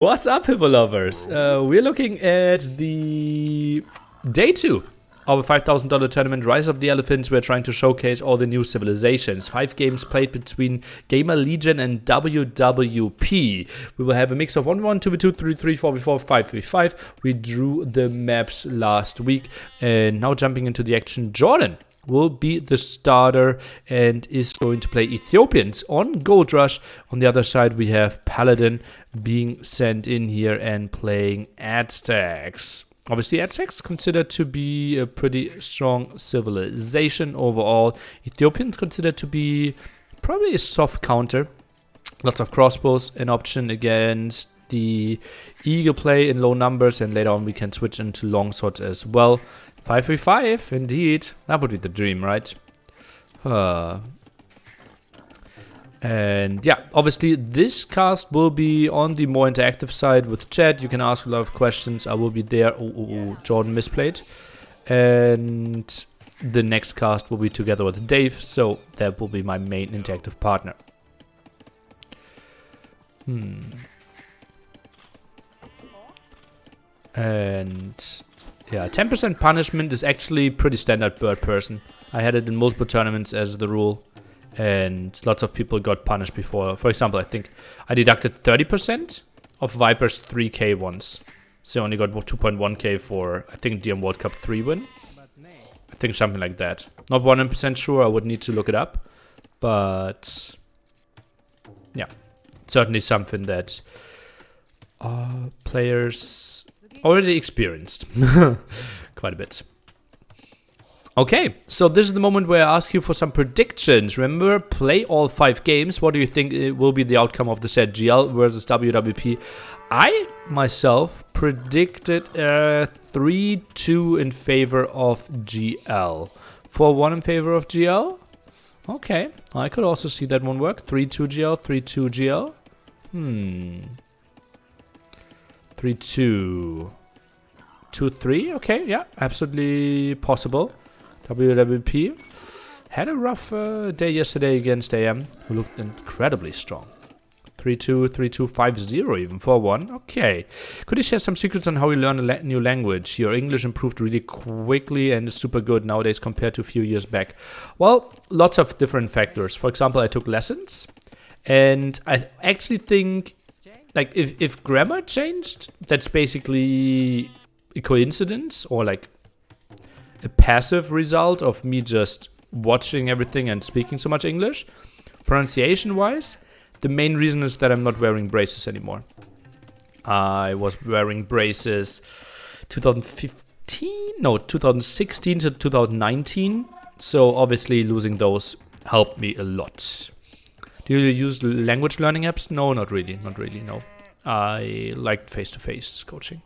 What's up, Hippo lovers? We're looking at the day 2 of a $5,000 tournament, Rise of the Elephants. We're trying to showcase all the new civilizations. 5 games played between GamerLegion and WWP. We will have a mix of 1v1, 2v2, 3v3, 4v4, 5v5. We drew the maps last week. And now jumping into the action, Jordan will be the starter and is going to play Ethiopians on Gold Rush. On the other side, we have Paladin being sent in here and playing Aztecs. Obviously, Aztecs considered to be a pretty strong civilization overall. Ethiopians considered to be probably a soft counter. Lots of crossbows, an option against the eagle play in low numbers, and later on we can switch into longsword as well. 5v5, indeed. That would be the dream, right? And yeah, obviously this cast will be on the more interactive side with chat. You can ask a lot of questions. I will be there. Jordan misplayed. And the next cast will be together with Dave, so that will be my main interactive partner. And yeah, 10% punishment is actually pretty standard bird person. I had it in multiple tournaments as the rule, and lots of people got punished before. For example, I think I deducted 30% of Viper's 3k once. So I only got 2.1k for, I think, DM World Cup 3 win. I think something like that. Not 100% sure, I would need to look it up. But yeah, certainly something that players already experienced quite a bit. Okay, so this is the moment where I ask you for some predictions. Remember, play all 5 games. What do you think will be the outcome of the set GL versus WWP? I myself predicted 3-2 in favor of GL. 4-1 in favor of GL? Okay, I could also see that one work. 3-2 GL, 3-2 GL. 3-2. 2-3, okay, yeah, absolutely possible. WWP had a rough day yesterday against AM, who looked incredibly strong. 3-2, 3-2, 5-0 even, 4-1, okay. Could you share some secrets on how you learn a new language? Your English improved really quickly and is super good nowadays compared to a few years back. Well, lots of different factors. For example, I took lessons, and I actually think, like, if grammar changed, that's basically a coincidence or like a passive result of me just watching everything and speaking so much English. Pronunciation wise, the main reason is that I'm not wearing braces anymore. I was wearing braces 2016 to 2019, so obviously losing those helped me a lot. Do you use language learning apps? No, not really, no. I liked face-to-face coaching.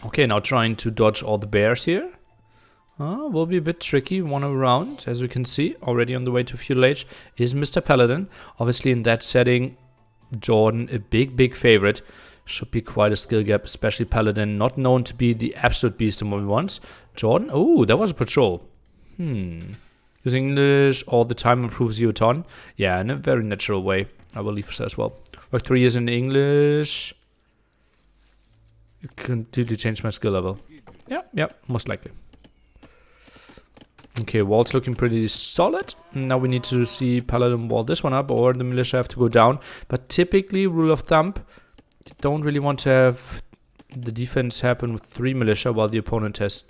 Okay, now trying to dodge all the bears here. Will be a bit tricky. One around, as we can see, already on the way to Feudal Age is Mr. Paladin. Obviously in that setting, Jordan, a big favorite. Should be quite a skill gap, especially Paladin, not known to be the absolute beast in what he wants. Jordan, oh, that was a patrol. Using English all the time improves you a ton. Yeah, in a very natural way. I will leave so as well. Worked 3 years in English. It completely changed my skill level. Yeah, most likely. Okay, wall's looking pretty solid. Now we need to see Paladin wall this one up, or the militia have to go down. But typically, rule of thumb, you don't really want to have the defense happen with 3 militia while the opponent has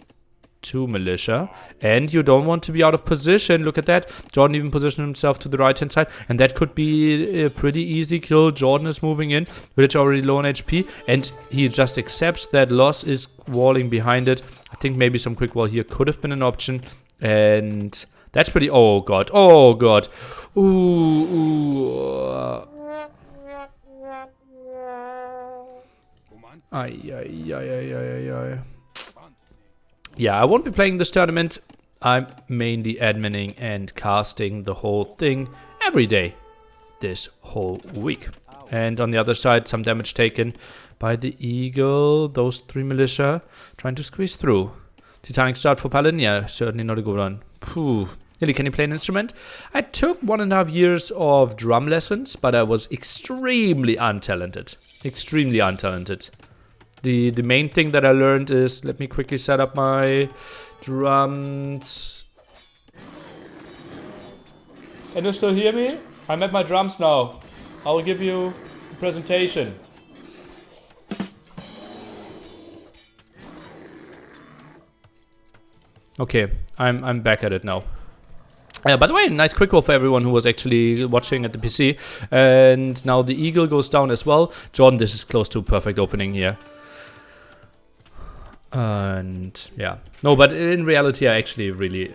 2 militia, and you don't want to be out of position. Look at that. Jordan even positioned himself to the right hand side, and that could be a pretty easy kill. Jordan is moving in, village already low on HP, and he just accepts that loss is walling behind it. I think maybe some quick wall here could have been an option, and that's pretty. Oh god. Ay. Yeah, I won't be playing this tournament. I'm mainly adminning and casting the whole thing every day this whole week. And on the other side, some damage taken by the eagle. Those 3 militia trying to squeeze through. Titanic start for Paladin? Yeah, certainly not a good one. Lily, can you play an instrument? I took 1.5 years of drum lessons, but I was extremely untalented. Extremely untalented. The main thing that I learned is, let me quickly set up my drums. Can you still hear me? I'm at my drums now. I will give you a presentation. Okay, I'm back at it now. By the way, nice quick roll for everyone who was actually watching at the PC. And now the eagle goes down as well. Jordan, this is close to a perfect opening here. And yeah, no, but in reality, I actually really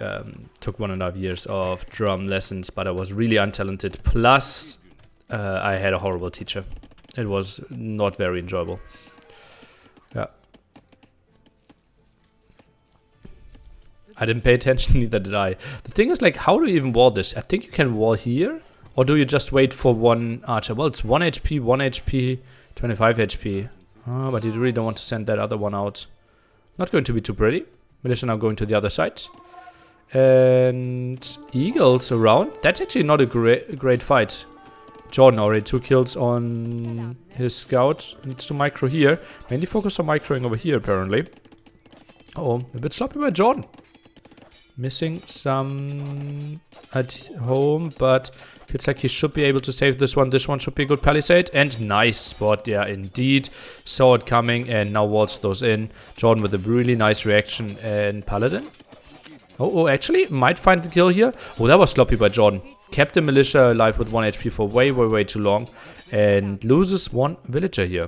took 1.5 years of drum lessons, but I was really untalented. Plus, I had a horrible teacher. It was not very enjoyable. Yeah. I didn't pay attention, neither did I. The thing is, like, how do you even wall this? I think you can wall here, or do you just wait for one archer? Well, it's 1 HP, 1 HP, 25 HP. Oh, but you really don't want to send that other one out. Not going to be too pretty. Militia now going to the other side. And eagles around. That's actually not a great fight. Jordan already 2 kills on his scout. Needs to micro here. Mainly focus on microing over here, apparently. Oh, a bit sloppy by Jordan. Missing some at home, but feels like he should be able to save this one. This one should be a good palisade. And nice spot, yeah, indeed. Saw it coming and now waltz those in. Jordan with a really nice reaction. And Paladin. Oh, actually, might find the kill here. Oh, that was sloppy by Jordan. Kept the militia alive with 1 HP for way too long. And loses 1 villager here.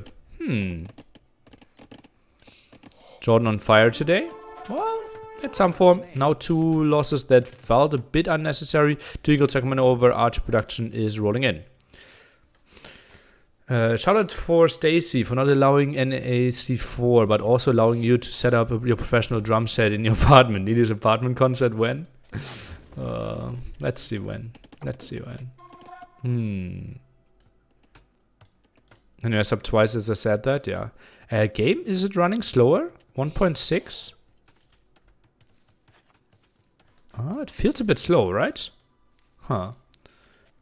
Jordan on fire today. Well, at some form. Now 2 losses that felt a bit unnecessary. 2 eagles are coming over. Archer production is rolling in. Shout out for Stacy for not allowing NAC4, but also allowing you to set up your professional drum set in your apartment. Need his apartment concert when? Let's see when. And I sub twice as I said that, yeah. Game, is it running slower? 1.6? Oh, it feels a bit slow, right? Huh.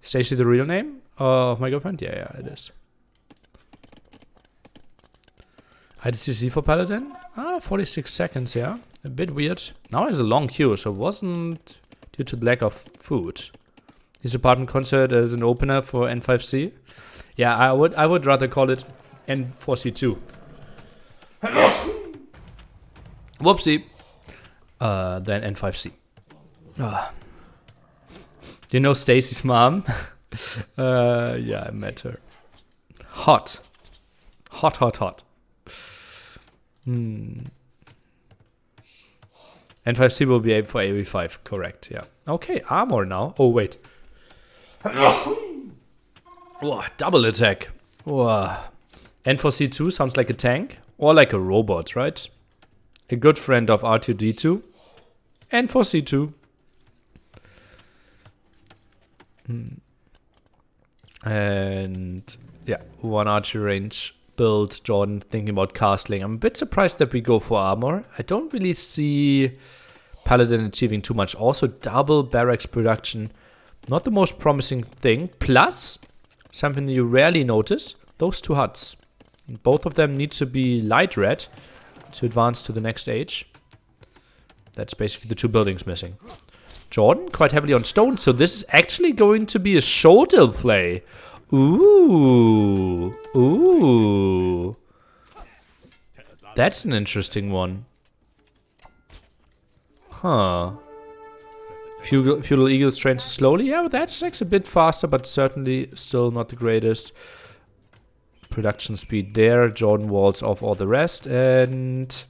Stacy the real name of my girlfriend? Yeah, it is. IDCC for Paladin? 46 seconds, yeah. A bit weird. Now has a long queue, so it wasn't due to lack of food. His apartment concert as an opener for N5C? Yeah, I would rather call it N4C2. Whoopsie. Than N5C. Do you know Stacy's mom? Yeah, I met her. Hot. N5C will be for AV5, correct, yeah. Okay, armor now. Oh, wait. Oh, double attack. Oh. N4C2 sounds like a tank or like a robot, right? A good friend of R2D2. N4C2. And yeah, 1 archer range build. Jordan thinking about castling. I'm a bit surprised that we go for armor. I don't really see Paladin achieving too much. Also, double barracks production. Not the most promising thing. Plus, something you rarely notice, those 2 huts. Both of them need to be light red to advance to the next stage. That's basically the 2 buildings missing. Jordan, quite heavily on stone, so this is actually going to be a shoulder play. Ooh. That's an interesting one. Huh. Feudal Eagles trains slowly. Yeah, but that's a bit faster, but certainly still not the greatest. Production speed there. Jordan walls off all the rest. And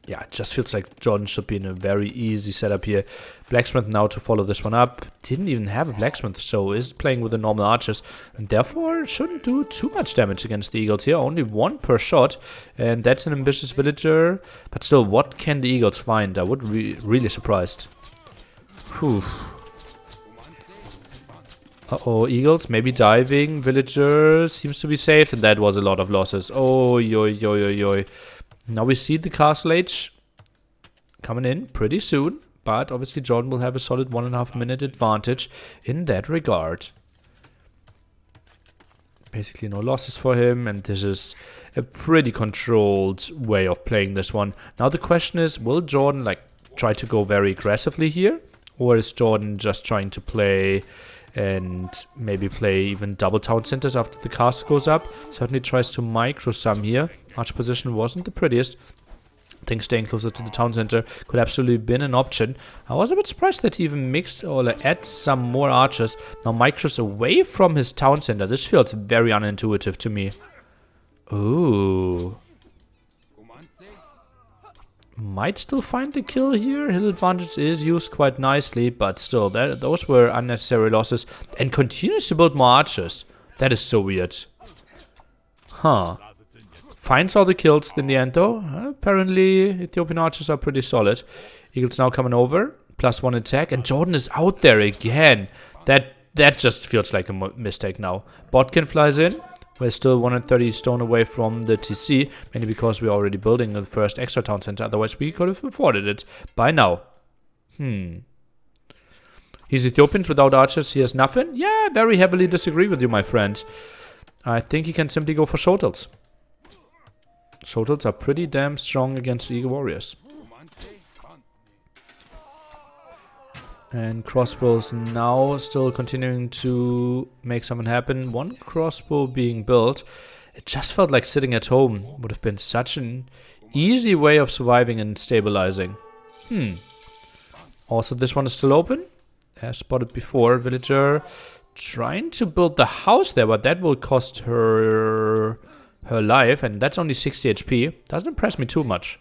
yeah, it just feels like Jordan should be in a very easy setup here. Blacksmith now to follow this one up. Didn't even have a blacksmith, so is playing with the normal archers. And therefore shouldn't do too much damage against the eagles here. Only 1 per shot. And that's an ambitious villager. But still, what can the eagles find? I would be really surprised. Whew. Uh-oh, eagles maybe diving. Villager seems to be safe. And that was a lot of losses. Oh, yo. Now we see the castle age coming in pretty soon. but obviously Jordan will have a solid 1.5 minute advantage in that regard. Basically no losses for him, and this is a pretty controlled way of playing this one. Now the question is, will Jordan like try to go very aggressively here? Or is Jordan just trying to play and maybe play even double town centers after the castle goes up? Certainly tries to micro some here. Archer position wasn't the prettiest. I think staying closer to the town center could absolutely have been an option. I was a bit surprised that he even mixed or add some more archers. Now micros away from his town center. This feels very unintuitive to me. Ooh. Might still find the kill here. Hill advantage is used quite nicely, but still, those were unnecessary losses. And continues to build more archers. That is so weird. Huh. Finds all the kills in the end though. Apparently Ethiopian archers are pretty solid. Eagles now coming over. +1 attack. And Jordan is out there again. That just feels like a mistake now. Botkin flies in. We're still 130 stone away from the TC. Mainly because we're already building the first extra town center. Otherwise we could have afforded it by now. He's Ethiopian without archers. He has nothing. Yeah, very heavily disagree with you, my friend. I think he can simply go for shotels. Shotels are pretty damn strong against Eagle Warriors. And crossbows now still continuing to make something happen. One crossbow being built. It just felt like sitting at home would have been such an easy way of surviving and stabilizing. Also, this one is still open. As spotted before, villager trying to build the house there, but that will cost her life, and that's only 60 HP. Doesn't impress me too much.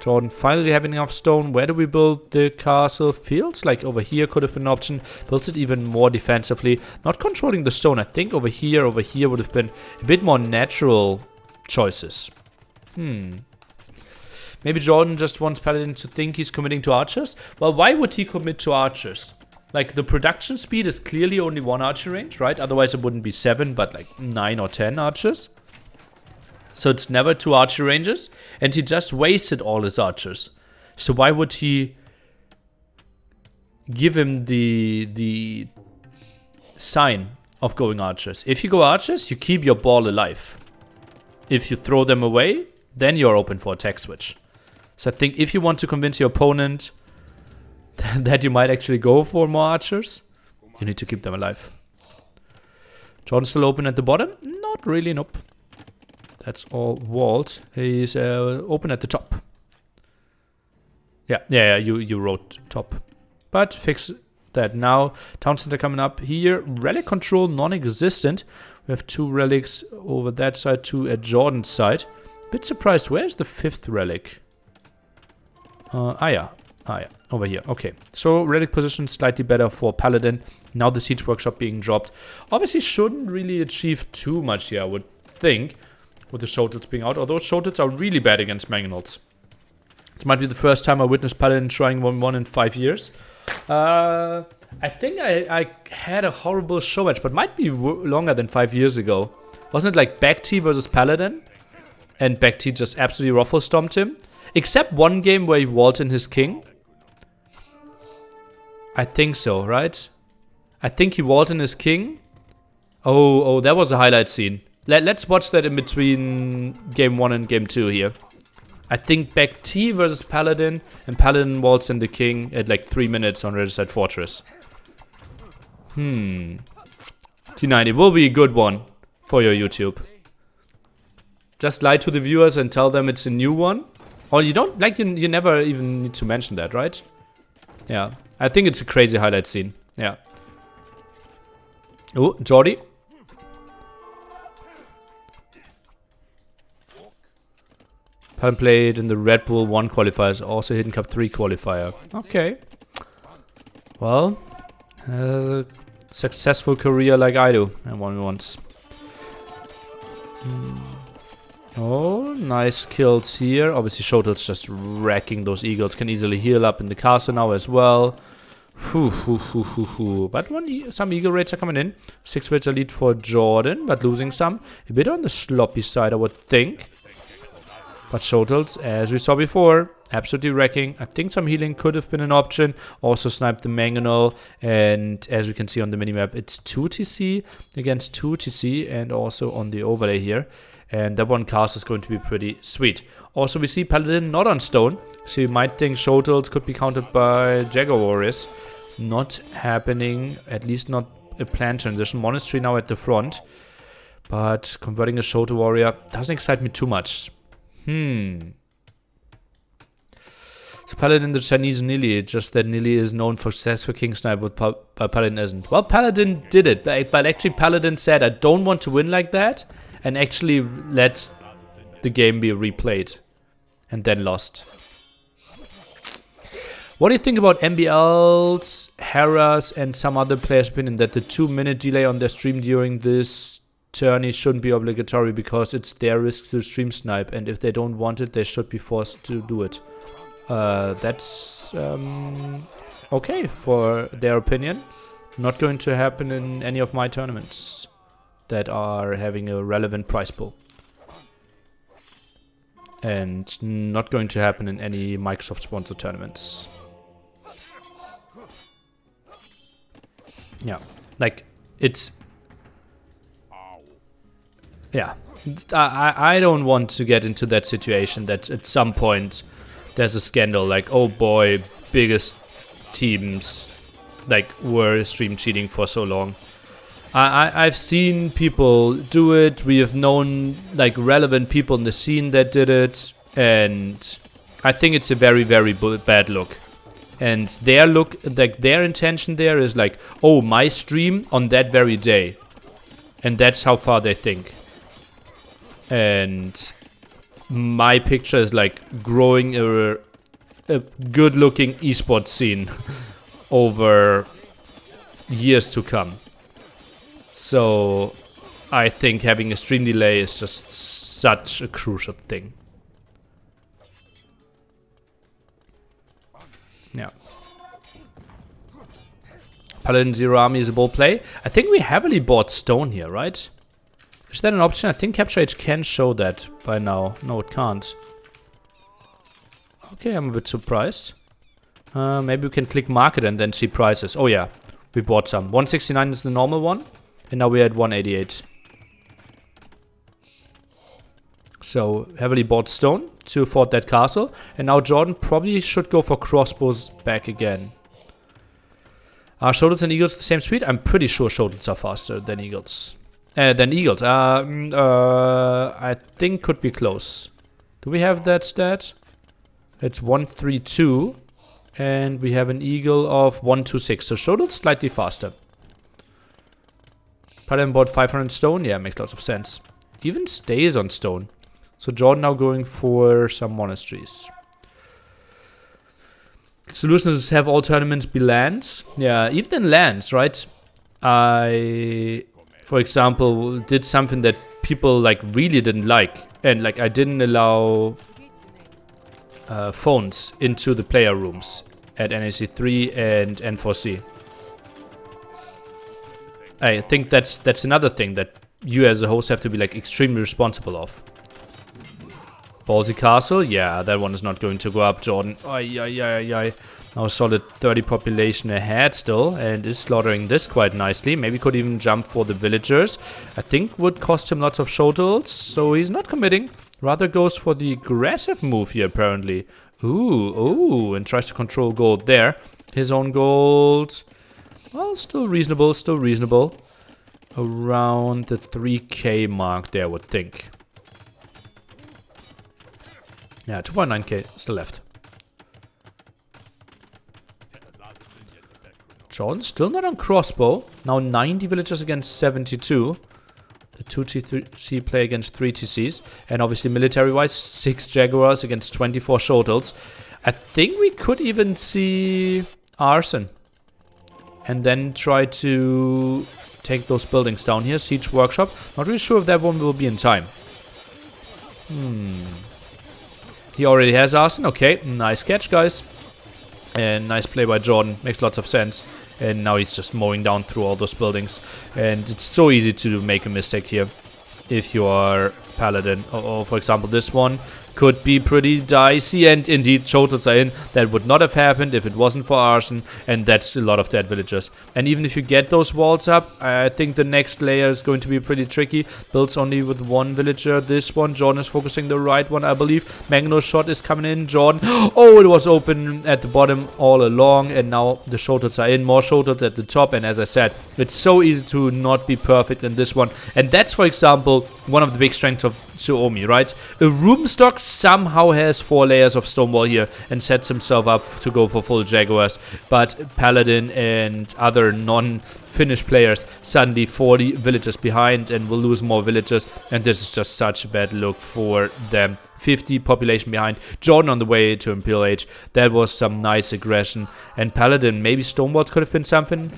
Jordan finally having enough stone. Where do we build the castle? Feels like over here could have been an option. Builds it even more defensively. Not controlling the stone. I think over here would have been a bit more natural choices. Maybe Jordan just wants Paladin to think he's committing to archers. Well, why would he commit to archers? Like, the production speed is clearly only 1 archer range, right? Otherwise it wouldn't be 7, but like 9 or 10 archers. So it's never 2 archer ranges. And he just wasted all his archers. So why would he give him the sign of going archers? If you go archers, you keep your ball alive. If you throw them away, then you're open for attack switch. So I think if you want to convince your opponent that you might actually go for more archers, you need to keep them alive. Jordan's still open at the bottom? Not really, nope. That's all walled. He's open at the top. Yeah, you wrote top. But fix that now. Town center coming up here. Relic control non-existent. We have 2 relics over that side, 2 at Jordan's side. Bit surprised, where's the 5th relic? Yeah, over here. Okay, so relic position slightly better for Paladin. Now the Siege Workshop being dropped. Obviously shouldn't really achieve too much here, I would think, with the Shotels being out. Although Shotels are really bad against Mangonels. It might be the first time I witnessed Paladin trying 1-1 in 5 years. I think I had a horrible show match, but might be longer than 5 years ago. Wasn't it like Baguettes versus Paladin? And Baguettes just absolutely ruffle stomped him. Except one game where he walled in his king. I think so, right? I think he walled in his king. Oh, that was a highlight scene. Let's watch that in between game 1 and game 2 here. I think Baguettes versus Paladin, and Paladin walls in the king at like 3 minutes on Registered Fortress. T9, it will be a good one for your YouTube. Just lie to the viewers and tell them it's a new one. Or you don't, like, you never even need to mention that, right? Yeah, I think it's a crazy highlight scene. Yeah. Oh, Jordy. Palm played in the Red Bull 1 qualifiers, also Hidden Cup 3 qualifier. Okay. Well, successful career like I do, and 1v1s. Oh, nice kills here. Obviously, Shotel's just wrecking those eagles. Can easily heal up in the castle now as well. But some eagle raids are coming in. 6 raids are lead for Jordan, but losing some. A bit on the sloppy side, I would think. But Shotels, as we saw before, Absolutely wrecking. I think some healing could have been an option. Also sniped the Mangonel. And as we can see on the minimap, it's 2 TC against 2 TC. And also on the overlay here. And that one cast is going to be pretty sweet. Also, we see Paladin not on stone. So you might think Shotels could be countered by Jaguar Warriors. Not happening. At least not a plan transition. Monastery now at the front. But converting a Shotel Warrior doesn't excite me too much. So Paladin the Chinese Nili, just that Nili is known for success for King Snipe, but Paladin isn't. Well, Paladin did it, but actually Paladin said, I don't want to win like that, and actually let the game be replayed, and then lost. What do you think about MBL's, Hera's, and some other players' opinion that the 2-minute delay on their stream during this tourney shouldn't be obligatory because it's their risk to stream snipe, and if they don't want it, they should be forced to do it? That's okay for their opinion. Not going to happen in any of my tournaments that are having a relevant prize pool. And not going to happen in any Microsoft sponsored tournaments. Yeah, like it's... Yeah, I don't want to get into that situation that at some point there's a scandal like, oh boy, biggest teams like were stream cheating for so long. I've seen people do it. We have known like relevant people in the scene that did it, and I think it's a very, very bad look. And their look, like their intention there is like, oh, my stream on that very day, and that's how far they think. And my picture is like growing a good-looking esports scene over years to come. So I think having a stream delay is just such a crucial thing. Yeah. Paladin Zero Army is a bold play. I think we heavily bought stone here, right? Is that an option? I think Capture Age can show that by now. No, it can't. Okay, I'm a bit surprised. Maybe we can click market and then see prices. Oh yeah, we bought some. 169 is the normal one. And now we're at 188. So, heavily bought stone to afford that castle. And now Jordan probably should go for crossbows back again. Are Shotels and Eagles the same speed? I'm pretty sure Shotels are faster than Eagles. I think could be close. Do we have that stat? It's 132. And we have an Eagle of 126. So Shotels slightly faster. Paladin bought 500 stone. Yeah, makes lots of sense. Even stays on stone. So Jordan now going for some monasteries. Solution is have all tournaments be lands. Yeah, even in lands, right? I, for example, did something that people like really didn't like. And like I didn't allow phones into the player rooms at NAC 3 and N4C. I think that's another thing that you as a host have to be like extremely responsible of. Ballsy Castle, yeah, that one is not going to go up, Jordan. Now solid 30 population ahead still, and is slaughtering this quite nicely. Maybe could even jump for the villagers. I think would cost him lots of Shotels, so he's not committing. Rather goes for the aggressive move here, apparently. Ooh, and tries to control gold there. His own gold, well, still reasonable. Around the 3k mark there, I would think. Yeah, 2.9k still left. Jordan still not on crossbow. Now 90 villagers against 72. The 2 TC play against 3 TCs. And obviously military-wise, 6 Jaguars against 24 Shotels. I think we could even see Arson. And then try to take those buildings down here. Siege Workshop. Not really sure if that one will be in time. He already has Arson. Okay, nice catch, guys. And nice play by Jordan. Makes lots of sense. And now he's just mowing down through all those buildings. And it's so easy to make a mistake here if you are Paladin. Or for example, this one. could be pretty dicey, and indeed totals are in. That would not have happened if it wasn't for arson, and that's a lot of dead villagers. And even if you get those walls up, I think the next layer is going to be pretty tricky. Builds only with one villager. This one, Jordan is focusing the right one, I believe. Magno's shot is coming in. Jordan, oh, it was open at the bottom all along, and now the shotels are in. More shotels at the top, and as I said, it's so easy to not be perfect in this one. And that's, for example, one of the big strengths of Suomi, right? A room stock somehow has 4 layers of stone wall here and sets himself up to go for full jaguars, but Paladin and other non-Finnish players suddenly 40 villagers behind and will lose more villagers, and this is just such a bad look for them. 50 population behind. Jordan on the way to Imperial Age. That was some nice aggression. And Paladin, maybe Stonewalls could have been something.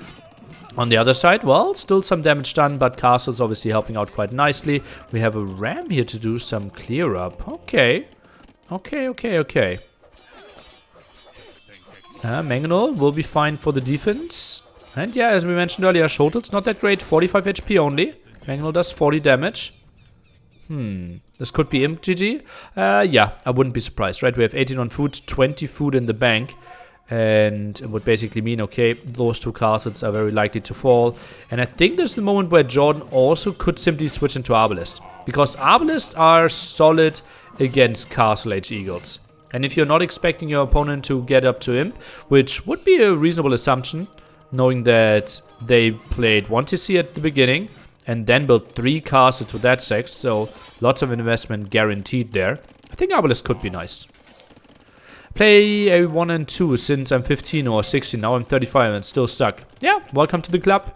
On the other side, well, still some damage done, but Castle's obviously helping out quite nicely. We have a Ram here to do some clear up. Okay. Okay. Mangonel will be fine for the defense. And yeah, as we mentioned earlier, Shotel's not that great. 45 HP only. Mangonel does 40 damage. This could be Imp GG. Yeah, I wouldn't be surprised, right? We have 18 on food, 20 food in the bank. And it would basically mean, okay, those 2 castles are very likely to fall. And I think there's the moment where Jordan also could simply switch into Arbalest. Because Arbalists are solid against Castle Age Eagles. And if you're not expecting your opponent to get up to Imp, which would be a reasonable assumption, knowing that they played 1 TC at the beginning, and then built 3 castles with that sex, so lots of investment guaranteed there. I think Arbalest could be nice. Play a 1 and 2 since I'm 15 or 16. Now I'm 35 and still suck. Yeah, welcome to the club.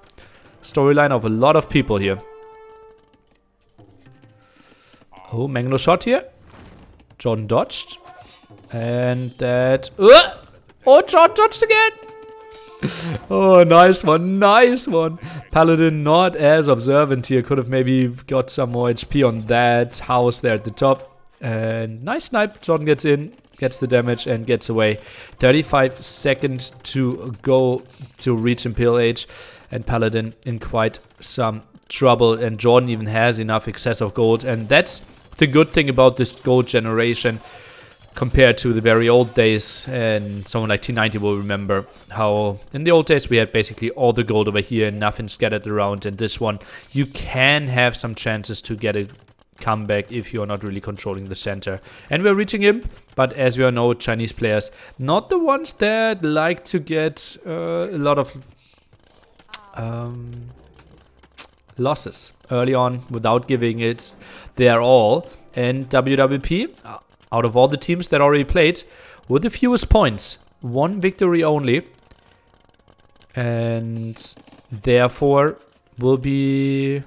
Storyline of a lot of people here. Oh, Magno shot here. Jordan dodged. And that... Oh, Jordan dodged again! Oh, nice one. Paladin not as observant here. Could have maybe got some more HP on that house there at the top. And nice snipe. Jordan gets in, gets the damage, and gets away. 35 seconds to go to reach Imperial Age. And Paladin in quite some trouble. And Jordan even has enough excess of gold. And that's the good thing about this gold generation, compared to the very old days. And someone like T90 will remember how in the old days we had basically all the gold over here and nothing scattered around. And this one, you can have some chances to get a comeback if you're not really controlling the center. And we're reaching him, but as we all know, Chinese players, not the ones that like to get a lot of losses early on without giving it their all. And WWP, out of all the teams that already played, with the fewest points, 1 victory only, and therefore will be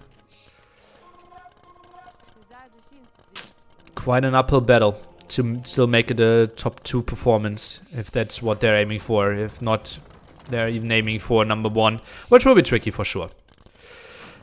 quite an uphill battle to still make it a top 2 performance, if that's what they're aiming for. If not, they're even aiming for number 1, which will be tricky for sure.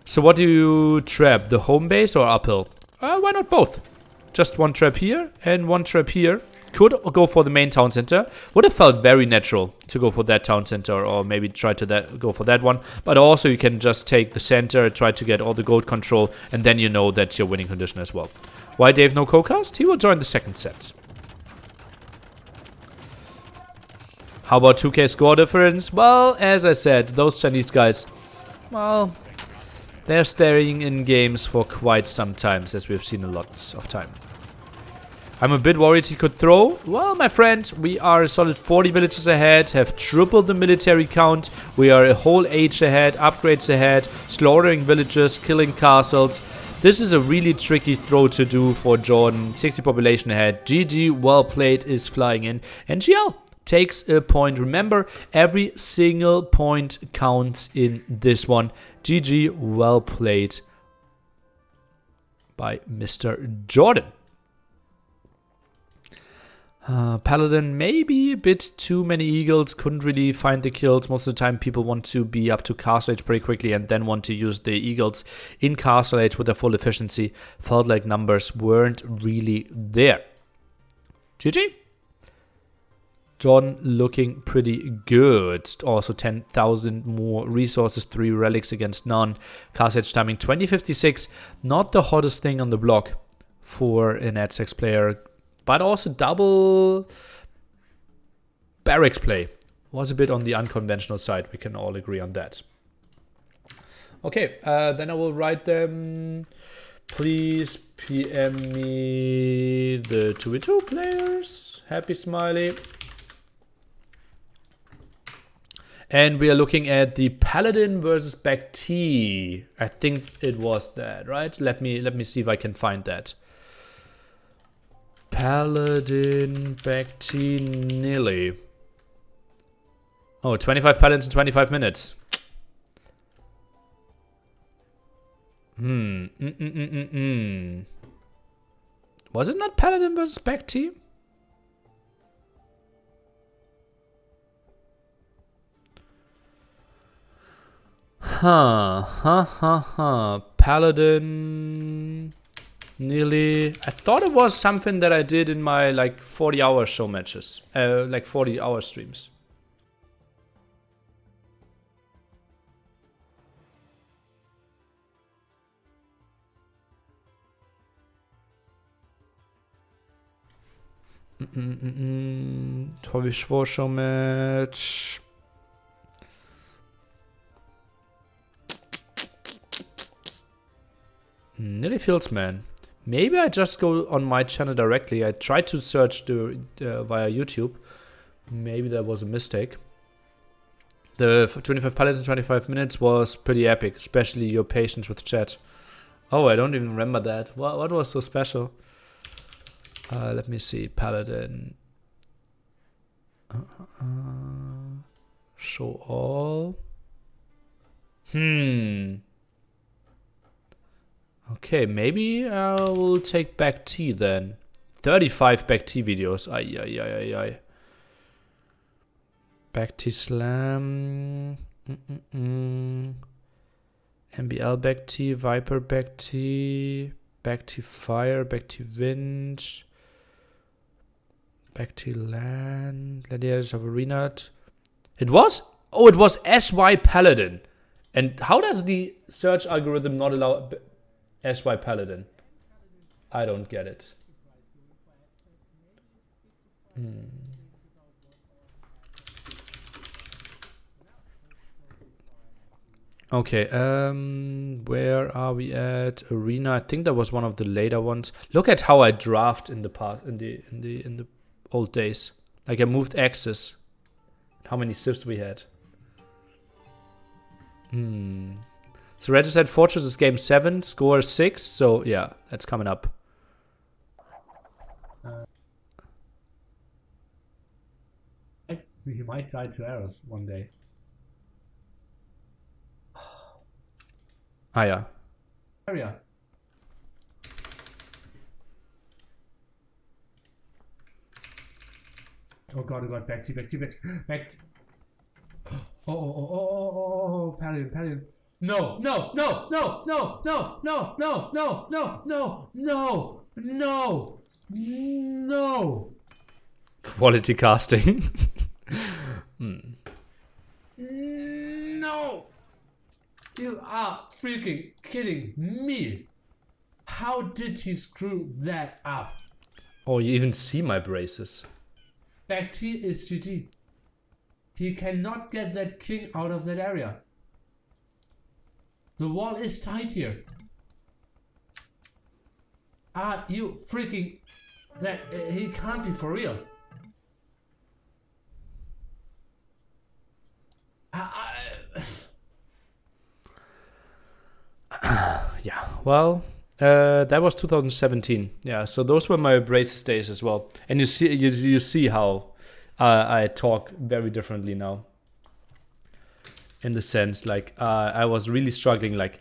So what do you trap, the home base or uphill? Why not both? Just 1 trap here and 1 trap here. Could go for the main town center. Would have felt very natural to go for that town center, or maybe try to go for that one. But also you can just take the center, try to get all the gold control, and then you know that's your winning condition as well. Why Dave no co-cast? He will join the second set. How about 2K score difference? Well, as I said, those Chinese guys, well, they're staying in games for quite some time, as we've seen a lot of time. I'm a bit worried he could throw. Well, my friend, we are a solid 40 villages ahead, have tripled the military count. We are a whole age ahead, upgrades ahead, slaughtering villages, killing castles. This is a really tricky throw to do for Jordan. 60 population ahead. GG, well played, is flying in. And GL takes a point. Remember, every single point counts in this one. GG, well played by Mr. Jordan. Paladin, maybe a bit too many eagles, couldn't really find the kills. Most of the time people want to be up to Castle Age pretty quickly and then want to use the eagles in Castle Age with their full efficiency. Felt like numbers weren't really there. GG. Jordan looking pretty good. Also 10,000 more resources, 3 relics against none. Castle Age timing 2056. Not the hottest thing on the block for an AdSex player. but also double barracks play was a bit on the unconventional side. We can all agree on that. Okay, then I will write them. Please PM me the 2v2 players. Happy smiley. And we are looking at the Paladin versus Bacti. I think it was that, right? Let me see if I can find that. Paladin Bacti Nilly. Oh, 25 Paladins in 25 minutes. Was it not Paladin versus Bacti? Paladin nearly. I thought it was something that I did in my like 40-hour show matches, like 40-hour streams. Show match. Nearly Fieldsman. Maybe I just go on my channel directly. I tried to search via YouTube. Maybe that was a mistake. The 25 pallets in 25 minutes was pretty epic, especially your patience with chat. Oh, I don't even remember that. What was so special? Let me see. Paladin. Show all. Okay, maybe I will take back T then. 35 back T videos. Ay. Back T slam. MBL back T, Viper back T, back T fire, back T wind, back T land, Gladiators of Arena. It was? Oh, it was SY Paladin. And how does the search algorithm not allow SY Paladin? I don't get it. Okay, where are we at? Arena. I think that was one of the later ones. Look at how I draft in the past, in the old days. Like I moved axes. How many civs we had? So Regicide Fortress is game 7, score 6. So yeah, that's coming up. We might die to arrows one day. Ah, yeah. Area. Oh god, back to. Oh, Paladin. No. Quality casting. No. You are freaking kidding me. How did he screw that up? Oh, you even see my braces. Back T is GG. He cannot get that king out of that area. The wall is tight here. Are you freaking... That he can't be for real. Yeah, well, that was 2017. Yeah, so those were my braces days as well. And you see how I talk very differently now. In the sense, like I was really struggling, like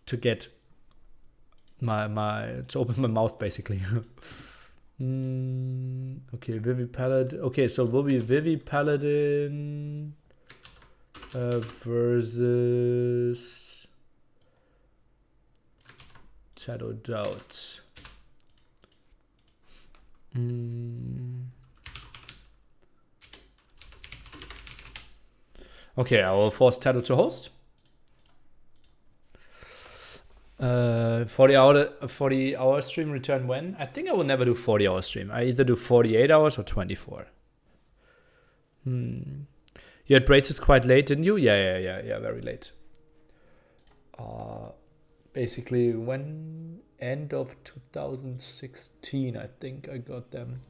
to get to open my mouth basically. Okay, Vivi Paladin. Okay, so will be Vivi Paladin versus Shadow Doubt. Okay, I will force Tattoo to host. 40 hour stream return when? I think I will never do 40 hour stream. I either do 48 hours or 24. You had braces quite late, didn't you? Yeah, very late. Basically when end of 2016, I think I got them.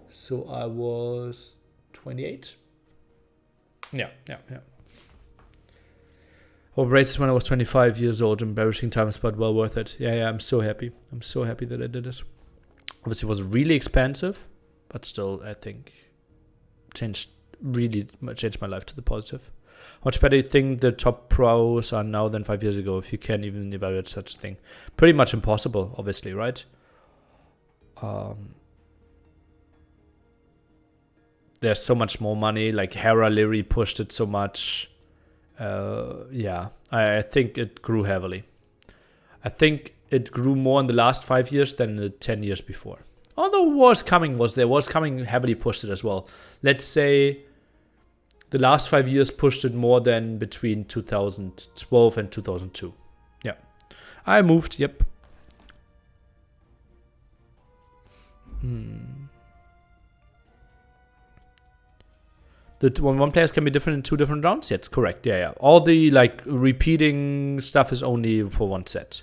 So I was 28. Yeah. Oh, braces when I was 25 years old. Embarrassing times, but well worth it. Yeah, I'm so happy. I'm so happy that I did it. Obviously, it was really expensive, but still, I think really changed my life to the positive. How much better do you think the top pros are now than 5 years ago, if you can even evaluate such a thing? Pretty much impossible, obviously, right? There's so much more money. Like Hera Leary pushed it so much. Yeah, I think it grew heavily. I think it grew more in the last 5 years than the 10 years before. Although Wars Coming heavily pushed it as well. Let's say the last 5 years pushed it more than between 2012 and 2002. Yeah. I moved, yep. The one players can be different in 2 different rounds? Yes, correct. Yeah. All the like repeating stuff is only for 1 set.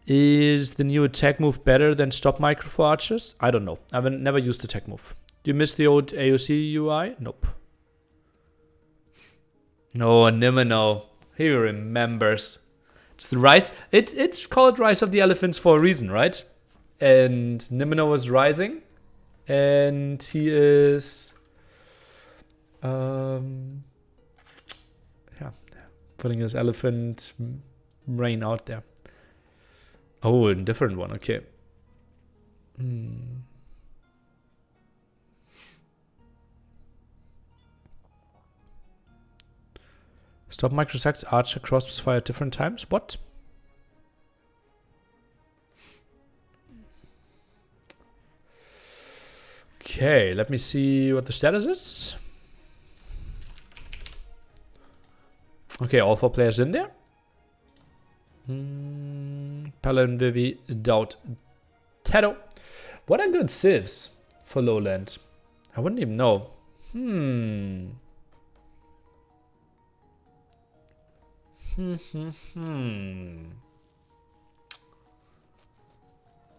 Is the new attack move better than stop micro for archers? I don't know. I've never used the attack move. Do you miss the old AOC UI? Nope. No, Nimino. He remembers. It's the rise. It's called Rise of the Elephants for a reason, right? And Nimino was rising, and he is. Putting his elephant rain out there. Oh, a different one. Okay. Stop microsects, archer crossbows fire at different times. What? Okay, let me see what the status is. Okay, all 4 players in there. Paladin, Vivi, Doubt, Tato. What are good civs for Lowland? I wouldn't even know.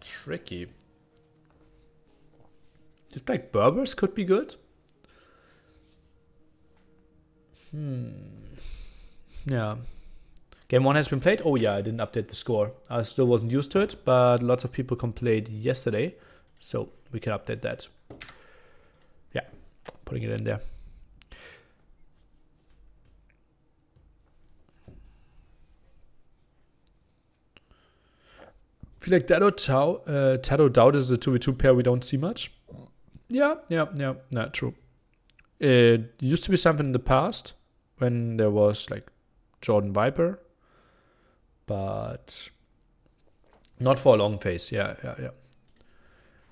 Tricky. Did like Berbers could be good? Yeah. Game 1 has been played. Oh yeah, I didn't update the score. I still wasn't used to it, but lots of people complained yesterday, so we can update that. Yeah, putting it in there. I feel like Tato Doubt is a 2v2 pair we don't see much. Yeah, true. It used to be something in the past when there was like Jordan Viper, but not for a long phase. Yeah.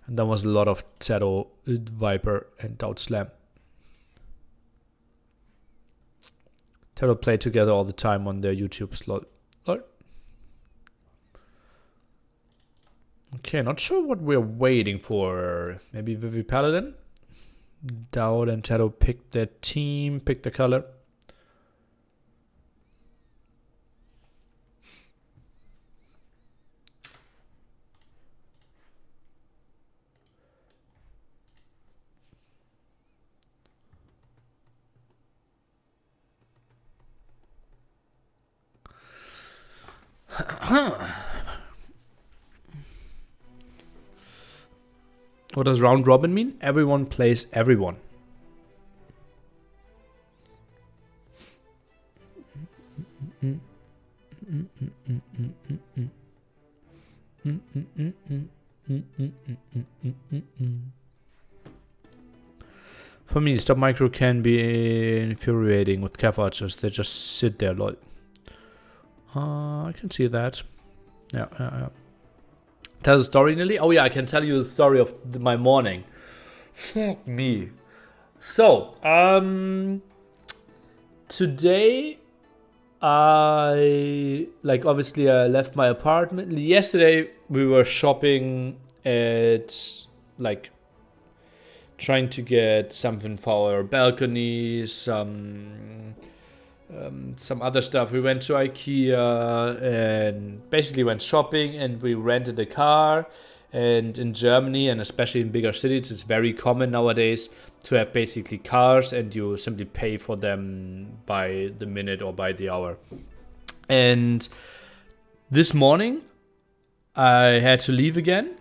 And there was a lot of Tato, Viper, and Doubt Slam. Tato play together all the time on their YouTube slot. Okay, not sure what we're waiting for. Maybe Vivi Paladin? Doubt and Tato pick their team, pick the color. What does round robin mean? Everyone plays everyone. For me, stop micro can be infuriating with Cav archers. They just sit there, lol. I can see that. Yeah. Tell the story, Nelly? Oh yeah, I can tell you the story of my morning. Fuck me. So, today I like obviously I left my apartment. Yesterday we were shopping at like trying to get something for our balcony, some other stuff. We went to IKEA and basically went shopping, and we rented a car. And in Germany, and especially in bigger cities, it's very common nowadays to have basically cars, and you simply pay for them by the minute or by the hour. And this morning I had to leave again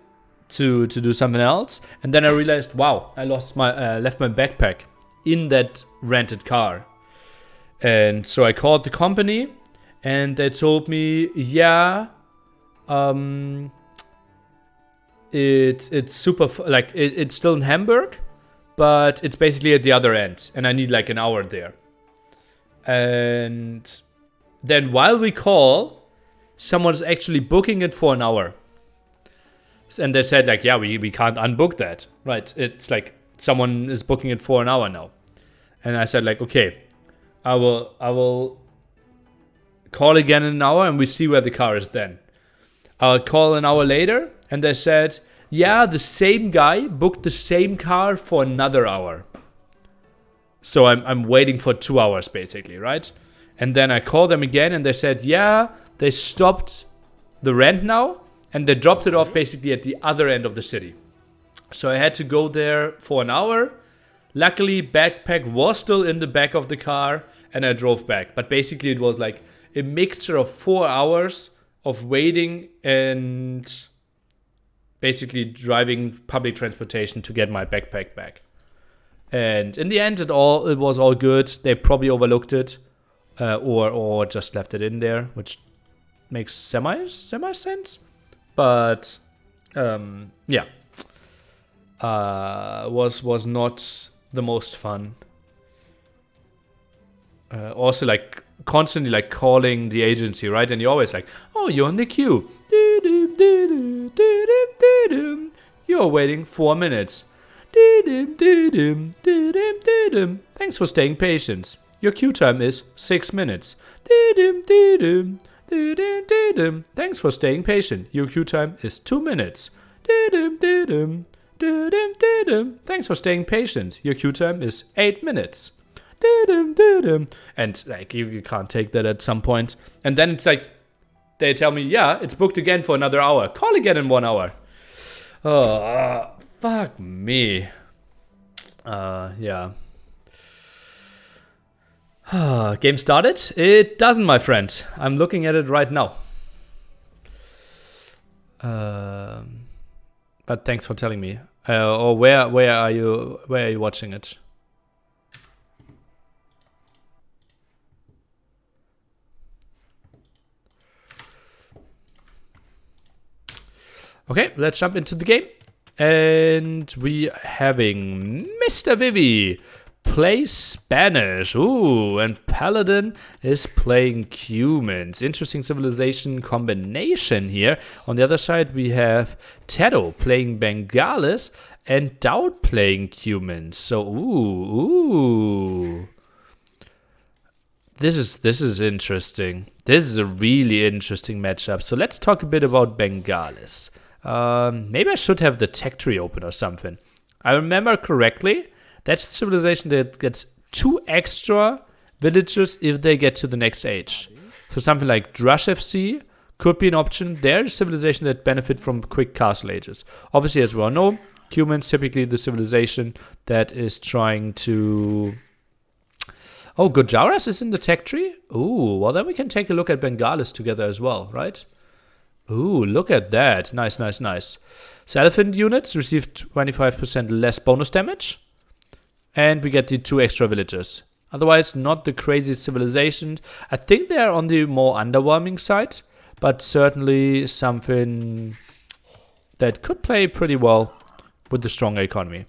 to do something else, and then I realized, wow, I left my backpack in that rented car. And so I called the company, and they told me, yeah, it's super it's still in Hamburg, but it's basically at the other end, and I need like an hour there. And then while we call, someone's actually booking it for an hour. And they said like, yeah, we can't unbook that. Right. It's like someone is booking it for an hour now. And I said like, okay, I will call again in an hour, and we see where the car is then. I'll call an hour later, and they said, yeah, the same guy booked the same car for another hour. So I'm waiting for 2 hours basically, right? And then I called them again, and they said, yeah, they stopped the rent now, and they dropped it off basically at the other end of the city. So I had to go there for an hour. Luckily, backpack was still in the back of the car, and I drove back. But basically it was like a mixture of 4 hours of waiting and basically driving public transportation to get my backpack back. And in the end, it was all good. They probably overlooked it, or just left it in there, which makes semi sense. But yeah, was not the most fun. Also, like constantly like calling the agency, right? And you're always like, oh, you're in the queue. You're waiting 4 minutes. Thanks for staying patient. Your queue time is 6 minutes. Thanks for staying patient. Your queue time is 2 minutes. Thanks for staying patient. Your queue time is 8 minutes. And like you can't take that at some point. And then it's like they tell me, yeah, it's booked again for another hour. Call again in 1 hour. Oh, fuck me. Yeah. Game started? It doesn't, my friend. I'm looking at it right now. But thanks for telling me. Or where are you watching it? Okay, let's jump into the game. And we having Mr. Vivi play Spanish. Ooh, and Paladin is playing Cumans. Interesting civilization combination here. On the other side, we have Tedo playing Bengalis and Dowd playing Cumans. So, ooh. This is interesting. This is a really interesting matchup. So let's talk a bit about Bengalis. Maybe I should have the tech tree open or something. I remember correctly, that's the civilization that gets 2 extra villagers if they get to the next age. So something like Drush FC could be an option. They're a civilization that benefit from quick castle ages. Obviously, as we all know, humans typically the civilization that is trying to... Oh, Gujaras is in the tech tree? Ooh, well then we can take a look at Bengalis together as well, right? Ooh, look at that. Nice. So elephant units receive 25% less bonus damage. And we get the 2 extra villagers. Otherwise, not the craziest civilization. I think they're on the more underwhelming side. But certainly something that could play pretty well with the stronger economy.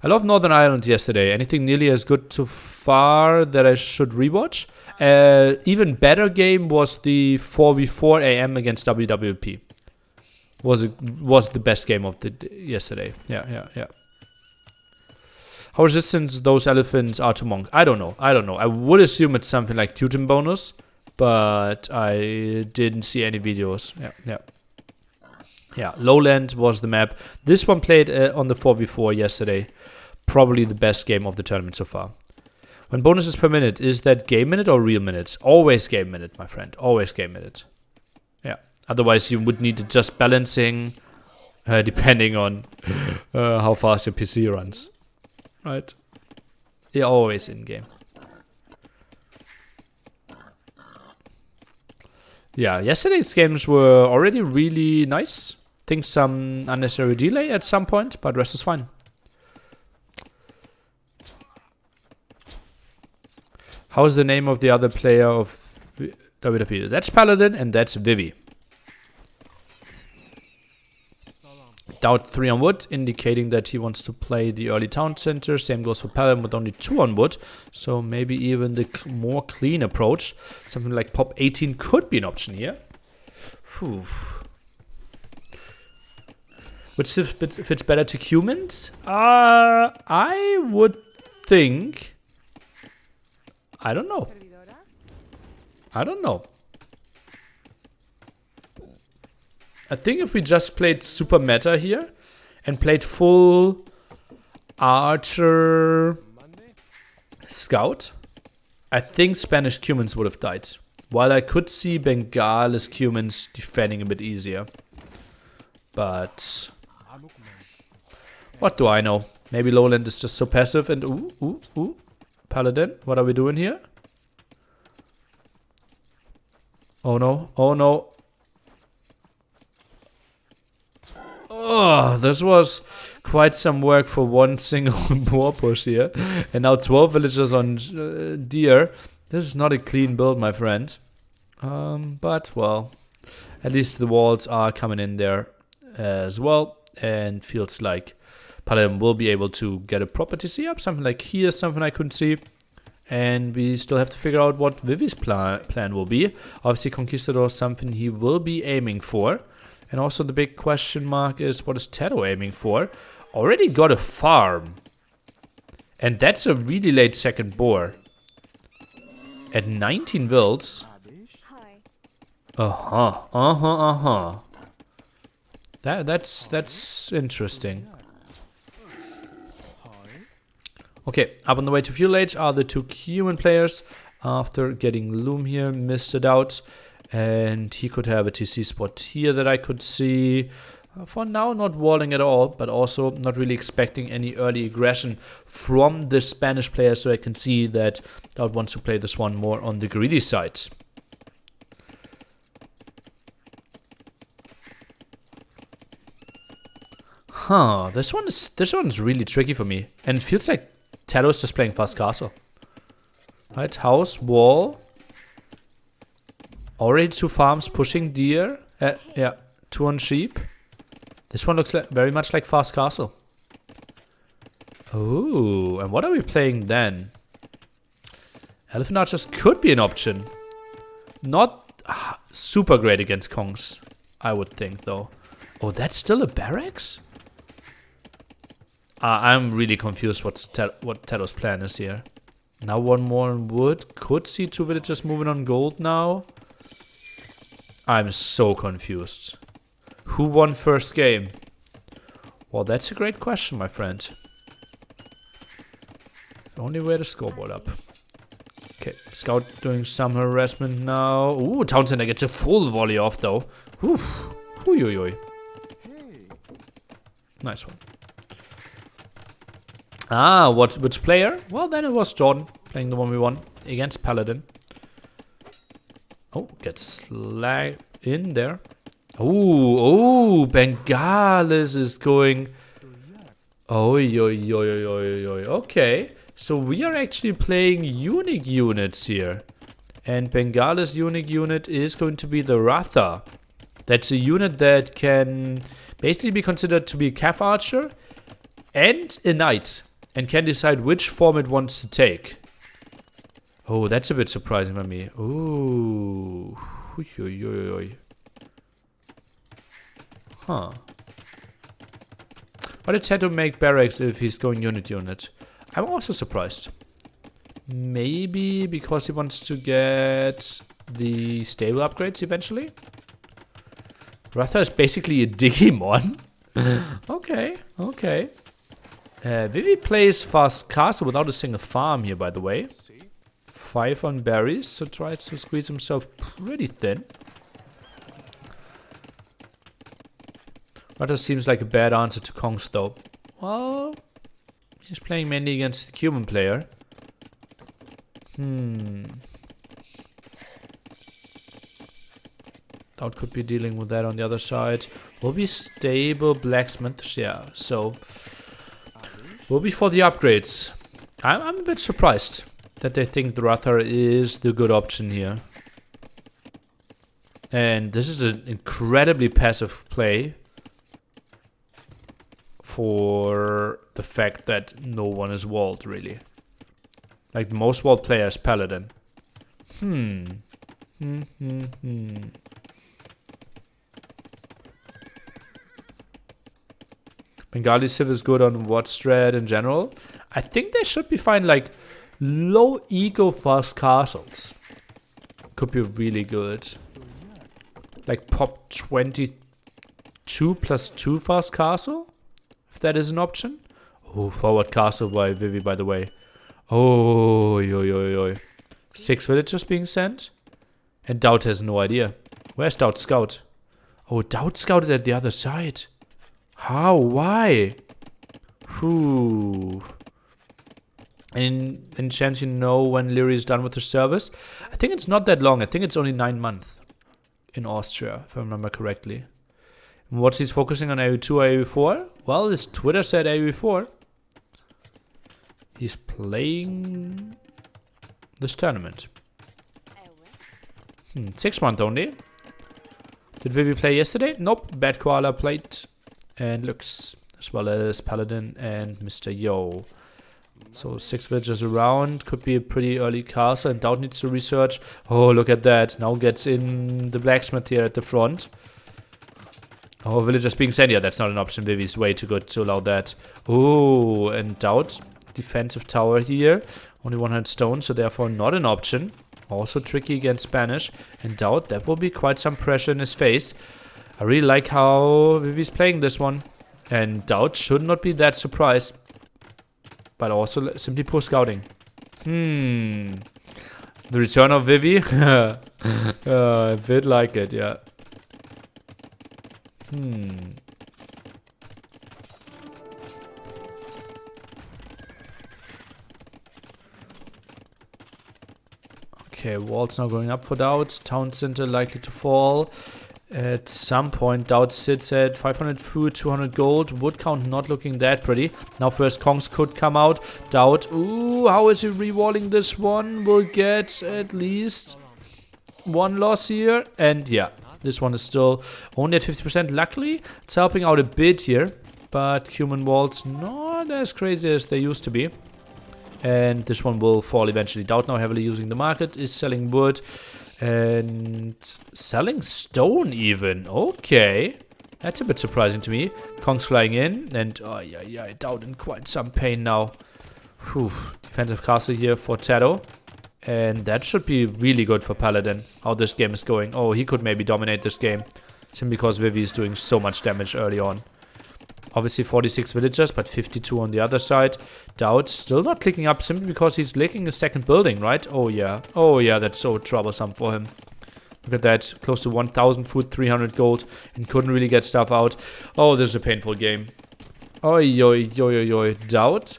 I love Northern Ireland yesterday. Anything nearly as good so far that I should rewatch? Even better game was the 4v4 AM against WWP. Was the best game of the yesterday. Yeah. How resistant those elephants are to monk? I don't know. I would assume it's something like Teuton bonus, but I didn't see any videos. Yeah, Lowland was the map. This one played on the 4v4 yesterday. Probably the best game of the tournament so far. When bonuses per minute, is that game minute or real minutes? Always game minute, my friend. Always game minute. Yeah. Otherwise, you would need just balancing, depending on how fast your PC runs. Right? Yeah, always in game. Yeah, yesterday's games were already really nice. Think some unnecessary delay at some point, but rest is fine. How's the name of the other player of WWP? That's Paladin and that's Vivi. Doubt 3 on wood, indicating that he wants to play the early town center. Same goes for Paladin with only 2 on wood. So maybe even the more clean approach. Something like pop 18 could be an option here. Whew. Which fits better to humans? I would think... I don't know. I think if we just played super meta here and played full archer scout, I think Spanish Cumans would have died. While I could see Bengalis Cumans defending a bit easier. But what do I know? Maybe Lowland is just so passive and ooh. Paladin, what are we doing here? Oh no. Oh, this was quite some work for one single war push here. And now 12 villagers on deer. This is not a clean build, my friend. But, well, at least the walls are coming in there as well. And feels like Paladin will be able to get a property see up. Something like here, something I couldn't see. And we still have to figure out what Vivi's plan will be. Obviously, Conquistador is something he will be aiming for. And also the big question mark is, what is Tedo aiming for? Already got a farm. And that's a really late second boar. At 19 vills. That's interesting. Okay, up on the way to Fuel Age are the 2 human players. After getting Loom here, missed it out. And he could have a TC spot here that I could see. For now, not walling at all, but also not really expecting any early aggression from the Spanish player, so I can see that Dowd wants to play this one more on the greedy side. This one's really tricky for me. And it feels like Tedo is just playing fast castle. Right, house, wall. Already 2 farms pushing deer. Yeah, 2 on sheep. This one looks very much like fast castle. Oh, and what are we playing then? Elephant archers could be an option. Not super great against Kongs, I would think, though. Oh, that's still a barracks? I'm really confused what Tedo's plan is here. Now 1 more on wood. Could see 2 villagers moving on gold now. I'm so confused. Who won first game? Well, that's a great question, my friend. Only way to scoreboard up. Okay, Scout doing some harassment now. Ooh, Town Center gets a full volley off, though. Oof. Ooh. Nice one. Which player? Well, then it was Jordan playing the 1v1 against Paladin. Oh, gets slag in there. Oh, Bengalis is going. Okay, so we are actually playing unique units here. And Bengalis unique unit is going to be the Ratha. That's a unit that can basically be considered to be a Cav Archer and a Knight. And can decide which form it wants to take. Oh, that's a bit surprising for me. Ooh. Huh. Why did Tedo make barracks if he's going unit? I'm also surprised. Maybe because he wants to get the stable upgrades eventually. Ratha is basically a Digimon. Okay, okay. Vivi plays fast castle without a single farm here, by the way. 5 on berries, so tries to squeeze himself pretty thin. Ratha seems like a bad answer to Kongs though. Well, he's playing mainly against the human player. Doubt could be dealing with that on the other side. Will be stable blacksmith, yeah. So will be for the upgrades. I'm a bit surprised that they think the Ratha is the good option here. And this is an incredibly passive play for the fact that no one is walled, really. Like most walled players, Paladin. Bengali Civ is good on what strat in general. I think they should be fine, like low ego fast castles. Could be really good. Like pop 22 plus 2 fast castle, if that is an option. Oh, forward castle by Vivi, by the way. Oh, yo, yo, yo. 6 villagers being sent. And Doubt has no idea. Where's Doubt Scout? Oh, Doubt scouted at the other side. How? Why? Whew. Any chance you know when Lyri is done with her service? I think it's not that long. I think it's only 9 months in Austria, if I remember correctly. And what he's focusing on AoE2 or AoE4? Well, his Twitter said AoE4. He's playing this tournament. 6 months only. Did Vivi play yesterday? Nope. Bad Koala played. And Lux, as well as Paladin and Mr. Yo. So 6 villagers around. Could be a pretty early castle. And Doubt needs to research. Oh, look at that. Now gets in the blacksmith here at the front. Oh, villagers being sent. Yeah, that's not an option. Vivi's way too good to allow that. Oh, and Doubt. Defensive tower here. Only 100 stone, so therefore not an option. Also tricky against Spanish. And Doubt, that will be quite some pressure in his face. I really like how Vivi's playing this one. And Doubt should not be that surprised. But also simply poor scouting. The return of Vivi? A bit like it, yeah. Okay, walls now going up for Doubt. Town center likely to fall. At some point, Doubt sits at 500 food, 200 gold. Wood count not looking that pretty. Now first Kongs could come out. Doubt, ooh, how is he rewalling this one? Will get at least 1 loss here. And yeah, this one is still only at 50%. Luckily, it's helping out a bit here. But human walls not as crazy as they used to be. And this one will fall eventually. Doubt now heavily using the market, is selling wood. And selling stone even. Okay. That's a bit surprising to me. Kongs flying in. And oh yeah, Doubt in quite some pain now. Whew. Defensive castle here for Tado. And that should be really good for Paladin. How this game is going. Oh, he could maybe dominate this game. Simply because Vivi is doing so much damage early on. Obviously 46 villagers, but 52 on the other side. Doubt still not clicking up simply because he's licking a second building, right? Oh yeah. Oh yeah, that's so troublesome for him. Look at that. Close to 1,000 food, 300 gold. And couldn't really get stuff out. Oh, this is a painful game. Oi, oi, oi, oi, oi. Doubt.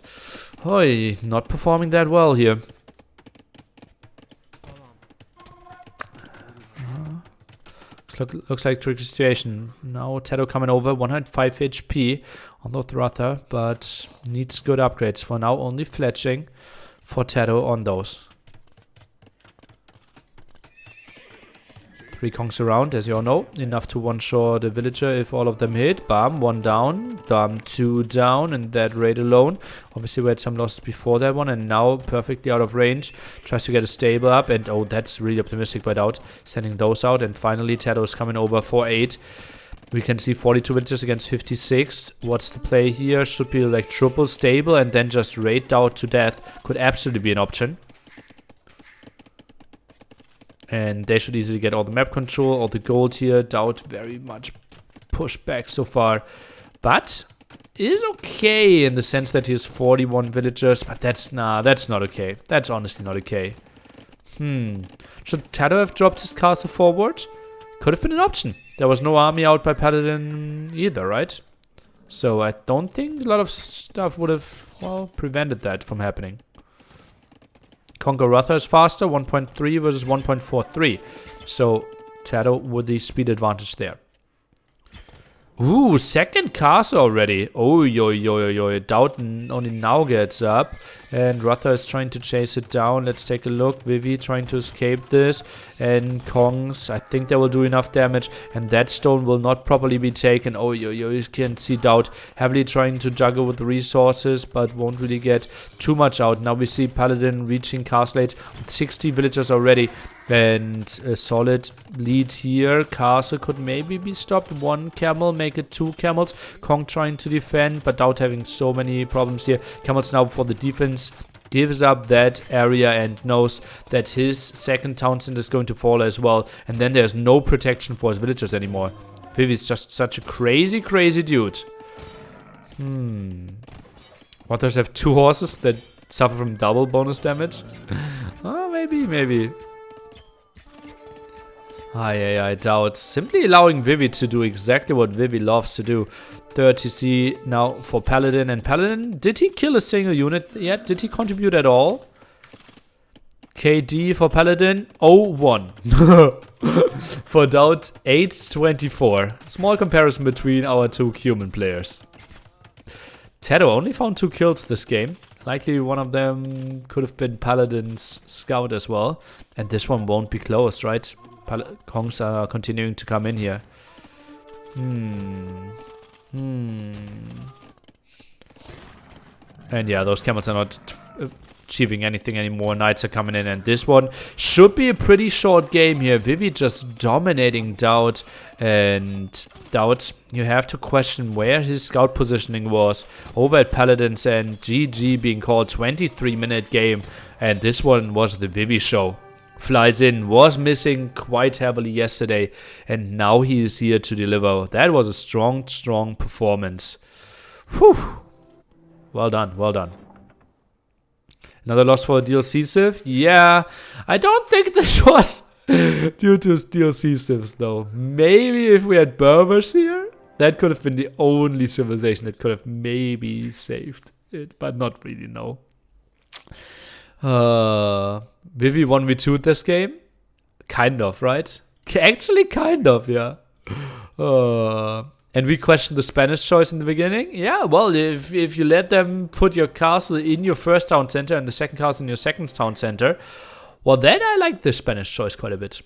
Oi, not performing that well here. Looks like a tricky situation. Now Tado coming over, 105 HP on the Ratha, but needs good upgrades. For now, only fletching for Tado on those. 3 Kongs around, as you all know. Enough to one-shot the villager if all of them hit. Bam, 1 down. Bam, 2 down. And that raid alone. Obviously, we had some losses before that one. And now, perfectly out of range. Tries to get a stable up. And oh, that's really optimistic by Doubt. Sending those out. And finally, Tado's coming over for 8. We can see 42 villagers against 56. What's the play here? Should be like triple stable. And then just raid Doubt to death. Could absolutely be an option. And they should easily get all the map control, all the gold here. Doubt very much pushed back so far. But is okay in the sense that he has 41 villagers. But that's not okay. That's honestly not okay. Should Tado have dropped his castle forward? Could have been an option. There was no army out by Paladin either, right? So I don't think a lot of stuff would have, well, prevented that from happening. Conquer Rotha is faster, 1.3 versus 1.43. So Tado with the speed advantage there. Ooh, second castle already. Oh, yo. Doubt only now gets up. And Rotha is trying to chase it down. Let's take a look. Vivi trying to escape this. And Kongs, I think they will do enough damage. And that stone will not properly be taken. Oh, yo. You can see Doubt heavily trying to juggle with the resources, but won't really get too much out. Now we see Paladin reaching Castle 8 with 60 villagers already. And a solid lead here. Castle could maybe be stopped. One camel, make it 2 camels. Kong trying to defend, but Doubt having so many problems here. Camels now for the defense. Gives up that area and knows that his second town center is going to fall as well. And then there's no protection for his villagers anymore. Vivi is just such a crazy dude. Others have 2 horses that suffer from double bonus damage. Oh, maybe. I doubt. Simply allowing Vivi to do exactly what Vivi loves to do. 30C now for Paladin. And Paladin, did he kill a single unit yet? Did he contribute at all? KD for Paladin, 0-1. For Doubt, 8-24. Small comparison between our 2 human players. Tado only found 2 kills this game. Likely one of them could have been Paladin's scout as well. And this one won't be closed, right? Kongs are continuing to come in here. And yeah, those camels are not achieving anything anymore. Knights are coming in, and this one should be a pretty short game here. Vivi just dominating Doubt, and Doubt, you have to question where his scout positioning was over at Paladins, and GG being called 23-minute game, and this one was the Vivi show. Flies in, was missing quite heavily yesterday, and now he is here to deliver. That was a strong performance. Whew. Well done. Another loss for DLC Civ? Yeah, I don't think this was due to DLC Civs though. Maybe if we had Berbers here, that could have been the only civilization that could have maybe saved it, but not really, no. Vivi 1v2 this game? Kind of, right? Actually, kind of, yeah. And we questioned the Spanish choice in the beginning. Yeah, well, if you let them put your castle in your first town center and the second castle in your second town center, well, then I like the Spanish choice quite a bit.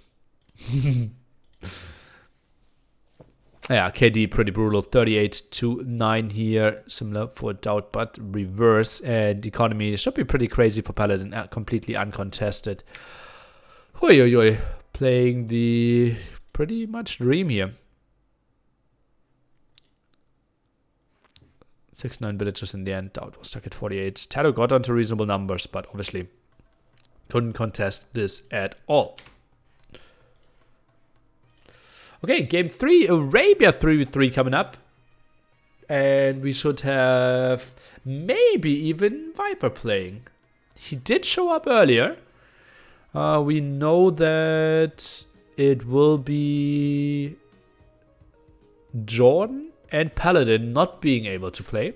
Yeah, KD pretty brutal. 38-9 here. Similar for Doubt, but reverse. And economy should be pretty crazy for Paladin. Completely uncontested. Hoi. Playing the pretty much dream here. 6-9 villagers in the end. Doubt was stuck at 48. Tado got onto reasonable numbers, but obviously couldn't contest this at all. Okay, game 3, Arabia 3v3 coming up. And we should have maybe even Viper playing. He did show up earlier. We know that it will be Jordan and Paladin not being able to play.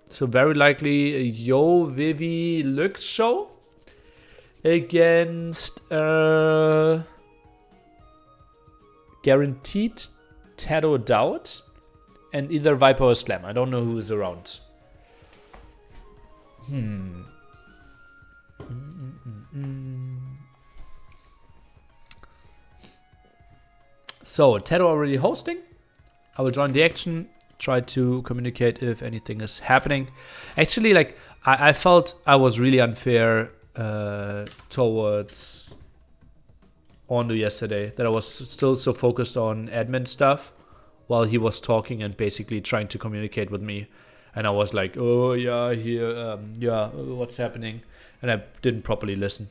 So very likely a Yo Vivi Lux show against guaranteed Tado Doubt and either Viper or Slam. I don't know who is around. So Tado already hosting. I will join the action, try to communicate if anything is happening. Actually, like I felt I was really unfair towards Ondo yesterday, that I was still so focused on admin stuff while he was talking and basically trying to communicate with me. And I was like, oh yeah, here, yeah, what's happening? And I didn't properly listen.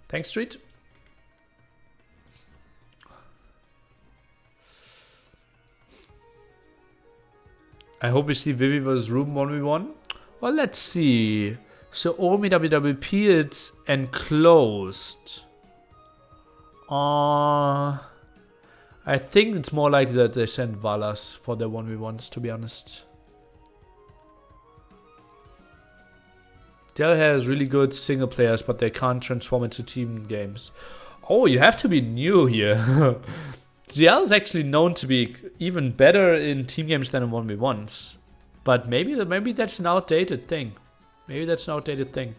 Thanks, Street. I hope we see Vivi vs. Ruben 1v1. Well, let's see. Suomi WWP, it's enclosed. I think it's more likely that they send Valas for their 1v1s, to be honest. Dell has really good single players, but they can't transform into team games. Oh, you have to be new here. GL is actually known to be even better in team games than in 1v1s. But maybe that's an outdated thing. Maybe that's an outdated thing.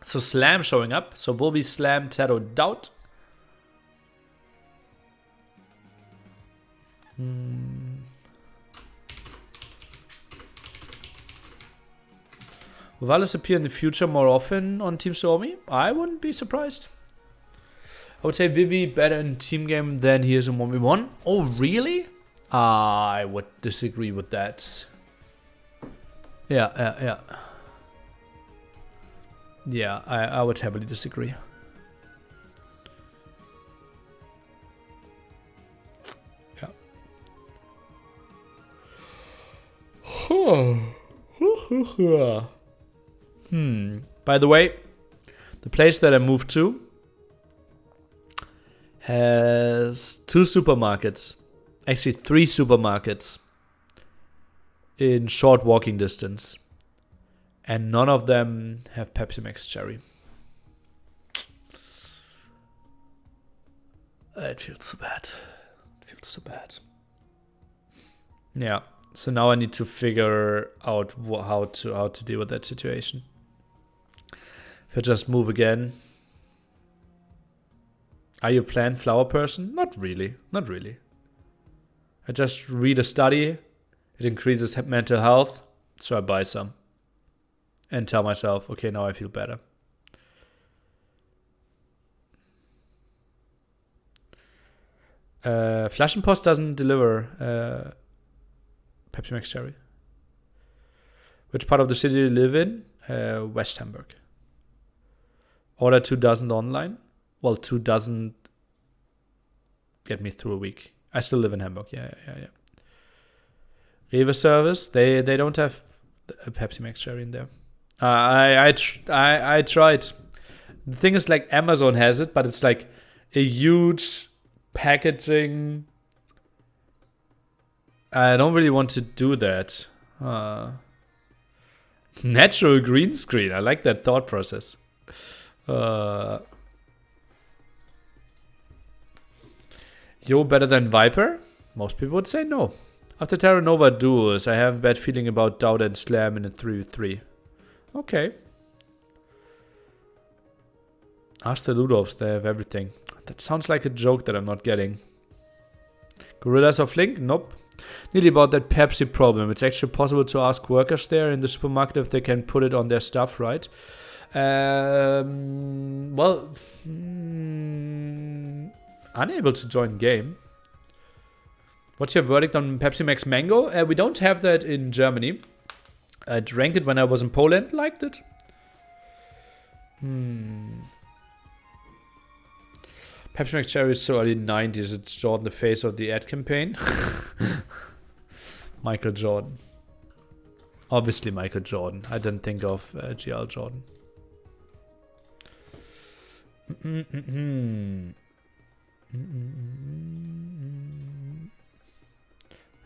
So Slam showing up. So will be Slam, Tato, Doubt. Will Valas appear in the future more often on Team Suomi? I wouldn't be surprised. I would say Vivi better in team game than he is in 1v1. Oh, really? I would disagree with that. Yeah. Yeah, I would heavily disagree. Yeah. By the way, the place that I moved to has 2 supermarkets. Actually, 3 supermarkets in short walking distance. And none of them have Pepsi Max Cherry. It feels so bad. It feels so bad. Yeah. So now I need to figure out how to deal with that situation. If I just move again. Are you a plant flower person? Not really. Not really. I just read a study. It increases mental health. So I buy some. And tell myself, okay, now I feel better. Flaschenpost doesn't deliver Pepsi Max Cherry. Which part of the city do you live in? West Hamburg. Order 2 dozen online. Well, 2 doesn't get me through a week. I still live in Hamburg. Yeah. Rewe service. They don't have a Pepsi Max Cherry in there. I tried. The thing is, like, Amazon has it, but it's like a huge packaging. I don't really want to do that. Natural green screen. I like that thought process. Yo, better than Viper? Most people would say no. After Terra Nova duels, I have a bad feeling about Doubt and Slam in a 3v3. Okay. Ask the Ludovs, they have everything. That sounds like a joke that I'm not getting. Gorillas of Link? Nope. Nearly about that Pepsi problem. It's actually possible to ask workers there in the supermarket if they can put it on their stuff, right? Well, unable to join game. What's your verdict on Pepsi Max Mango? We don't have that in Germany. I drank it when I was in Poland. Liked it. Pepsi Max Cherry is so early 90s. It's Jordan, the face of the ad campaign. Michael Jordan. Obviously Michael Jordan. I didn't think of GL Jordan.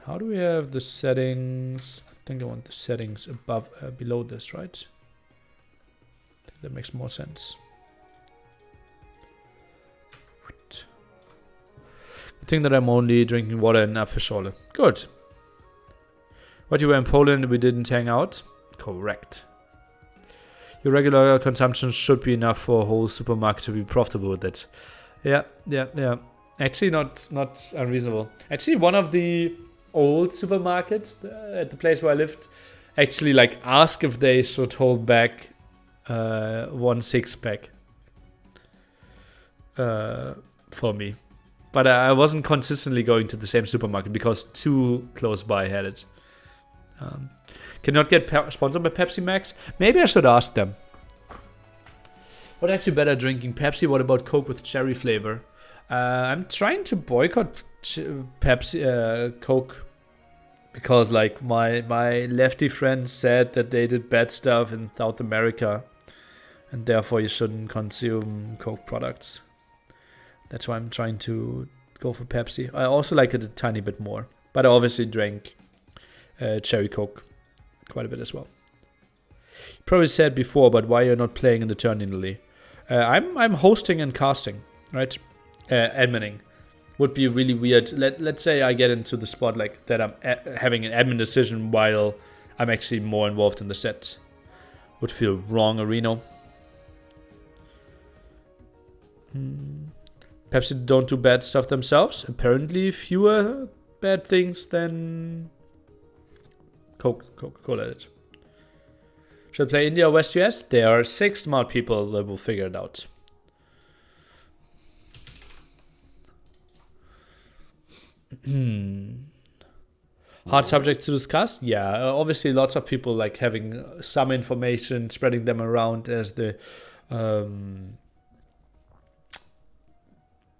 How do we have the settings? I think I want the settings above, below this, right? I think that makes more sense. I think that I'm only drinking water in Apfelschorle. Good. What, you were in Poland, we didn't hang out? Correct. Your regular consumption should be enough for a whole supermarket to be profitable with it. Yeah. Actually, not unreasonable. Actually, one of the old supermarkets at the place where I lived actually like asked if they should hold back 1 6-pack for me. But I wasn't consistently going to the same supermarket because 2 close by had it. Cannot get sponsored by Pepsi Max? Maybe I should ask them. What actually better, drinking Pepsi? What about Coke with cherry flavor? I'm trying to boycott Pepsi, Coke, because like my lefty friends said that they did bad stuff in South America, and therefore you shouldn't consume Coke products. That's why I'm trying to go for Pepsi. I also like it a tiny bit more, but I obviously drank cherry Coke quite a bit as well. Probably said before, but why you're not playing in the tournament? I'm hosting and casting, right? Adminning would be really weird. Let's say I get into the spot like that. I'm having an admin decision while I'm actually more involved in the set. Would feel wrong, Areno. Pepsi don't do bad stuff themselves. Apparently, fewer bad things than Coca-Cola did. Should I play India or West US? There are 6 smart people that will figure it out. Hard subject to discuss? Yeah, obviously lots of people like having some information, spreading them around as the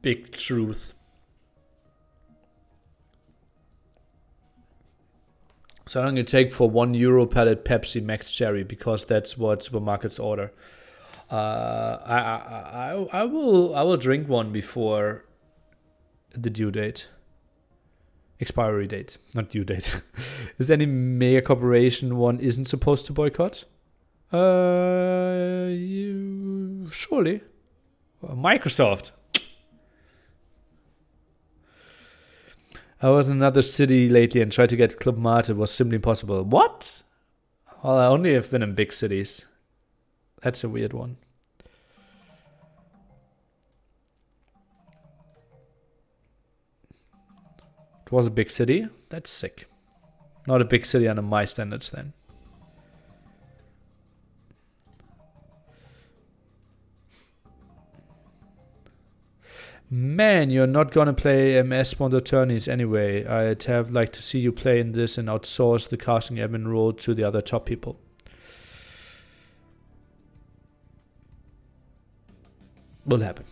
big truth. So I'm going to take for €1 pellet Pepsi Max Cherry because that's what supermarkets order. I will drink one before the due date. Expiry date, not due date. Is there any mega corporation one isn't supposed to boycott? Surely. Microsoft. I was in another city lately and tried to get Club Mate. It was simply impossible. What? Well, I only have been in big cities. That's a weird one. It was a big city? That's sick. Not a big city under my standards then. Man, you're not gonna play MS sponsored tourneys anyway. I'd have liked to see you play in this and outsource the casting admin role to the other top people. Will happen.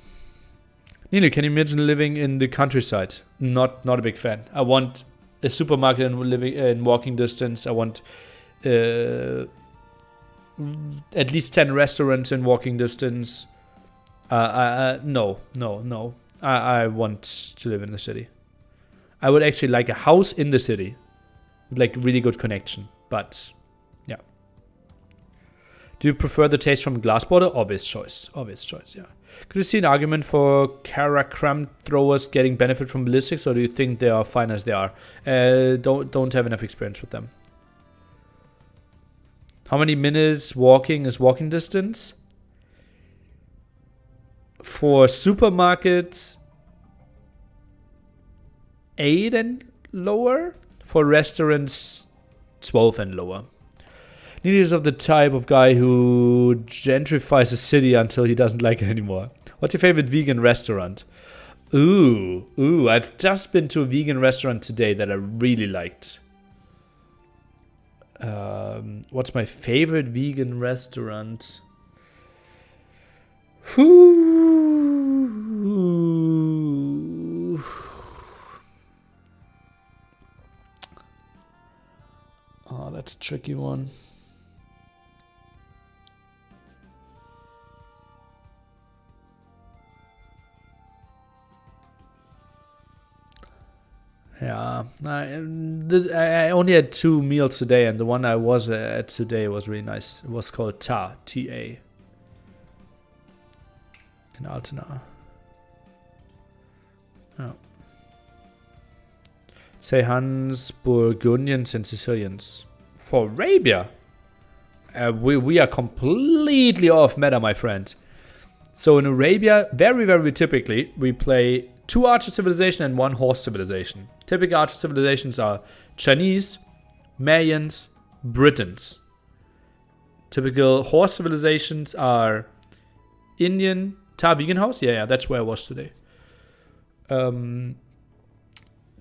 Nino, can you imagine living in the countryside? Not a big fan. I want a supermarket and living in walking distance. I want at least 10 restaurants in walking distance. No. I want to live in the city. I would actually like a house in the city. With like really good connection. But, yeah. Do you prefer the taste from a glass bottle? Obvious choice, yeah. Could you see an argument for Karakram throwers getting benefit from ballistics, or do you think they are fine as they are? Don't have enough experience with them. How many minutes walking is walking distance? For supermarkets, 8 and lower. For restaurants, 12 and lower. Neely is of the type of guy who gentrifies a city until he doesn't like it anymore. What's your favorite vegan restaurant? Ooh, I've just been to a vegan restaurant today that I really liked. What's my favorite vegan restaurant? Oh, that's a tricky one. Yeah, I only had 2 meals today, and the one I was at today was really nice. It was called Ta, T-A, in Altena. Oh. Say Hans, Burgundians, and Sicilians. For Arabia, we are completely off meta, my friend. So in Arabia, very, very typically, we play 2 archer civilization and 1 horse civilization. Typical archer civilizations are Chinese, Mayans, Britons. Typical horse civilizations are Indian. Ta vegan house? Yeah, that's where I was today.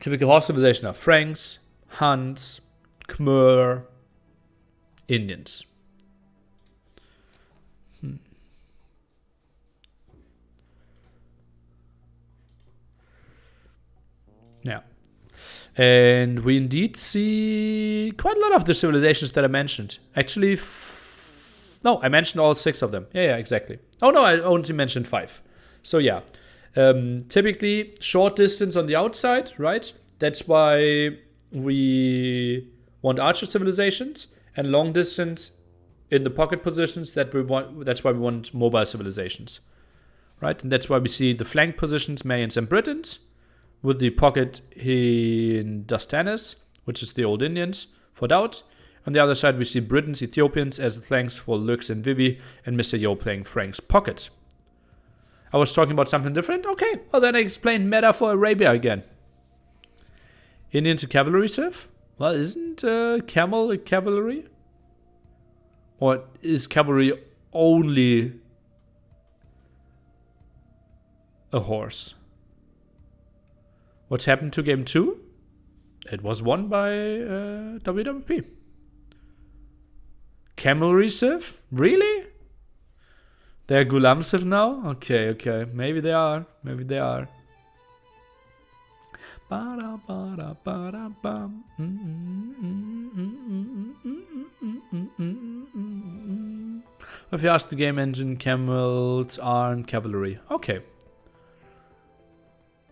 Typical horse civilization are Franks, Huns, Khmer, Indians. Yeah. And we indeed see quite a lot of the civilizations that I mentioned. Actually, no, I mentioned all 6 of them. Yeah, exactly. Oh no, I only mentioned 5. So yeah, typically short distance on the outside, right? That's why we want archer civilizations, and long distance in the pocket positions that we want. That's why we want mobile civilizations, right? And that's why we see the flank positions, Mayans and Britons, with the pocket Hindustanis, which is the old Indians, for Daut. On the other side, we see Britons, Ethiopians as the flanks for Lux and Vivi, and Mr. Yo playing Frank's pocket. I was talking about something different? Okay, well then I explained meta for Arabia again. Indians a cavalry civ? Well, isn't camel a cavalry? Or is cavalry only a horse? What's happened to game 2? It was won by WWP. Camelry civ? Really? They're Gulam civ now? Okay. Maybe they are. If you ask the game engine, camels aren't cavalry. Okay.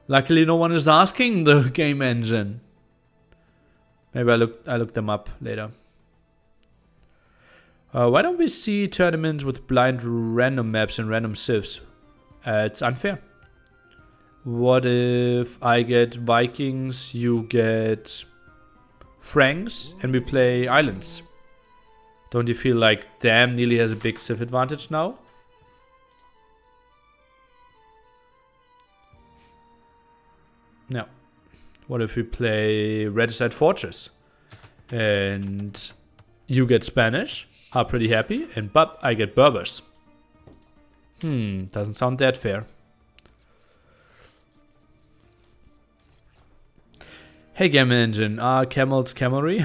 Luckily, no one is asking the game engine. Maybe I look them up later. Why don't we see tournaments with blind random maps and random civs? It's unfair. What if I get Vikings, you get Franks, and we play islands? Don't you feel like, damn, Neely has a big civ advantage now? No. What if we play Regicide Fortress? And you get Spanish, are pretty happy, but I get Berbers. Doesn't sound that fair. Hey Game Engine, are camels camelry?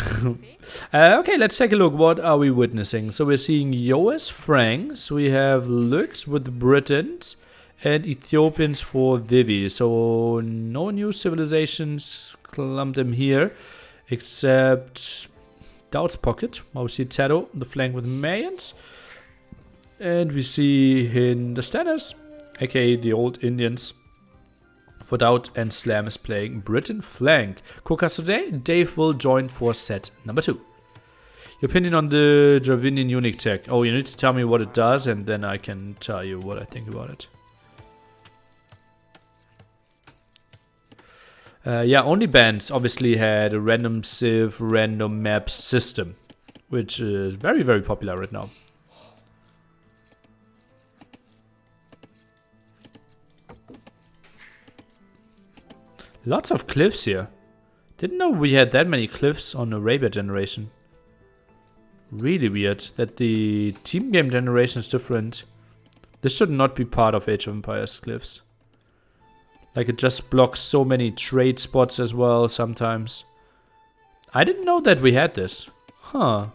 Okay, let's take a look. What are we witnessing? So we're seeing Yoas Franks, we have Lux with Britons, and Ethiopians for Vivi. So no new civilizations clumped them here, except Doubt's pocket. We see Tado, the flank with Mayans. And we see Hindustanis, aka the old Indians, for Doubt, and Slam is playing Britain flank. Cookcast today, Dave will join for set number 2. Your opinion on the Dravidian unique tech? Oh, you need to tell me what it does, and then I can tell you what I think about it. Yeah, only bands obviously had a random civ, random map system, which is very, very popular right now. Lots of cliffs here. Didn't know we had that many cliffs on Arabia generation. Really weird that the team game generation is different. This should not be part of Age of Empires cliffs. Like, it just blocks so many trade spots as well sometimes. I didn't know that we had this. Huh.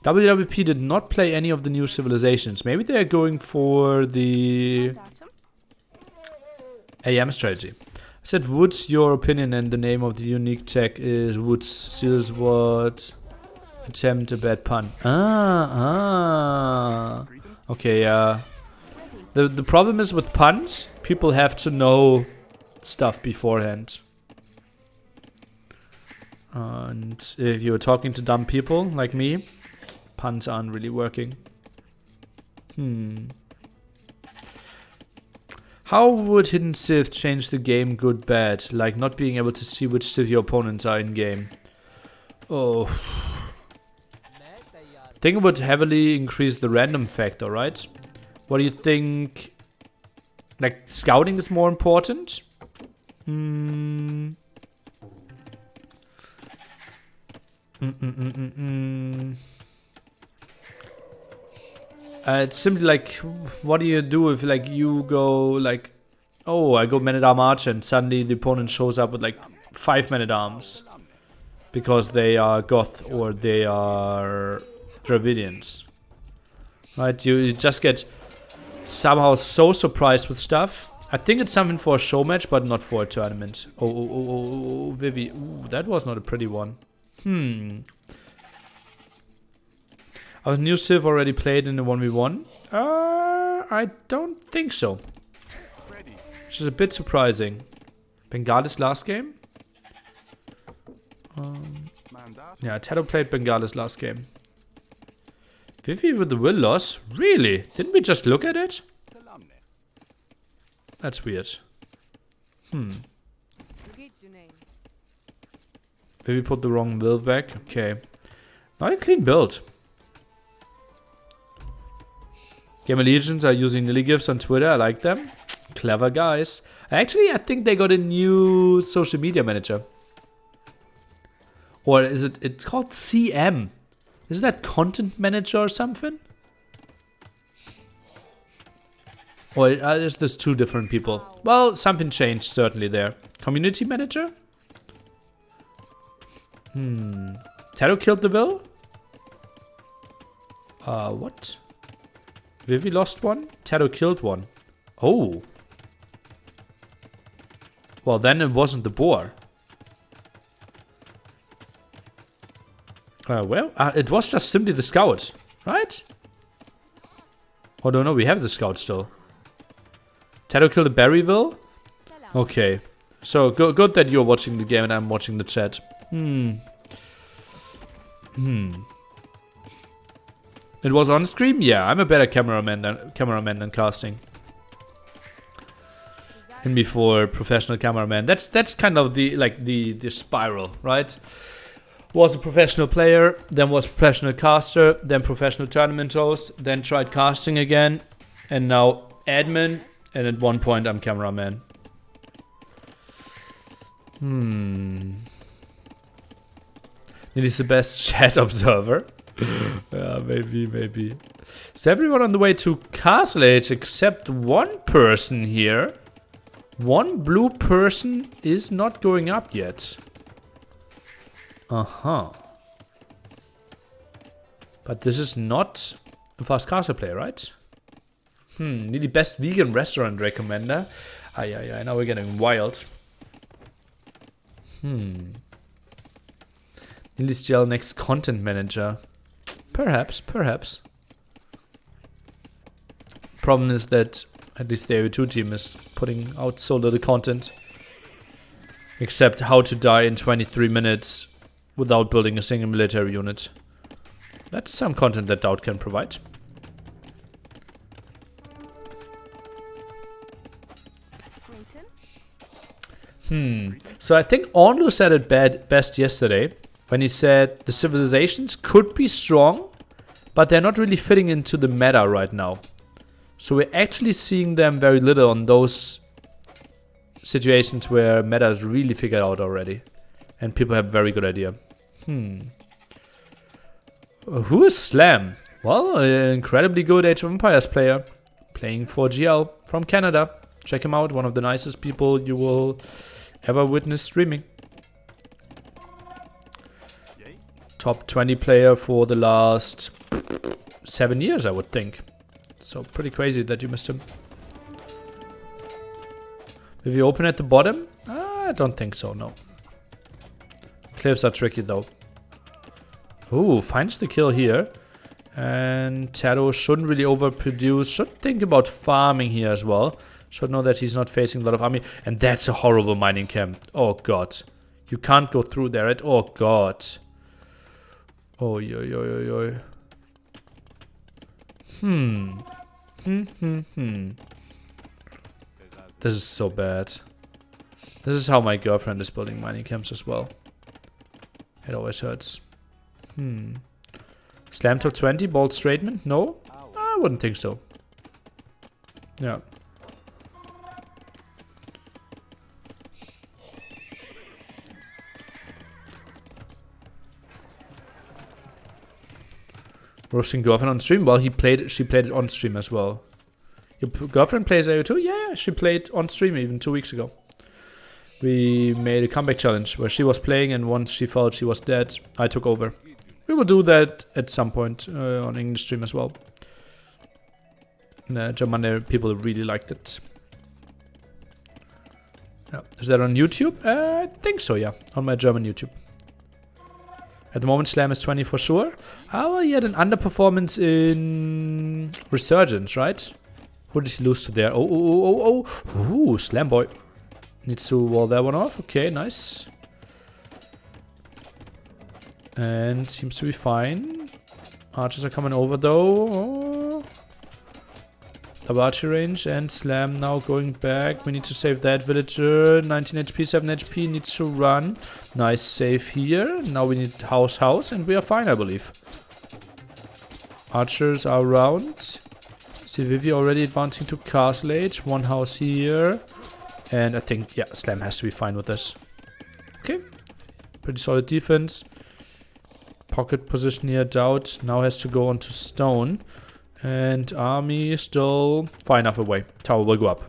WWP did not play any of the new civilizations. Maybe they're going for the AM strategy. I said, Woods, your opinion, and the name of the unique tech is Woods steals what? Attempt a bad pun. Okay, yeah. The problem is with puns, people have to know stuff beforehand. And if you're talking to dumb people like me, puns aren't really working. How would Hidden Civ change the game good bad? Like not being able to see which civ your opponents are in game. Oh. I think it would heavily increase the random factor, right? What do you think? Like, scouting is more important? It's simply like, what do you do if like you go like, oh, I go Man-at-Arm Archer and suddenly the opponent shows up with like 5 Man-at-Arms because they are Goth or they are Dravidians, right? You just get somehow so surprised with stuff, I think it's something for a show match, but not for a tournament. Vivi. Ooh, that was not a pretty one. Our new Civ already played in the 1v1? I don't think so. Which is a bit surprising. Baguettes last game? Yeah, Tato played Baguettes last game. Vivi with the will loss? Really? Didn't we just look at it? That's weird. Vivi put the wrong will back. Okay. Not a clean build. GamerLegions are using Nilly gifs on Twitter. I like them. Clever guys. Actually, I think they got a new social media manager. Or is it? It's called CM. Is that content manager or something? Or is this two different people? Well, something changed certainly there. Community manager? Taro killed the Will? What? Vivi lost one? Taro killed one. Oh. Well, then it wasn't the boar. It was just simply the scout, right? Oh, no, we have the scout still. Tato killed a Berryville? Okay. So, good that you're watching the game and I'm watching the chat. It was on stream? Yeah, I'm a better cameraman than casting. And before professional cameraman. That's kind of the spiral, right? Was a professional player, then was professional caster, then professional tournament host, then tried casting again, and now admin, and at one point I'm cameraman. It is the best chat observer. Yeah, maybe. Is everyone on the way to Castle Age except one person here? One blue person is not going up yet. But this is not a fast castle play, right? Need the best vegan restaurant recommender. Yeah, now we're getting wild. Nili's Gel next content manager. Perhaps. Problem is that at least the AO2 team is putting out so little content. Except how to die in 23 minutes without building a single military unit. That's some content that Doubt can provide. So I think Onlu said it best yesterday when he said the civilizations could be strong, but they're not really fitting into the meta right now. So we're actually seeing them very little on those situations where meta is really figured out already. And people have a very good idea. Who is Slam? Well, an incredibly good Age of Empires player. Playing for GL from Canada. Check him out, one of the nicest people you will ever witness streaming. Top 20 player for the last 7 years, I would think. So pretty crazy that you missed him. Will you open at the bottom? I don't think so, no. Cliffs are tricky though. Ooh, finds the kill here. And Taro shouldn't really overproduce. Should think about farming here as well. Should know that he's not facing a lot of army. And that's a horrible mining camp. Oh god. You can't go through there, right? Oh god. Oh, yo. This is so bad. This is how my girlfriend is building mining camps as well. It always hurts. Slam top 20, bold straightman? No? I wouldn't think so. Yeah. Roasting girlfriend on stream? Well, she played it on stream as well. Your girlfriend plays AO2? Yeah, she played on stream even 2 weeks ago. We made a comeback challenge where she was playing, and once she felt she was dead, I took over. We will do that at some point on English stream as well. German people really liked it. Yeah. Is that on YouTube? I think so, yeah. On my German YouTube. At the moment, Slam is 20 for sure. Oh, he had an underperformance in Resurgence, right? Who did he lose to there? Oh. Ooh, Slam boy. Needs to wall that one off. Okay, nice. And seems to be fine. Archers are coming over though. Oh. Double archery range and Slam now going back. We need to save that villager. 19 HP, 7 HP. Needs to run. Nice save here. Now we need house. And we are fine, I believe. Archers are around. See Vivi already advancing to Castle Age. One house here. And I think, yeah, Slam has to be fine with this. Okay. Pretty solid defense. Pocket position here. Doubt now has to go on to Stone. And army is still far enough away. Tower will go up.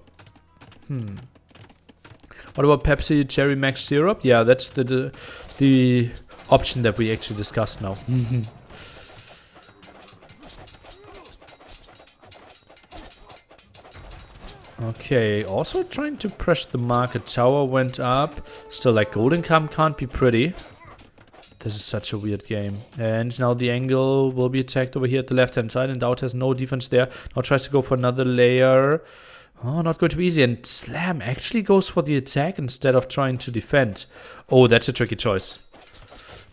What about Pepsi Cherry Max Syrup? Yeah, that's the option that we actually discussed now. Okay, also trying to press the market. Tower went up. Still, like, Golden Cam can't be pretty. This is such a weird game. And now the angle will be attacked over here at the left-hand side. And Doubt has no defense there. Now tries to go for another layer. Oh, not going to be easy. And Slam actually goes for the attack instead of trying to defend. Oh, that's a tricky choice.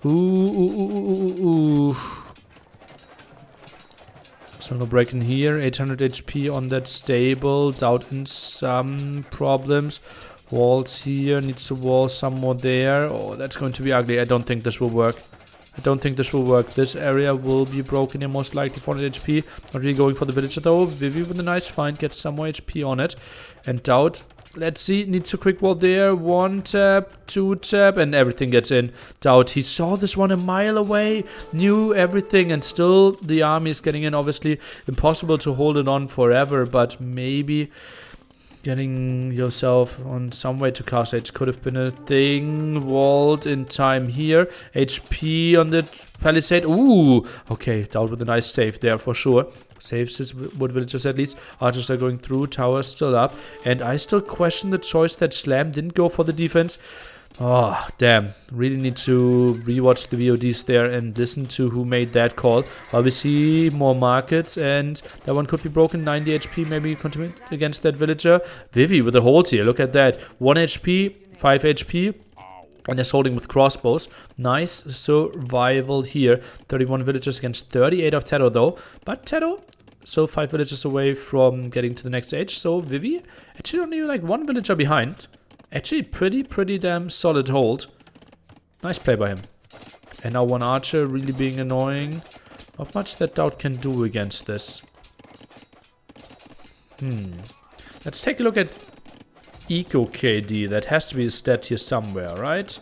Ooh. So no break in here. 800 HP on that stable. Doubt in some problems. Walls here. Needs to wall some more there. Oh, that's going to be ugly. I don't think this will work. This area will be broken here most likely. 400 HP. Not really going for the villager though. Vivi with a nice find. Gets some more HP on it. And Doubt. Let's see. Needs a quick wall there. 1 tap. 2 tap. And everything gets in. Doubt. He saw this one a mile away. Knew everything. And still the army is getting in. Obviously impossible to hold it on forever. But maybe getting yourself on some way to Castle Age could have been a thing. Walled in time here. HP on the palisade. Ooh. Okay. Doubt with a nice save there for sure. Saves his wood villagers at least. Archers are going through. Tower still up. And I still question the choice that Slam didn't go for the defense. Oh, damn. Really need to rewatch the VODs there and listen to who made that call. While we see more markets and that one could be broken. 90 HP maybe continue against that villager. Vivi with a hold here. Look at that. 1 HP, 5 HP. And is holding with crossbows. Nice survival here. 31 villagers against 38 of Teto though. But Teto still 5 villagers away from getting to the next stage. So Vivi actually only like 1 villager behind. Actually pretty damn solid hold. Nice play by him. And now 1 archer really being annoying. Not much that Doubt can do against this. Let's take a look at Eco KD. That has to be a stat here somewhere, right?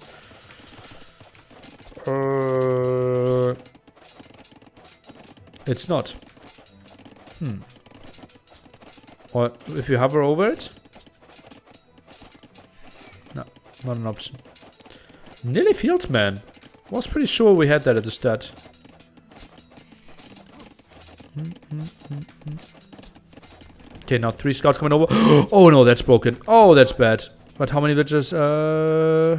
It's not. Or if you hover over it? No, not an option. Nearly Fieldsman. Was pretty sure we had that at the stat. Okay, now 3 scouts coming over. Oh no, that's broken. Oh, that's bad. But how many villagers are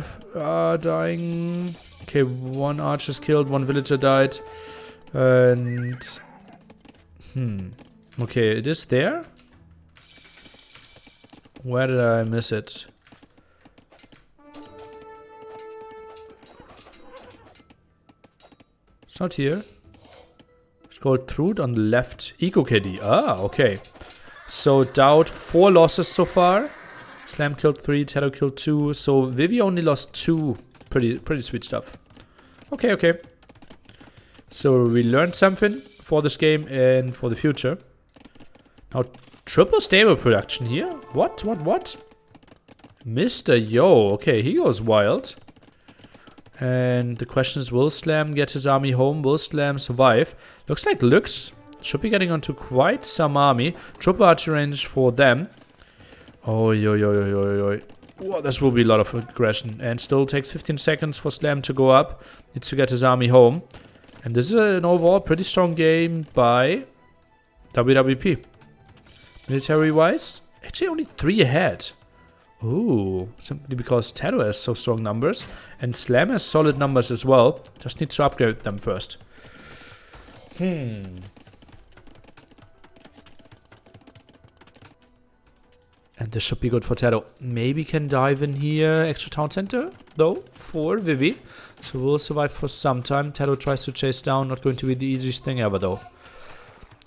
dying? Okay, 1 archer's killed, 1 villager died. And... Okay, it is there? Where did I miss it? It's not here. Scroll through it on the left. Eco KD. Ah, okay. So Doubt 4 losses so far. Slam killed 3, Teto killed 2. So Vivi only lost 2. Pretty sweet stuff. Okay. So we learned something for this game and for the future. Now triple stable production here. What? Mr. Yo. Okay, he goes wild. And the question is, will Slam get his army home? Will Slam survive? Looks like Lux should be getting onto quite some army. Triple archer range for them. Oh, yo. Whoa, this will be a lot of aggression. And still takes 15 seconds for Slam to go up. Needs to get his army home. And this is an overall pretty strong game by WWP. Military-wise, actually only 3 ahead. Ooh, simply because Taro has so strong numbers. And Slam has solid numbers as well. Just needs to upgrade them first. And this should be good for Taro. Maybe can dive in here. Extra town center, though, for Vivi. So we'll survive for some time. Taro tries to chase down. Not going to be the easiest thing ever, though.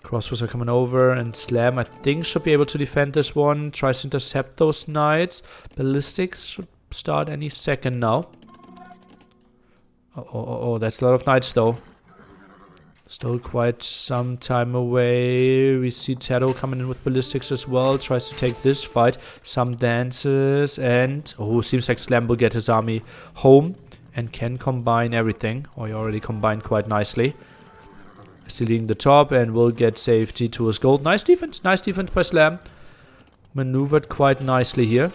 Crossbows are coming over. And Slam, I think, should be able to defend this one. Tries to intercept those knights. Ballistics should start any second now. Oh, that's a lot of knights, though. Still quite some time away. We see Taro coming in with ballistics as well. Tries to take this fight. Some dances. And, oh, seems like Slam will get his army home. And can combine everything. Or he already combined quite nicely. Still leading the top and will get safety to his gold. Nice defense. Nice defense by Slam. Maneuvered quite nicely here.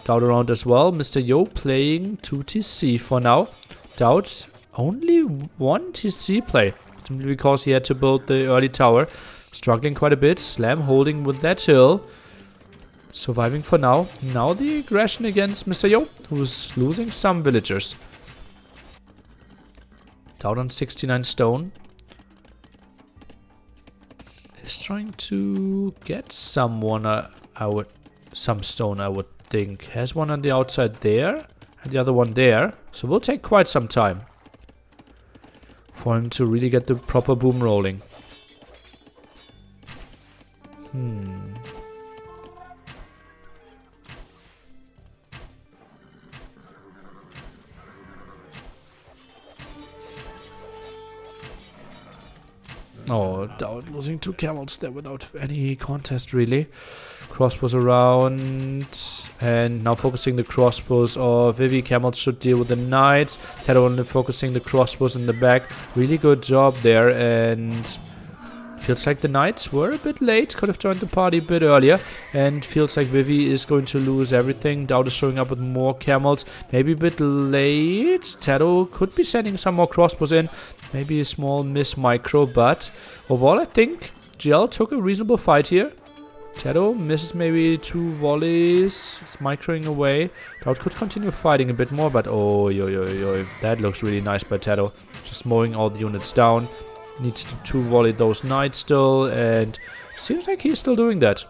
Doubt around as well. Mr. Yo playing 2 TC for now. Doubt only 1 TC play. Simply because he had to build the early tower. Struggling quite a bit. Slam holding with that hill. Surviving for now. Now the aggression against Mr. Yo, who's losing some villagers. Down on 69 stone. Is trying to get someone, some stone, I would think. Has one on the outside there, and the other one there. So we'll take quite some time for him to really get the proper boom rolling. Oh, Doubt losing 2 camels there without any contest, really. Crossbows around. And now focusing the crossbows of Vivi. Camels should deal with the knights. Taro only focusing the crossbows in the back. Really good job there. And feels like the knights were a bit late. Could have joined the party a bit earlier. And feels like Vivi is going to lose everything. Doubt is showing up with more camels. Maybe a bit late. Taro could be sending some more crossbows in. Maybe a small miss micro, but overall I think GL took a reasonable fight here. Taro misses maybe 2 volleys. It's microing away. Doubt could continue fighting a bit more, but oh, that looks really nice by Taro. Just mowing all the units down. Needs to 2 volley those knights still, and seems like he's still doing that.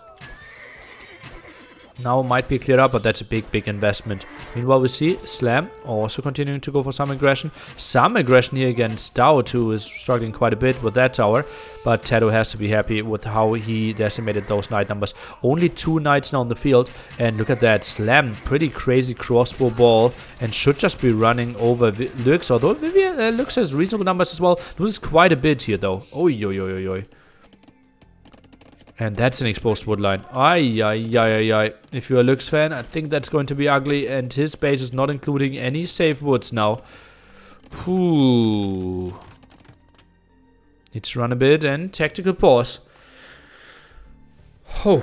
Now might be cleared up, but that's a big investment. Meanwhile, we see Slam also continuing to go for some aggression. Some aggression here against Doubt, who is struggling quite a bit with that tower. But Taro has to be happy with how he decimated those knight numbers. Only 2 knights now on the field. And look at that. Slam, pretty crazy crossbow ball. And should just be running over Lux. Although Lux has reasonable numbers as well. Loses quite a bit here, though. Oi. And that's an exposed wood line. Ay. If you're a Lux fan, I think that's going to be ugly. And his base is not including any safe woods now. Ooh. Needs to run a bit and tactical pause. Oh.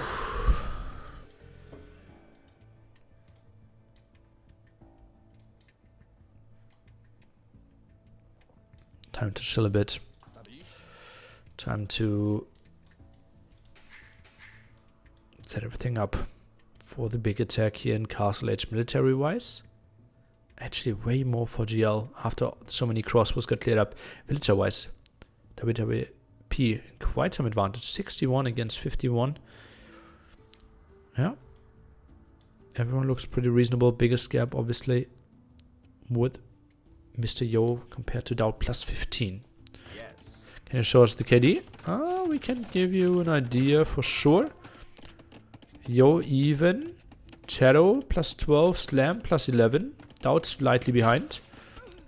Time to chill a bit. Time to set everything up for the big attack here in Castle Age military-wise. Actually, way more for GL after so many crossbows got cleared up. Villager-wise, WWP quite some advantage. 61 against 51. Yeah. Everyone looks pretty reasonable. Biggest gap, obviously, with Mr. Yo compared to Doubt plus 15. Yes. Can you show us the KD? We can give you an idea for sure. Yo even. Taro plus 12. Slam plus 11. Doubt slightly behind.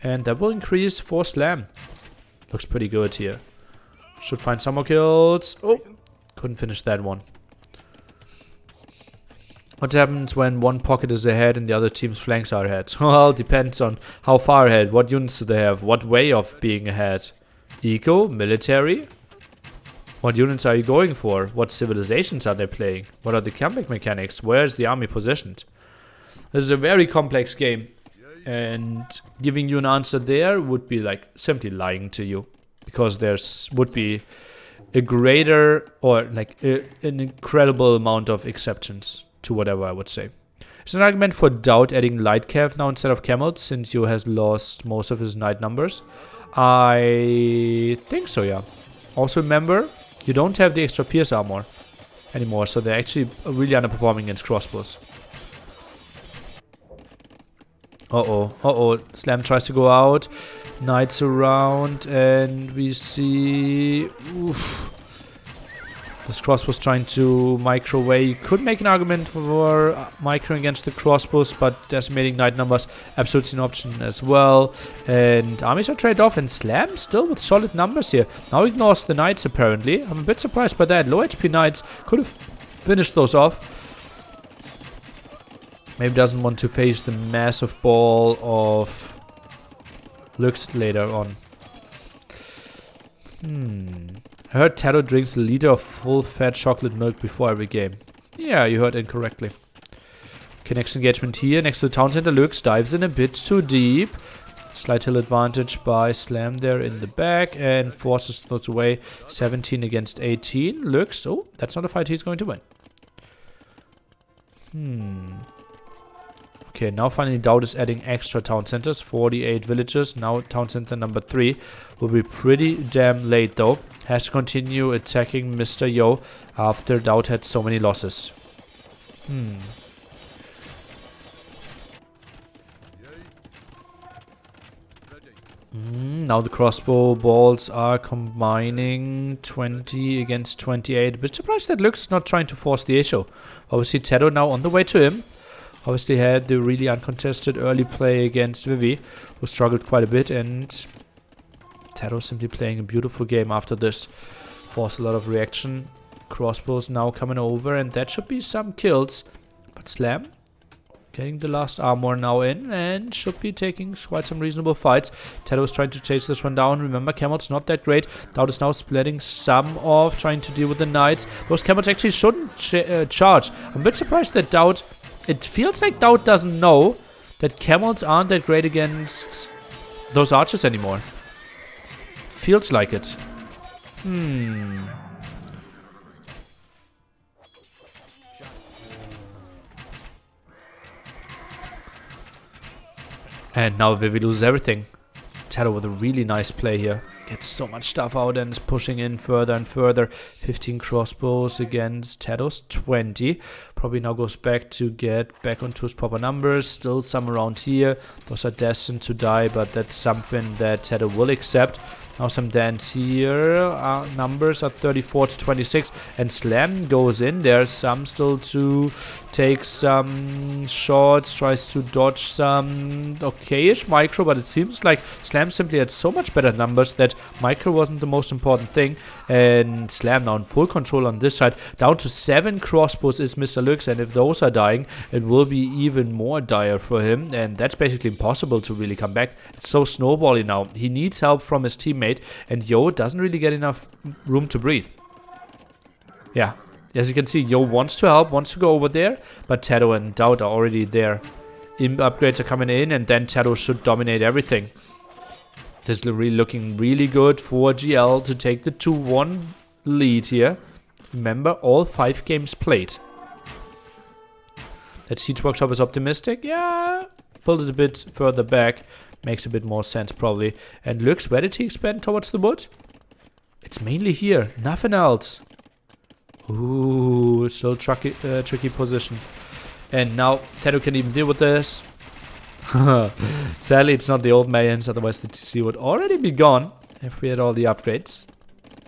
And that will increase for Slam. Looks pretty good here. Should find some more kills. Oh, couldn't finish that one. What happens when one pocket is ahead and the other team's flanks are ahead? Well, depends on how far ahead, what units do they have, what way of being ahead. Eco, military? What units are you going for? What civilizations are they playing? What are the camping mechanics? Where is the army positioned? This is a very complex game. And giving you an answer there would be like simply lying to you. Because there's would be a greater or like an incredible amount of exceptions to whatever I would say. There's an argument for Doubt adding Light Cav now instead of Camels, since Yo has lost most of his Knight numbers. I think so, yeah. Also remember, you don't have the extra Pierce armor anymore, so they're actually really underperforming against crossbows. Slam tries to go out. Knights around, and we see... Oof. This crossbow's trying to micro away. You could make an argument for micro against the crossbows, but decimating Knight numbers, absolutely an option as well. And armies are traded off, and Slam still with solid numbers here. Now ignores the Knights apparently. I'm a bit surprised by that. Low HP Knights could have finished those off. Maybe doesn't want to face the massive ball of Lux later on. I heard Tato drinks a liter of full-fat chocolate milk before every game. Yeah, you heard incorrectly. Okay, next engagement here. Next to the town center, Lux dives in a bit too deep. Slight hill advantage by Slam there in the back and forces those away. 17 against 18. Lux, oh, that's not a fight he's going to win. Okay, now finally Doubt is adding extra town centers. 48 villages. Now town center number 3 will be pretty damn late though. Has to continue attacking Mr. Yo after Doubt had so many losses. Now the crossbow balls are combining 20 against 28. A bit surprised that Lux is not trying to force the issue. Obviously Tato now on the way to him. Obviously had the really uncontested early play against Vivi, who struggled quite a bit, and Tato simply playing a beautiful game after this. Forced a lot of reaction. Crossbows now coming over, and that should be some kills. But Slam getting the last armor now in, and should be taking quite some reasonable fights. Tato is trying to chase this one down. Remember, Camel's not that great. Doubt is now splitting some off, trying to deal with the Knights. Those Camels actually shouldn't charge. I'm a bit surprised that Doubt... It feels like Doubt doesn't know that Camels aren't that great against those archers anymore. Feels like it. And now Vivi loses everything. Tato with a really nice play here. Gets so much stuff out and is pushing in further and further. 15 crossbows against Tato's 20. Probably now goes back to get back onto his proper numbers. Still some around here. Those are destined to die, but that's something that Tato will accept. Now some dance here. Numbers are 34 to 26. And Slam goes in. There's some still to take some shots. Tries to dodge some okayish micro. But it seems like Slam simply had so much better numbers that micro wasn't the most important thing. And Slam now in full control on this side. Down to 7 crossbows is Mr. Lux. And if those are dying, it will be even more dire for him. And that's basically impossible to really come back. It's so snowbally now. He needs help from his teammate. And Yo doesn't really get enough room to breathe. Yeah, as you can see, Yo wants to help, wants to go over there, but Tato and Doubt are already there. Upgrades are coming in, and then Tato should dominate everything. This is really looking really good for GL to take the 2-1 lead here. Remember, all 5 games played. That Siege Workshop is optimistic. Yeah, pulled it a bit further back. Makes a bit more sense probably. And Lux, where did he expand towards the wood? It's mainly here, nothing else. Ooh, still tricky position. And now Tato can even deal with this. Sadly, it's not the old Mayans, otherwise the TC would already be gone if we had all the upgrades.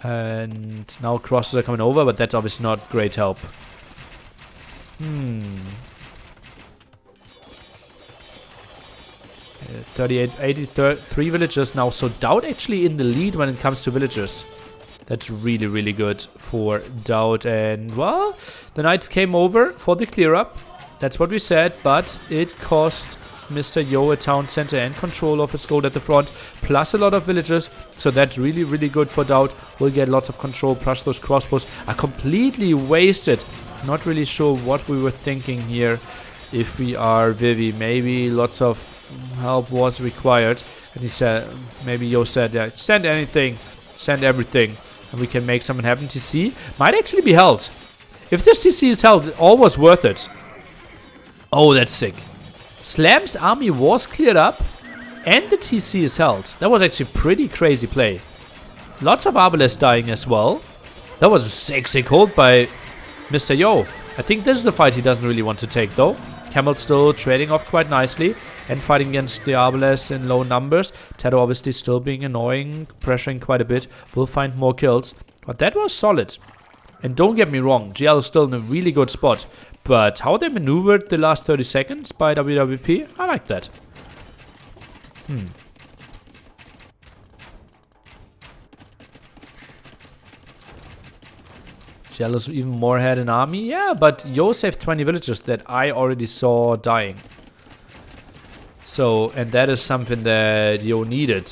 And now crosses are coming over, but that's obviously not great help. 38, 83 villagers now. So Doubt actually in the lead when it comes to villagers. That's really, really good for Doubt. And, well, the Knights came over for the clear up. That's what we said. But it cost Mr. Yo a town center and control of his gold at the front. Plus a lot of villagers. So that's really, really good for Doubt. We'll get lots of control. Plus those crossbows are completely wasted. Not really sure what we were thinking here. If we are Vivi, maybe lots of help was required. And he said, maybe Yo said, yeah, send anything, send everything, and we can make something happen. TC might actually be held. If this TC is held, all was worth it. Oh, that's sick. Slam's army was cleared up, and the TC is held. That was actually pretty crazy play. Lots of Arbalest dying as well. That was a sick hold by Mr. Yo. I think this is the fight he doesn't really want to take though. Camel still trading off quite nicely and fighting against the Arbalest in low numbers. Tedo obviously still being annoying, pressuring quite a bit. Will find more kills. But that was solid. And don't get me wrong, GL is still in a really good spot. But how they maneuvered the last 30 seconds by WWP, I like that. GL is even more ahead in army. Yeah, but Yo saved 20 villagers that I already saw dying. So, and that is something that Yo needed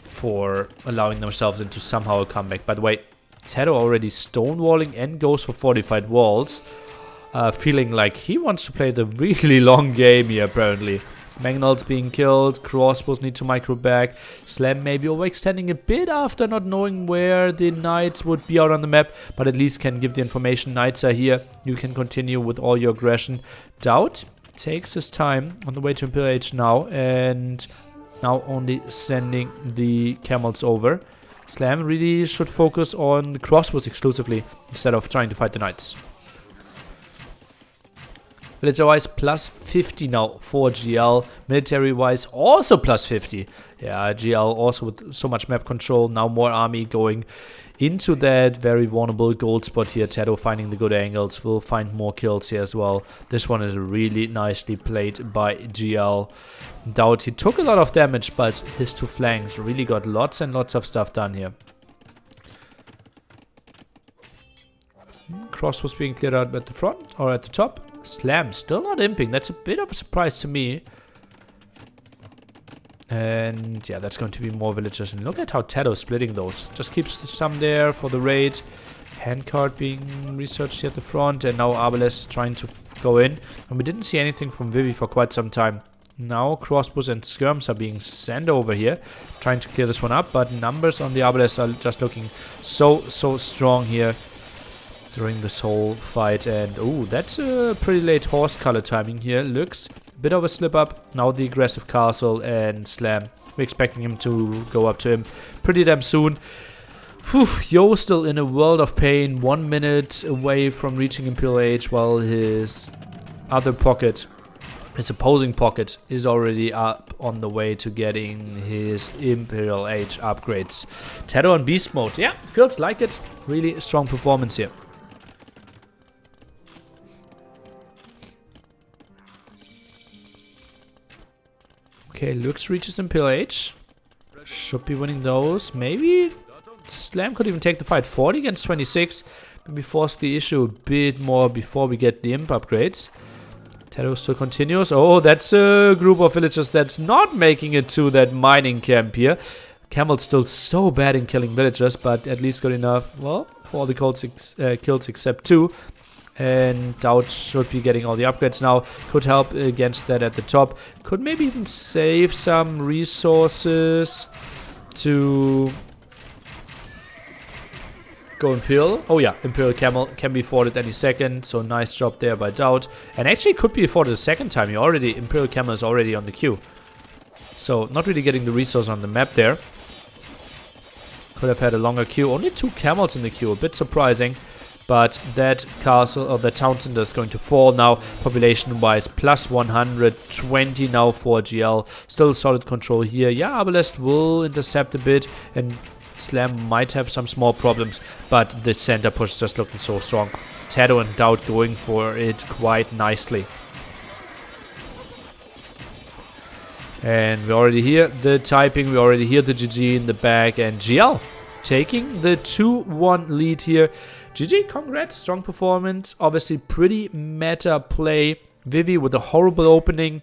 for allowing themselves into somehow a comeback. By the way, Tedo already stonewalling and goes for fortified walls. Feeling like he wants to play the really long game here, apparently. Magnol's being killed, crossbows need to micro back. Slam maybe overextending a bit after not knowing where the knights would be out on the map, but at least can give the information. Knights are here, you can continue with all your aggression. Doubt takes his time on the way to Imperial Age now, and now only sending the camels over. Slam really should focus on the crossbows exclusively instead of trying to fight the knights. Villager-wise, plus 50 now for GL. Military-wise, also plus 50. Yeah, GL also with so much map control. Now more army going into that very vulnerable gold spot here. Tedo finding the good angles. Will find more kills here as well. This one is really nicely played by GL. Doubt he took a lot of damage, but his two flanks really got lots and lots of stuff done here. Cross was being cleared out at the front or at the top. Slam still not imping. That's a bit of a surprise to me. And yeah, that's going to be more villagers. And look at how Tedo's splitting those. Just keeps some there for the raid. Handcart being researched here at the front. And now Arbalest trying to go in. And we didn't see anything from Vivi for quite some time. Now crossbows and skirms are being sent over here. Trying to clear this one up. But numbers on the Arbalest are just looking so strong here during this whole fight. And oh, that's a pretty late horse color timing here. Looks a bit of a slip up. Now the aggressive castle and Slam. We're expecting him to go up to him pretty damn soon. Whew, Yo still in a world of pain. 1 minute away from reaching Imperial Age, while his other pocket, his opposing pocket, is already up on the way to getting his Imperial Age upgrades. Tedo on beast mode. Yeah, feels like it. Really strong performance here. Okay, Lux reaches Imperial Age. Should be winning those. Maybe Slam could even take the fight. 40 against 26. Maybe force the issue a bit more before we get the imp upgrades. Tedo still continues. Oh, that's a group of villagers that's not making it to that mining camp here. Camel's still so bad in killing villagers, but at least good enough, well, for all the kills except 2. And Doubt should be getting all the upgrades now. Could help against that at the top. Could maybe even save some resources to go Imperial. Oh yeah, Imperial Camel can be afforded any second. So nice job there by Doubt. And actually could be afforded a second time. Imperial Camel is already on the queue. So not really getting the resource on the map there. Could have had a longer queue. Only 2 camels in the queue. A bit surprising. But that castle, or the town center, is going to fall now, population-wise, plus 120 now for GL. Still solid control here. Yeah, Arbalest will intercept a bit, and Slam might have some small problems, but the center push is just looking so strong. Tedo and Doubt going for it quite nicely. And we already hear the typing, we already hear the GG in the back, and GL taking the 2-1 lead here. GG, congrats, strong performance, obviously pretty meta play. Vivi with a horrible opening,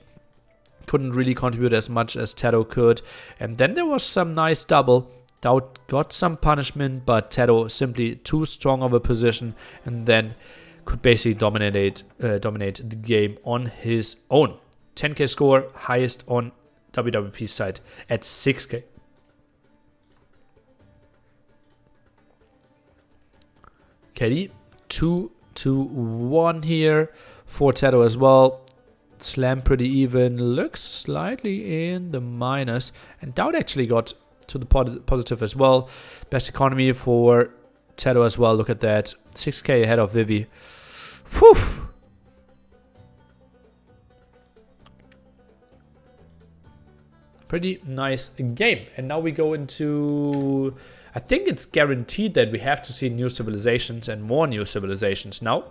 couldn't really contribute as much as Tedo could. And then there was some nice double. Doubt got some punishment, but Tedo simply too strong of a position, and then could basically dominate the game on his own. 10k score, highest on WWP side at 6k. KD 2-1 here for Tedo as well. Slam pretty even. Looks slightly in the minus. And Dowd actually got to the positive as well. Best economy for Tedo as well. Look at that. 6k ahead of Vivi. Whew. Pretty nice game. And now we go into... I think it's guaranteed that we have to see new civilizations and more new civilizations now.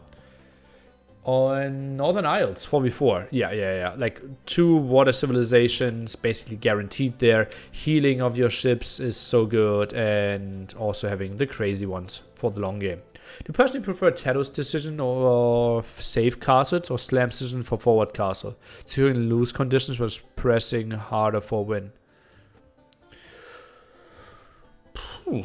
On Northern Isles, 4v4. Yeah. Like 2 water civilizations, basically guaranteed there. Healing of your ships is so good. And also having the crazy ones for the long game. Do you personally prefer Tedo's decision or safe castles or Slam's decision for forward castle? During loose conditions was pressing harder for win. Ooh.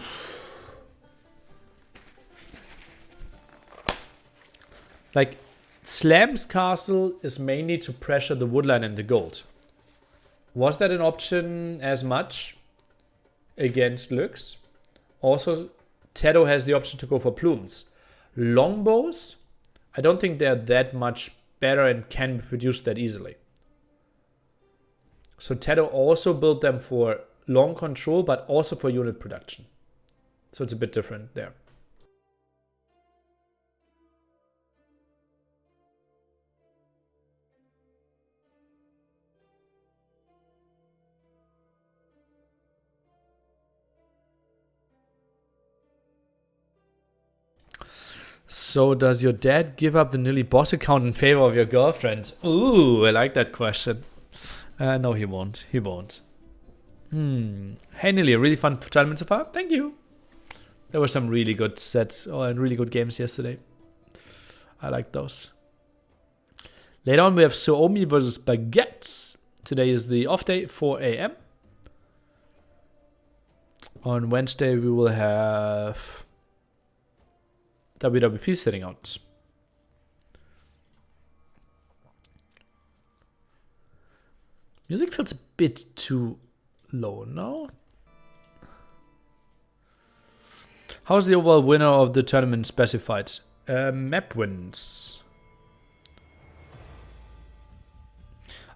Like, Slam's castle is mainly to pressure the woodline and the gold. Was that an option as much against Lux? Also, Tedo has the option to go for plumes. Longbows, I don't think they're that much better and can be produced that easily. So Tedo also built them for long control, but also for unit production. So it's a bit different there. So does your dad give up the nearly boss account in favor of your girlfriend? Ooh, I like that question. No, he won't. He won't. Hey, Nilly, a really fun tournament so far. Thank you. There were some really good sets and really good games yesterday. I like those. Later on, we have Suomi versus Baguettes. Today is the off day, 4 a.m. On Wednesday, we will have WWP sitting out. Music feels a bit too low now. How's the overall winner of the tournament specified? Map wins.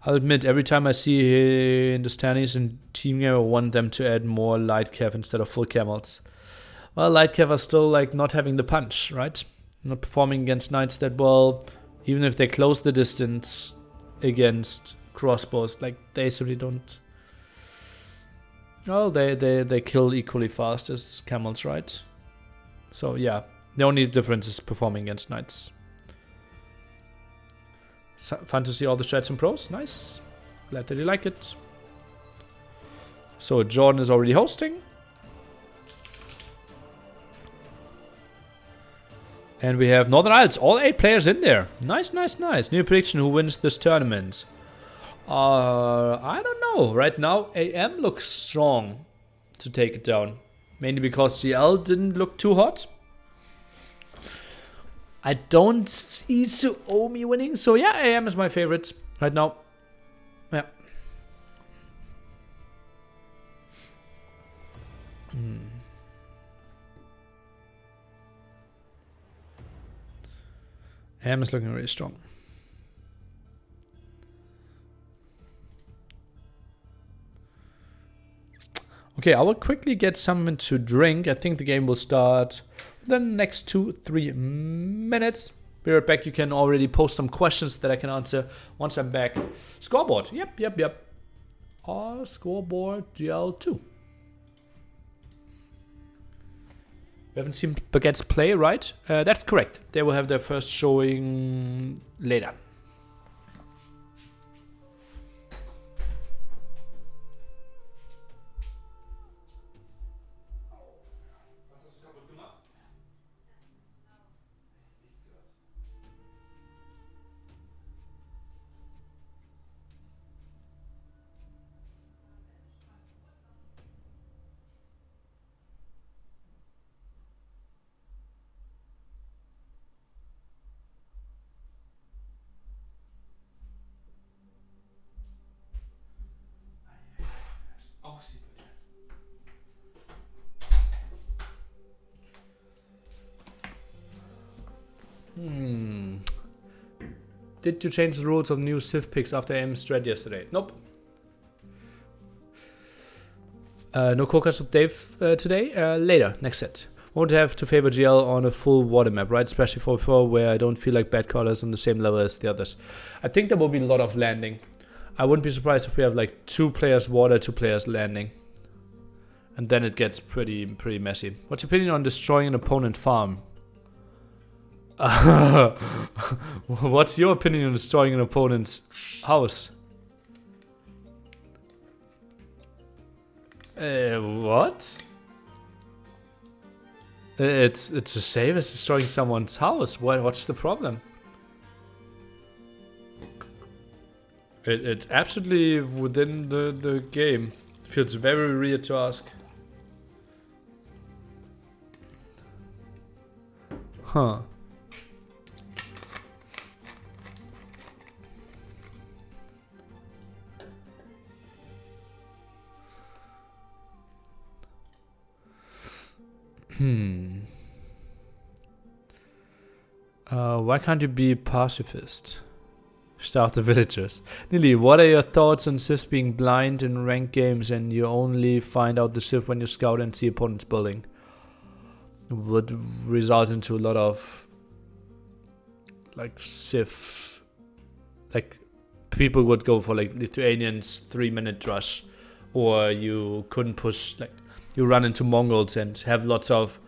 I'll admit, every time I see in the standings in Team Game, I want them to add more light cav instead of full camels. Well, light cav are still like not having the punch, right? Not performing against knights that well. Even if they close the distance against crossbows, like they simply don't. Well, they kill equally fast as camels, right? So yeah, the only difference is performing against knights. So, fun to see all the strats and pros. Nice. Glad that you like it. So Jordan is already hosting. And we have Northern Isles, all 8 players in there. Nice. New prediction, who wins this tournament? I don't know. Right now, AM looks strong to take it down. Mainly because GL didn't look too hot. I don't see Suomi winning. So yeah, AM is my favorite right now. Yeah. AM is looking really strong. Okay, I will quickly get something to drink. I think the game will start in the next 2-3 minutes. Be right back. You can already post some questions that I can answer once I'm back. Scoreboard. Yep. Scoreboard GL2. We haven't seen Baguettes play, right? That's correct. They will have their first showing later. Did you change the rules of new Civ picks after Aim's thread yesterday? Nope. No Cocas with Dave today. Later, next set. Won't have to favor GL on a full water map, right? Especially for 4 where I don't feel like bad colors on the same level as the others. I think there will be a lot of landing. I wouldn't be surprised if we have like 2 players water, 2 players landing. And then it gets pretty messy. What's your opinion on destroying an opponent farm? What's your opinion on destroying an opponent's house? What? It's the same as destroying someone's house. What's the problem? It's absolutely within the game. It feels very weird to ask. Huh. Why can't you be pacifist? Starve the villagers. Nili, what are your thoughts on Civs being blind in ranked games and you only find out the Civ when you scout and see opponents building? Would result into a lot of like Civ, like people would go for like Lithuanians 3-minute rush, or you couldn't push, like you run into Mongols and have lots of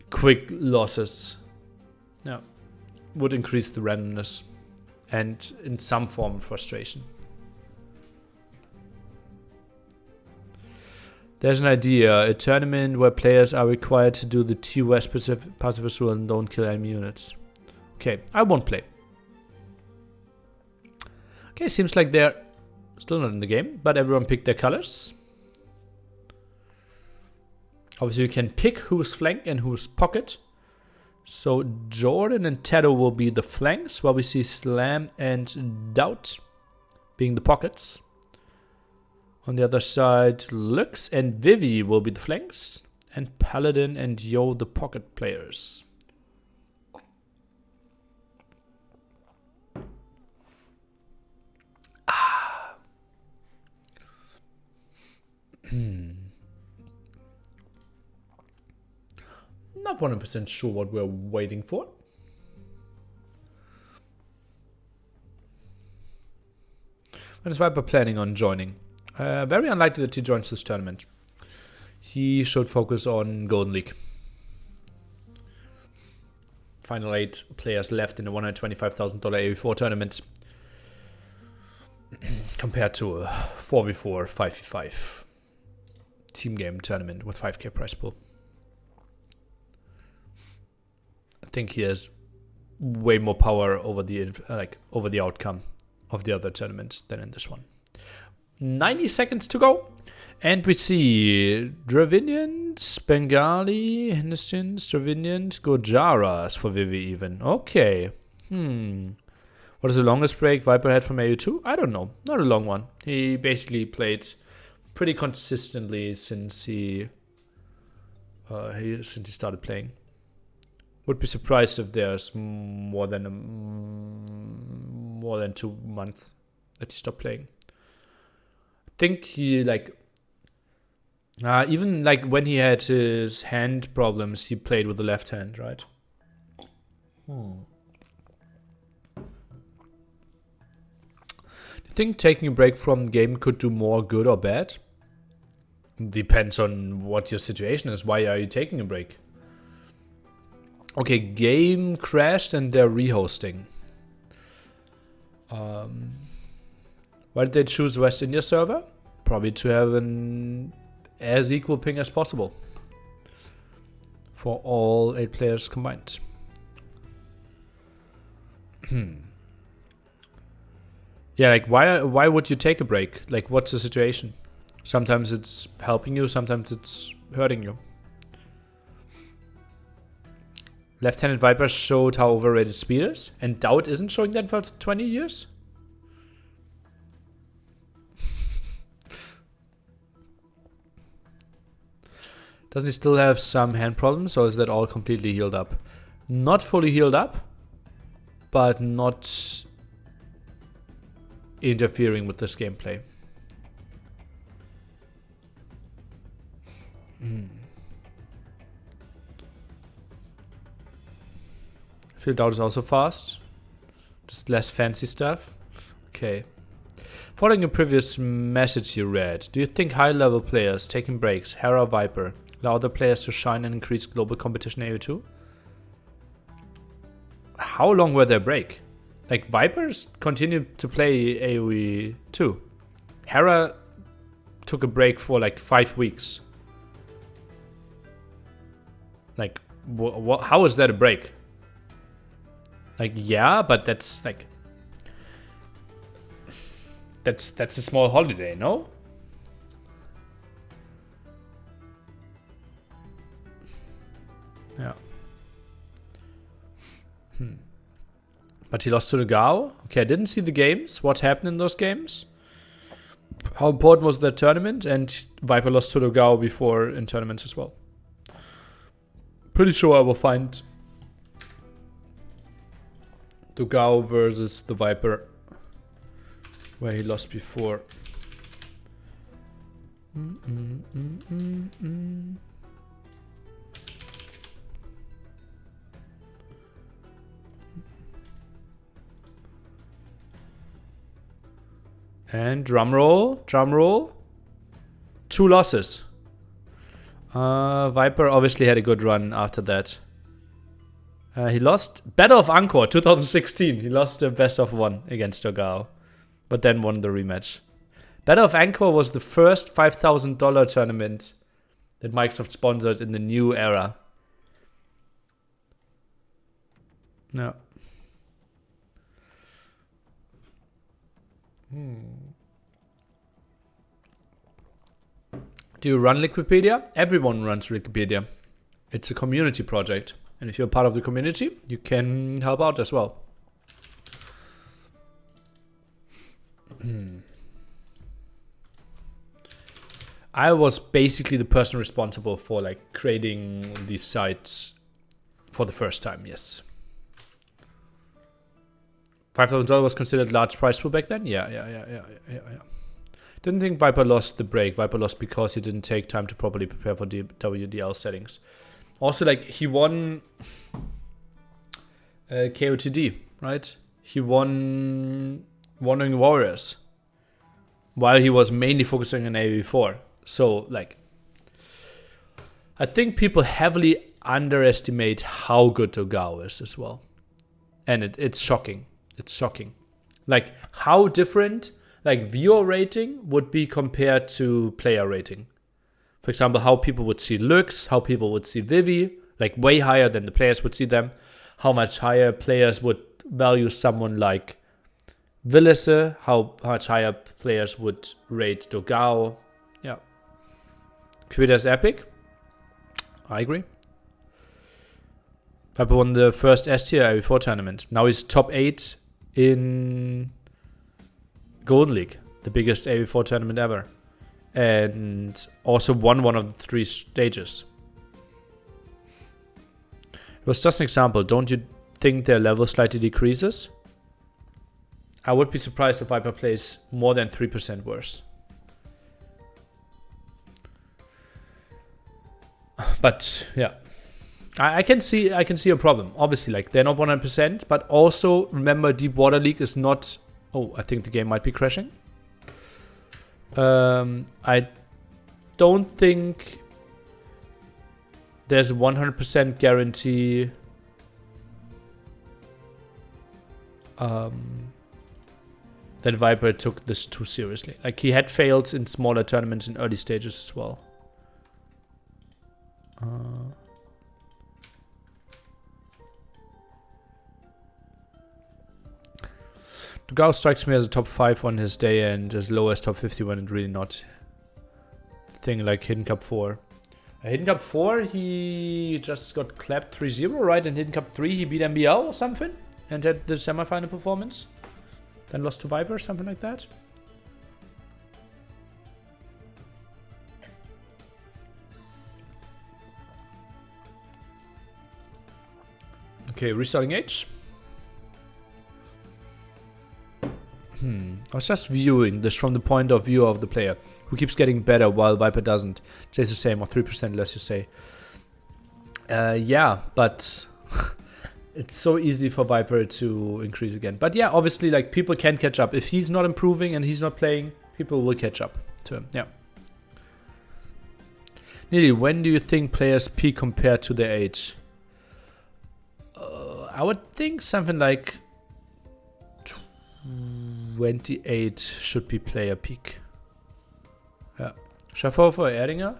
quick losses. Yeah, would increase the randomness and in some form frustration. There's an idea, a tournament where players are required to do the TOS pacifist rule and don't kill enemy units. Okay, I won't play. Okay, seems like they're still not in the game, but everyone picked their colors. Obviously you can pick who's flank and who's pocket. So Jordan and Tedo will be the flanks, while we see Slam and Doubt being the pockets. On the other side, Lux and Vivi will be the flanks, and Paladin and Yo the pocket players. Not 100% sure what we're waiting for. When is Viper planning on joining? Very unlikely that he joins this tournament. He should focus on Golden League. Final 8 players left in the $125,000 AV4 tournament. Compared to a 4v4, 5v5 team game tournament with 5k prize pool. I think he has way more power over the outcome of the other tournaments than in this one. 90 seconds to go, and we see Dravidians, Bengali, Hindustans, Dravidians, Gojaras for Vivi even. Okay. What is the longest break Viper had from AU2? I don't know. Not a long one. He basically played pretty consistently since he started playing. Would be surprised if there's more than 2 months that he stopped playing. I think he even like when he had his hand problems, he played with the left hand, right? Do you think taking a break from the game could do more good or bad? Depends on what your situation is. Why are you taking a break? Okay, game crashed and they're rehosting. Why did they choose West India server? Probably to have an as equal ping as possible for all 8 players combined. Yeah, like why would you take a break? Like, what's the situation? Sometimes it's helping you, sometimes it's hurting you. Left-handed Viper showed how overrated speed is, and Doubt isn't showing that for 20 years? Doesn't he still have some hand problems, or is that all completely healed up? Not fully healed up, but not interfering with this gameplay. Field out is also fast. Just less fancy stuff. Okay. Following a previous message you read, do you think high-level players taking breaks, Hera, Viper, allow other players to shine and increase global competition AoE2? How long were their break? Like, Vipers continued to play AoE 2. Hera took a break for like 5 weeks. Like, how is that a break? Like, yeah, but that's like... That's a small holiday, no? Yeah. But he lost to the Gao. Okay, I didn't see the games. What happened in those games? How important was that tournament? And Viper lost to the Gao before in tournaments as well. Pretty sure I will find the Gao versus the Viper where he lost before. And drum roll. 2 losses. Viper obviously had a good run after that. He lost Battle of Angkor 2016. He lost the best of 1 against Dogao, but then won the rematch. Battle of Angkor was the first $5,000 tournament that Microsoft sponsored in the new era. No. Do you run Wikipedia? Everyone runs Wikipedia. It's a community project. And if you're part of the community, you can help out as well. I was basically the person responsible for like creating these sites for the first time, yes. $5,000 was considered large price pool back then? Yeah. Didn't think Viper lost the break. Viper lost because he didn't take time to properly prepare for the WDL settings. Also, like, he won KOTD, right? He won Wandering Warriors while he was mainly focusing on AoE4. So, like, I think people heavily underestimate how good Dogao is as well. And it's shocking. It's shocking. Like, how different, like, viewer rating would be compared to player rating. For example, how people would see Lux, how people would see Vivi, like way higher than the players would see them. How much higher players would value someone like Villese, how much higher players would rate Dogao. Yeah. Quita's epic. I agree. Viper won the first S tier AoE4 tournament. Now he's top 8 in Golden League, the biggest AoE4 tournament ever. And also won one of the 3 stages. It was just an example. Don't you think their level slightly decreases? I would be surprised if Viper plays more than 3% worse. But yeah, I can see a problem. Obviously, like, they're not 100%, but also remember Deep Water League is not. Oh, I think the game might be crashing. I don't think there's a 100% guarantee that Viper took this too seriously. Like, he had failed in smaller tournaments in early stages as well. Dogao strikes me as a top 5 on his day and as low as top 50 when it's really not. Thing like Hidden Cup 4. Hidden Cup 4, he just got clapped 3-0, right? And Hidden Cup 3, he beat MBL or something and had the semi-final performance. Then lost to Viper, something like that. Okay, restarting H. I was just viewing this from the point of view of the player who keeps getting better while Viper doesn't. Stays the same, or 3% less, you say. Yeah, but it's so easy for Viper to increase again. But yeah, obviously, like, people can catch up. If he's not improving and he's not playing, people will catch up to him. Yeah. Nearly, when do you think players peak compared to their age? I would think something like 28 should be player peak. Yeah. Schaffer for Erdinger?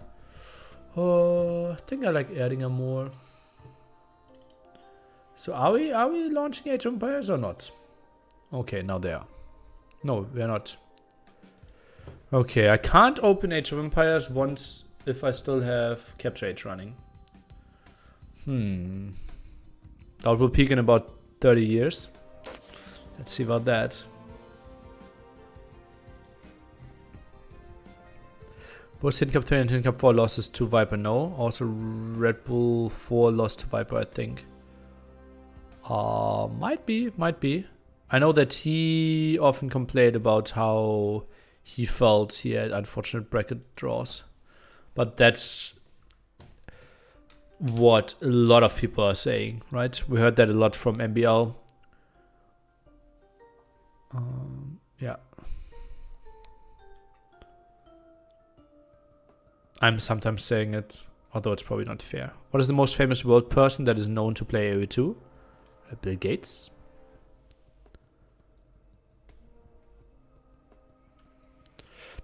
I think I like Erdinger more. So are we launching Age of Empires or not? Okay, now they are. No, we are not. Okay, I can't open Age of Empires once if I still have Capture Age running. That will peak in about 30 years. Let's see about that. Both Hidden Cup 3 and Hidden Cup 4 losses to Viper, no. Also Red Bull 4 lost to Viper, I think. Might be. I know that he often complained about how he felt he had unfortunate bracket draws. But that's what a lot of people are saying, right? We heard that a lot from MBL. Yeah. I'm sometimes saying it, although it's probably not fair. What is the most famous world person that is known to play AoE2? Bill Gates.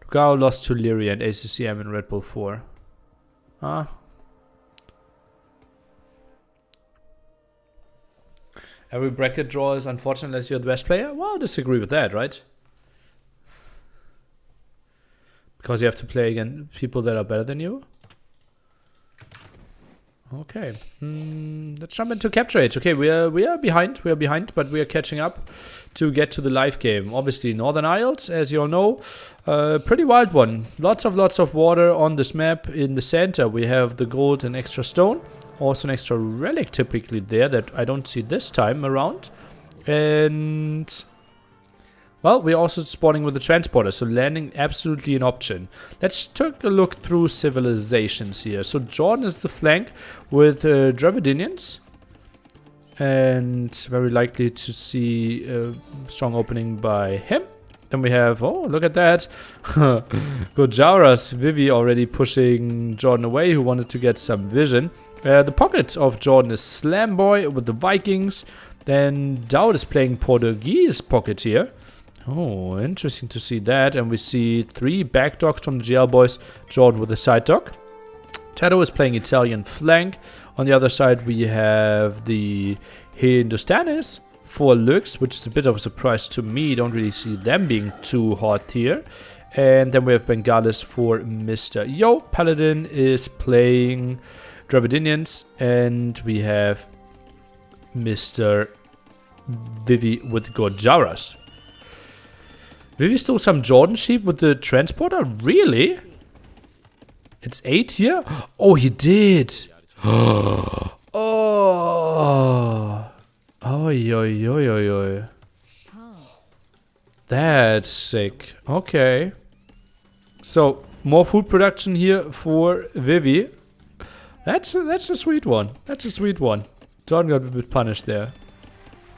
Lugao lost to Leary and ACCM in Red Bull 4. Every bracket draw is unfortunate unless you're the best player? Well, I disagree with that, right? Because you have to play against people that are better than you? Okay. Let's jump into Capture Age. Okay, we are behind, but we are catching up to get to the live game. Obviously, Northern Isles, as you all know, pretty wild one. Lots of water on this map. In the center, we have the gold and extra stone. Also an extra relic typically there that I don't see this time around. And well, we're also spawning with the transporter, so landing absolutely an option. Let's take a look through civilizations here. So Jordan is the flank with Dravidians. And very likely to see a strong opening by him. Then we have, oh, look at that. Gojaras, Vivi already pushing Jordan away, who wanted to get some vision. The pocket of Jordan is Slamboy with the Vikings. Then Dowd is playing Portuguese pocket here. Oh, interesting to see that. And we see 3 back dogs from the GL boys. Jordan with the side dog. Tato is playing Italian flank. On the other side, we have the Hindustanis for Lux, which is a bit of a surprise to me. Don't really see them being too hot here. And then we have Bengalis for Mr. Yo. Paladin is playing Dravidians. And we have Mr. Vivi with Gojaras. Vivi stole some Jordan sheep with the transporter? Really? It's 8 here? Oh, he did. Oh. Oi, oi, oi, oi, oi. That's sick. Okay. So, more food production here for Vivi. That's a sweet one. That's a sweet one. Jordan got a bit punished there.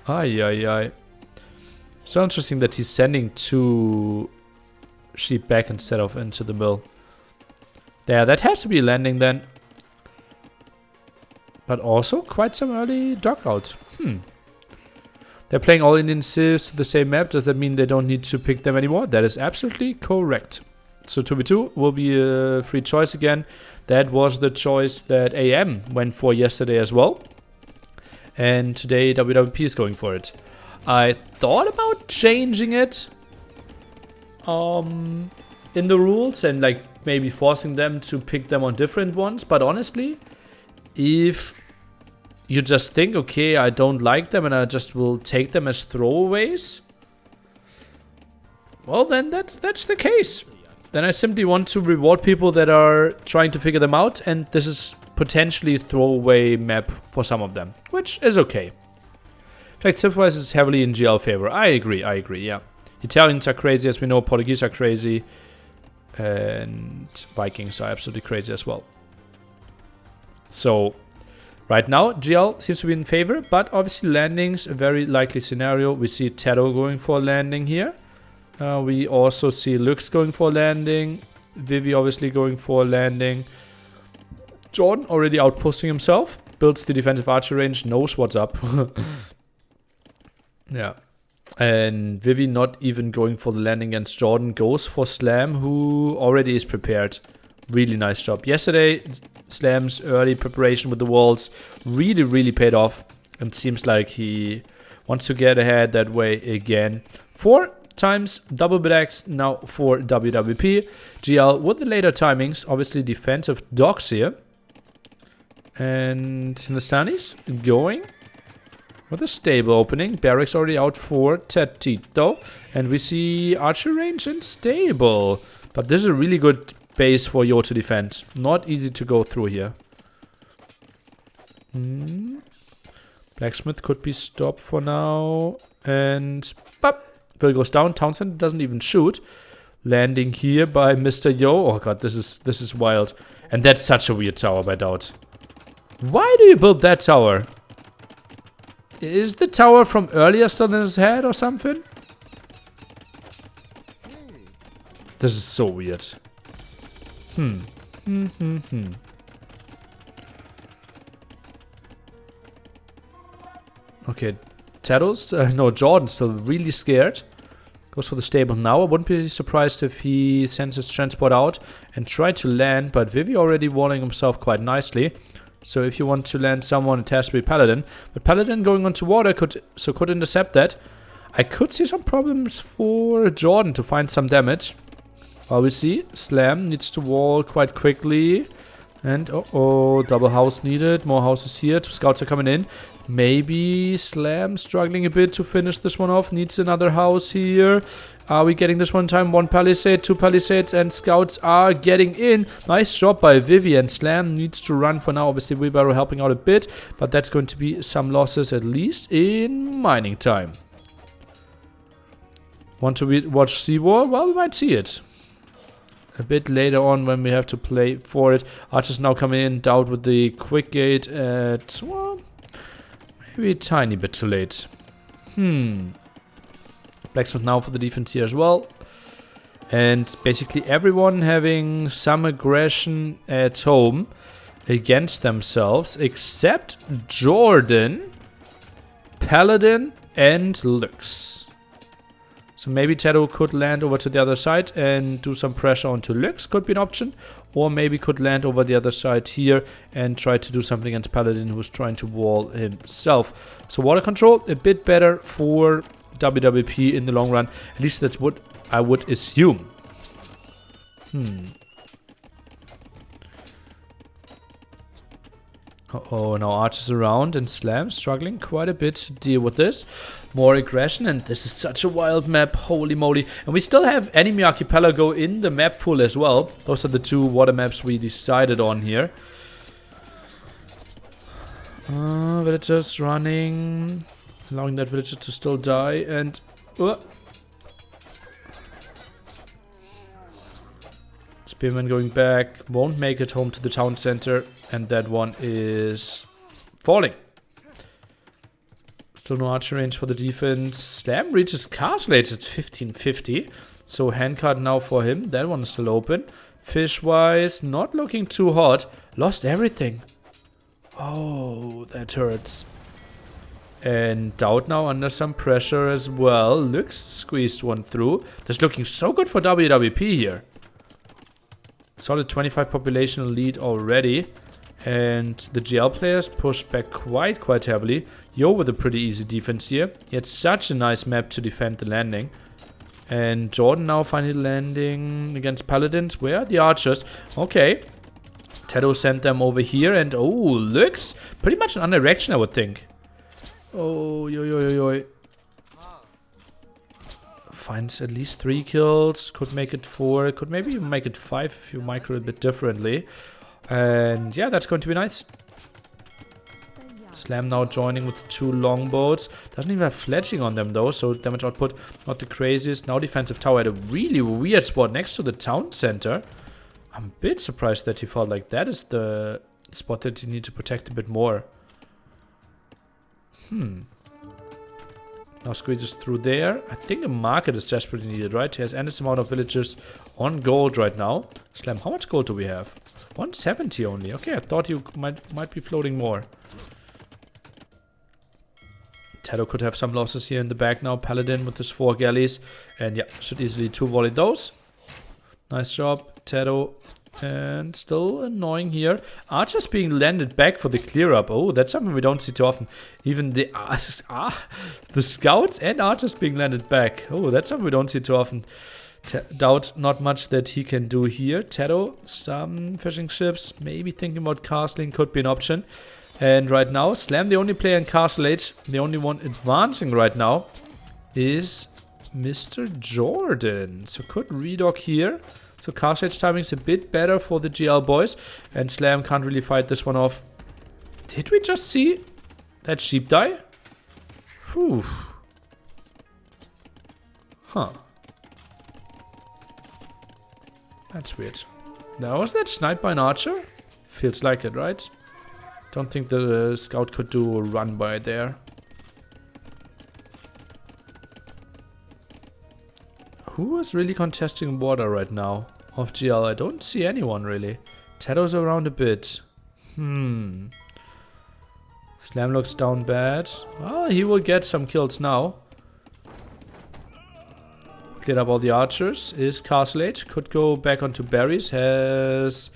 Ay, ay, ay. So interesting that he's sending 2 sheep back instead of into the mill. There, that has to be a landing then. But also quite some early dog out. They're playing all Indian civs to the same map. Does that mean they don't need to pick them anymore? That is absolutely correct. So 2v2 will be a free choice again. That was the choice that AM went for yesterday as well. And today WWP is going for it. I thought about changing it in the rules and like maybe forcing them to pick them on different ones. But honestly, if you just think, okay, I don't like them and I just will take them as throwaways, well, then that's the case. Then I simply want to reward people that are trying to figure them out, and this is potentially a throwaway map for some of them, which is okay. In fact, Civilized is heavily in GL favor. I agree, yeah. Italians are crazy, as we know. Portuguese are crazy. And Vikings are absolutely crazy as well. So, right now, GL seems to be in favor. But obviously, landing's a very likely scenario. We see Tedo going for a landing here. We also see Lux going for a landing. Vivi obviously going for a landing. Jordan already outposting himself. Builds the defensive archer range. Knows what's up. Yeah. And Vivi not even going for the landing against Jordan. Goes for Slam, who already is prepared. Really nice job. Yesterday, Slam's early preparation with the walls really, really paid off. And seems like he wants to get ahead that way again. 4 times double bit now for WWP. GL with the later timings. Obviously defensive dogs here. And Hindustanis going with a stable opening. Barracks already out for Tetito. And we see archer range and stable. But this is a really good base for Yo to defend. Not easy to go through here. Blacksmith could be stopped for now. And bop. Bill goes down. Townsend doesn't even shoot. Landing here by Mr. Yo. Oh god, this is wild. And that's such a weird tower by Doubt. Why do you build that tower? Is the tower from earlier still in his head or something? This is so weird. Okay, Tedo's, no, Jordan's still really scared. Goes for the stable now. I wouldn't be surprised if he sends his transport out and try to land, but Vivi already walling himself quite nicely. So if you want to land someone, it has to be Paladin. But Paladin going onto water could intercept that. I could see some problems for Jordan to find some damage. Well, we see Slam needs to wall quite quickly. And double house needed. More houses here. 2 scouts are coming in. Maybe Slam struggling a bit to finish this one off. Needs another house here. Are we getting this one time? 1 palisade, 2 palisades, and scouts are getting in. Nice job by Vivi, and Slam needs to run for now. Obviously, Wheelbarrow helping out a bit, but that's going to be some losses at least in mining time. Want to watch Seawall? Well, we might see it a bit later on when we have to play for it. Archers now coming in. Doubt with the quick gate at, well, maybe a tiny bit too late. Blacksmith now for the defense here as well. And basically everyone having some aggression at home against themselves except Jordan, Paladin, and Lux. So maybe Tedo could land over to the other side and do some pressure onto Lux. Could be an option. Or maybe could land over the other side here and try to do something against Paladin, who's trying to wall himself. So water control, a bit better for WWP in the long run. At least that's what I would assume. Now Archers around and Slam struggling quite a bit to deal with this. More aggression, and this is such a wild map, holy moly. And we still have Enemy Archipelago in the map pool as well. Those are the 2 water maps we decided on here. Villagers running, allowing that villager to still die, and Spearman going back, won't make it home to the town center, and that one is falling. Still no archer range for the defense. Slam reaches castle age at 1550. So handcard now for him. That one is still open. Fish-wise, not looking too hot. Lost everything. Oh, that hurts. And Doubt now under some pressure as well. Lux squeezed one through. That's looking so good for WWP here. Solid 25 population lead already. And the GL players pushed back quite heavily. Yo with a pretty easy defense here. He had such a nice map to defend the landing. And Jordan now finally landing against Paladins. Where are the archers? Okay. Tedo sent them over here. And Lux. Pretty much an under-reaction, I would think. Yo. Finds at least 3 kills. Could make it 4. Could maybe even make it 5 if you micro a bit differently. And yeah, that's going to be nice. Slam now joining with the 2 longbows. Doesn't even have fletching on them though, so damage output not the craziest. Now defensive tower at a really weird spot next to the town center. I'm a bit surprised that he felt like that is the spot that you need to protect a bit more. Now squeezes through there. I think a market is desperately needed, right? He has endless amount of villagers on gold right now. Slam, how much gold do we have? 170 only. Okay, I thought you might be floating more. Tedo could have some losses here in the back now. Paladin with his 4 galleys. And yeah, should easily 2-volley those. Nice job, Tedo. And still annoying here. Archers being landed back for the clear up. Oh, that's something we don't see too often. Even the scouts and archers being landed back. Oh, that's something we don't see too often. Doubt not much that he can do here. Tedo, some fishing ships. Maybe thinking about castling could be an option. And right now, Slam, the only player in Castle Age, the only one advancing right now, is Mr. Jordan. So could redock here. So Castle Age timing is a bit better for the GL boys. And Slam can't really fight this one off. Did we just see that sheep die? Whew. Huh. That's weird. Now, was that sniped by an archer? Feels like it, right? Don't think the scout could do a run by there. Who is really contesting water right now of GL? I don't see anyone really. Tedo's around a bit. Slam looks down bad. Well, he will get some kills now. Cleared up all the archers. Is Castle Age. Could go back onto berries. Has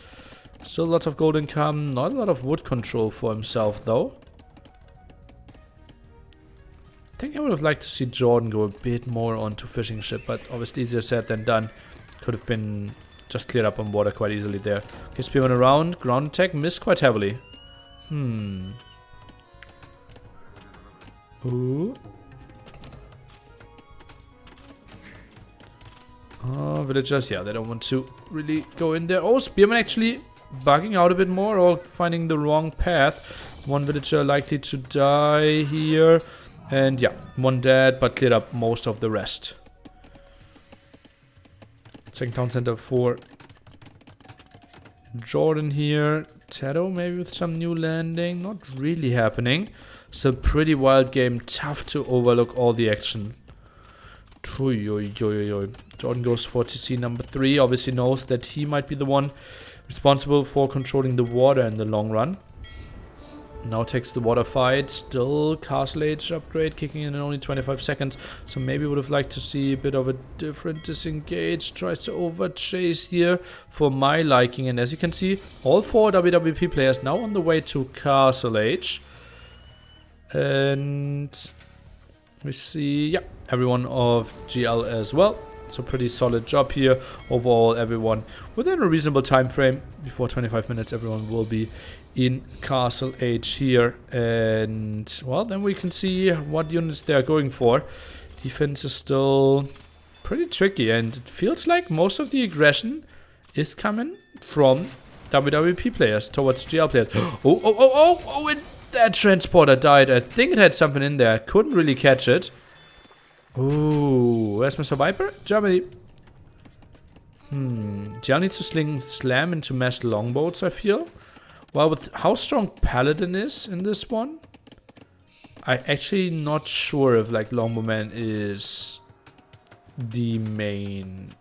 still lots of gold income. Not a lot of wood control for himself though. I think I would have liked to see Jordan go a bit more onto fishing ship, but obviously easier said than done. Could have been just cleared up on water quite easily there. Okay, Spearman around. Ground attack missed quite heavily. Ooh. Oh, villagers, yeah, they don't want to really go in there. Oh, Spearman actually bugging out a bit more or finding the wrong path. One villager likely to die here. And yeah, one dead, but cleared up most of the rest. Second town center for Jordan here. Tedo maybe with some new landing. Not really happening. It's a pretty wild game. Tough to overlook all the action. Jordan goes for TC number 3. Obviously knows that he might be the one responsible for controlling the water in the long run. Now takes the water fight. Still Castle Age upgrade kicking in only 25 seconds. So maybe would have liked to see a bit of a different disengage. Tries to over chase here for my liking. And as you can see, all 4 WWP players now on the way to Castle Age. And we see, yeah, everyone of GL as well. So pretty solid job here. Overall, everyone within a reasonable time frame. Before 25 minutes, everyone will be in Castle Age here. And, well, then we can see what units they are going for. Defense is still pretty tricky. And it feels like most of the aggression is coming from WWP players towards GL players. Oh, and that transporter died. I think it had something in there. Couldn't really catch it. Ooh, where's Mr. Viper? Germany. GL needs to slam into mass longboats, I feel. Well, with how strong Paladin is in this one, I actually not sure if like Longbowman is the main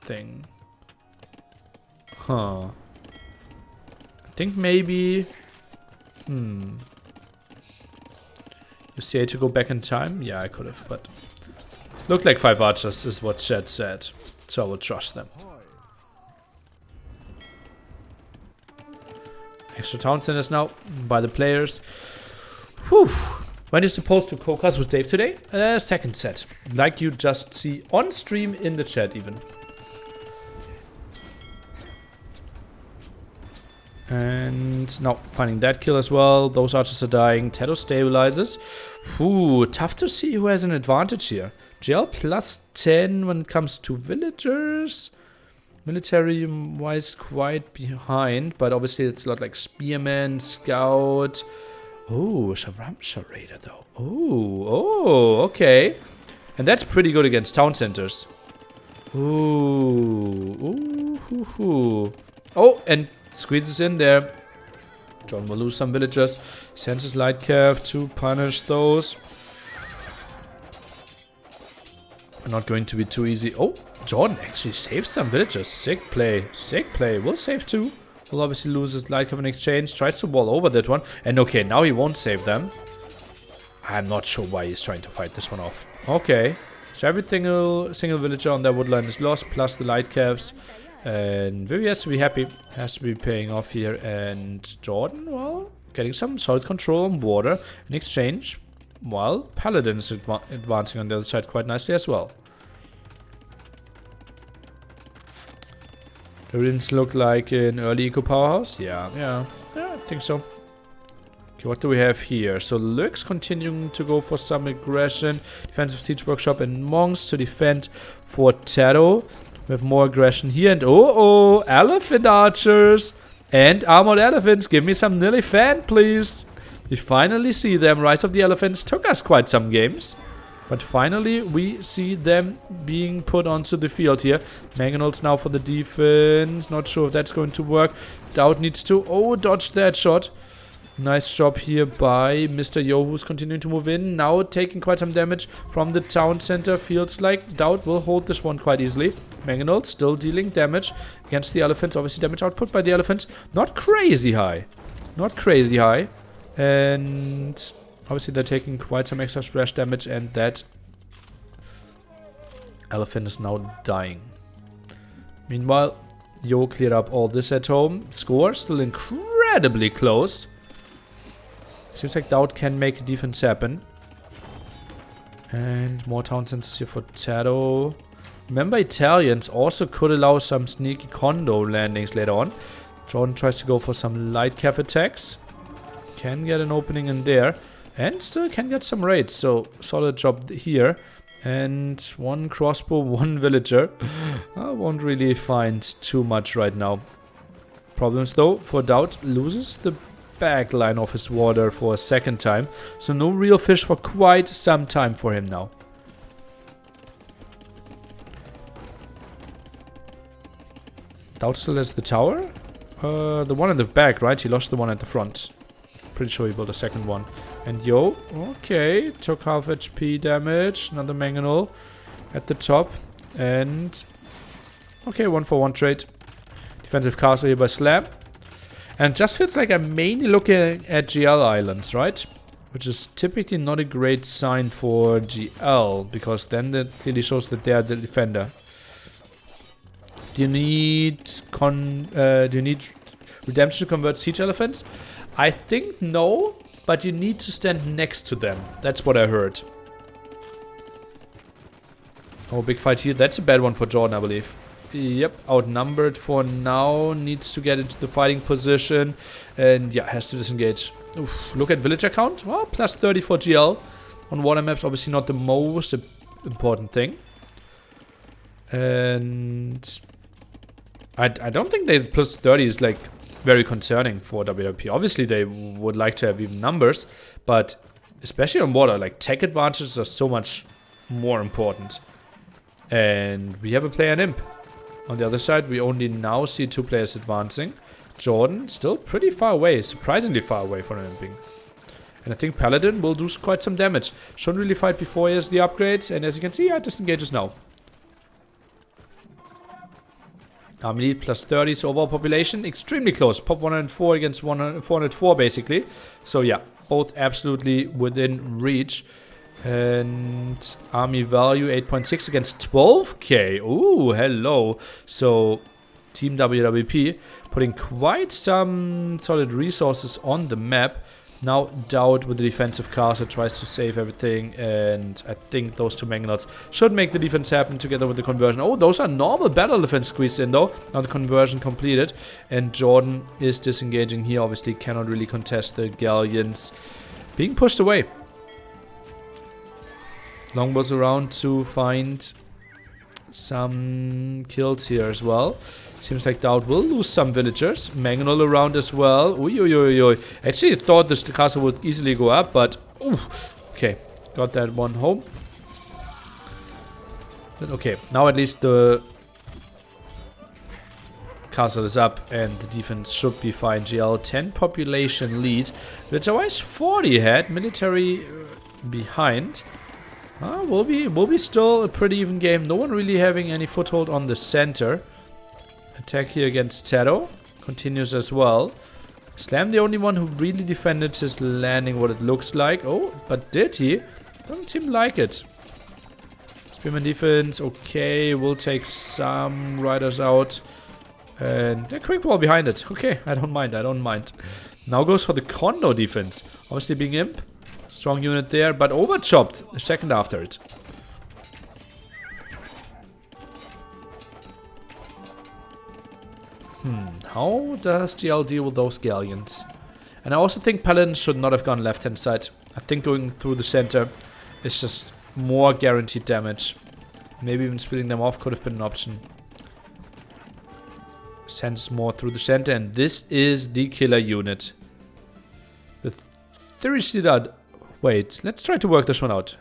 thing. Huh. I think maybe... You see I to go back in time? Yeah, I could have, but... Looked like 5 archers is what Chet said. So I will trust them. Extra town centers now by the players. Whew. When you're supposed to co-cast with Dave today? Second set. Like you just see on stream in the chat even. And now finding that kill as well. Those archers are dying. Tedo stabilizes. Ooh, tough to see who has an advantage here. GL plus 10 when it comes to villagers. Military-wise quite behind. But obviously it's a lot like Spearman, Scout. Oh, Sharamsha Raider though. Oh, okay. And that's pretty good against town centers. Ooh. Oh, and squeezes in there. John will lose some villagers. Sends his light cav to punish those. Not going to be too easy. Oh, Jordan actually saves some villagers. Sick play. Will save two. Will obviously lose his light cav in exchange. Tries to wall over that one. And okay, now he won't save them. I'm not sure why he's trying to fight this one off. Okay. So every single villager on that woodline is lost. Plus the light cavs. And Vivi has to be happy. Has to be paying off here. And Jordan, well, getting some solid control on water in exchange. While Paladin is advancing on the other side quite nicely as well. The ruins look like an early eco powerhouse. Yeah, I think so. Okay, what do we have here? So Lux continuing to go for some aggression. Defensive Siege Workshop and Monks to defend Fortero. We have more aggression here. And elephant archers and armored elephants. Give me some Nilliphant, please. We finally see them. Rise of the Elephants took us quite some games. But finally we see them being put onto the field here. Mangonels now for the defense. Not sure if that's going to work. Doubt needs to dodge that shot. Nice job here by Mr. Yo, who's continuing to move in. Now taking quite some damage from the town center. Feels like Doubt will hold this one quite easily. Mangonels still dealing damage against the elephants. Obviously damage output by the elephants. Not crazy high. And obviously they're taking quite some extra splash damage, and that elephant is now dying. Meanwhile, Yo cleared up all this at home. Score still incredibly close. Seems like Doubt can make a defense happen. And more town centers here for Tado. Remember, Italians also could allow some sneaky condo landings later on. Jordan tries to go for some light cav attacks. Can get an opening in there. And still can get some raids. So, solid job here. And one crossbow, one villager. I won't really find too much right now. Problems though for Doubt. Loses the back line of his water for a second time. So no real fish for quite some time for him now. Doubt still has the tower. The one in the back, right? He lost the one at the front. Pretty sure he built a second one. And Yo, okay, took half HP damage. Another Mangonel at the top. And okay, 1-for-1 trade. Defensive castle here by Slam. And just feels like I'm mainly looking at GL islands, right? Which is typically not a great sign for GL, because then that clearly shows that they are the defender. Do you need redemption to convert siege elephants? I think no, but you need to stand next to them. That's what I heard. Oh, big fight here. That's a bad one for Jordan, I believe. Yep, outnumbered for now. Needs to get into the fighting position. And yeah, has to disengage. Oof, look at villager count. Well, plus 30 for GL. On water maps, obviously not the most important thing. And I don't think they plus 30 is like very concerning for WWP. Obviously, they would like to have even numbers, but especially on water, like tech advantages are so much more important. And we have a player in Imp. On the other side, we only now see 2 players advancing. Jordan still pretty far away, surprisingly far away from Imping. And I think Paladin will do quite some damage. Shouldn't really fight before he has the upgrades, and as you can see, yeah, disengages now. Army lead plus 30 so overall population. Extremely close. Pop 104 against 404 basically. So yeah, both absolutely within reach. And army value 8.6 against 12k. Ooh, hello. So Team WWP putting quite some solid resources on the map. Now Doubt with the defensive castle tries to save everything, and I think those 2 Mangonels should make the defense happen together with the conversion. Oh, those are normal battle defense squeezed in though. Now the conversion completed, and Jordan is disengaging here. Obviously cannot really contest the galleons being pushed away. Longbows around to find some kills here as well. Seems like Dowd will lose some villagers. Mangonel around as well. Uy. Actually thought this castle would easily go up, but... Ooh, okay, got that one home. But okay, now at least the castle is up and the defense should be fine. GL 10 population lead. Villager-wise 40 ahead. Military behind. Will be still a pretty even game. No one really having any foothold on the center. Attack here against Tero continues as well. Slam the only one who really defended his landing, what it looks like. Oh, but did he? Doesn't seem like it. Spearman defense, okay, we'll take some riders out. And a quick wall behind it. Okay, I don't mind. Now goes for the condo defense. Obviously being imp. Strong unit there, but overchopped a second after it. How does GL deal with those galleons? And I also think Paladins should not have gone left-hand side. I think going through the center is just more guaranteed damage. Maybe even splitting them off could have been an option. Sends more through the center, and this is the killer unit. The Theory Sidad. Wait, let's try to work this one out.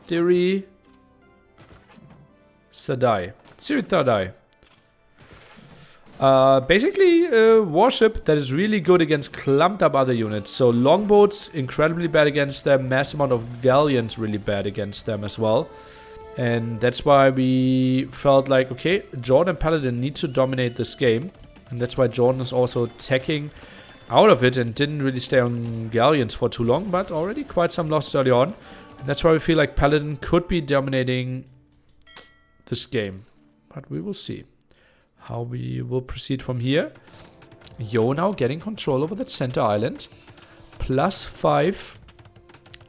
Theory Sadai. Theory Sadai. Basically a warship that is really good against clumped up other units. So longboats incredibly bad against them. Mass amount of galleons really bad against them as well. And that's why we felt like, okay, Jordan and Paladin need to dominate this game. And that's why Jordan is also attacking out of it and didn't really stay on galleons for too long. But already quite some losses early on. And that's why we feel like Paladin could be dominating this game. But we will see how we will proceed from here. Yo now getting control over that center island. +5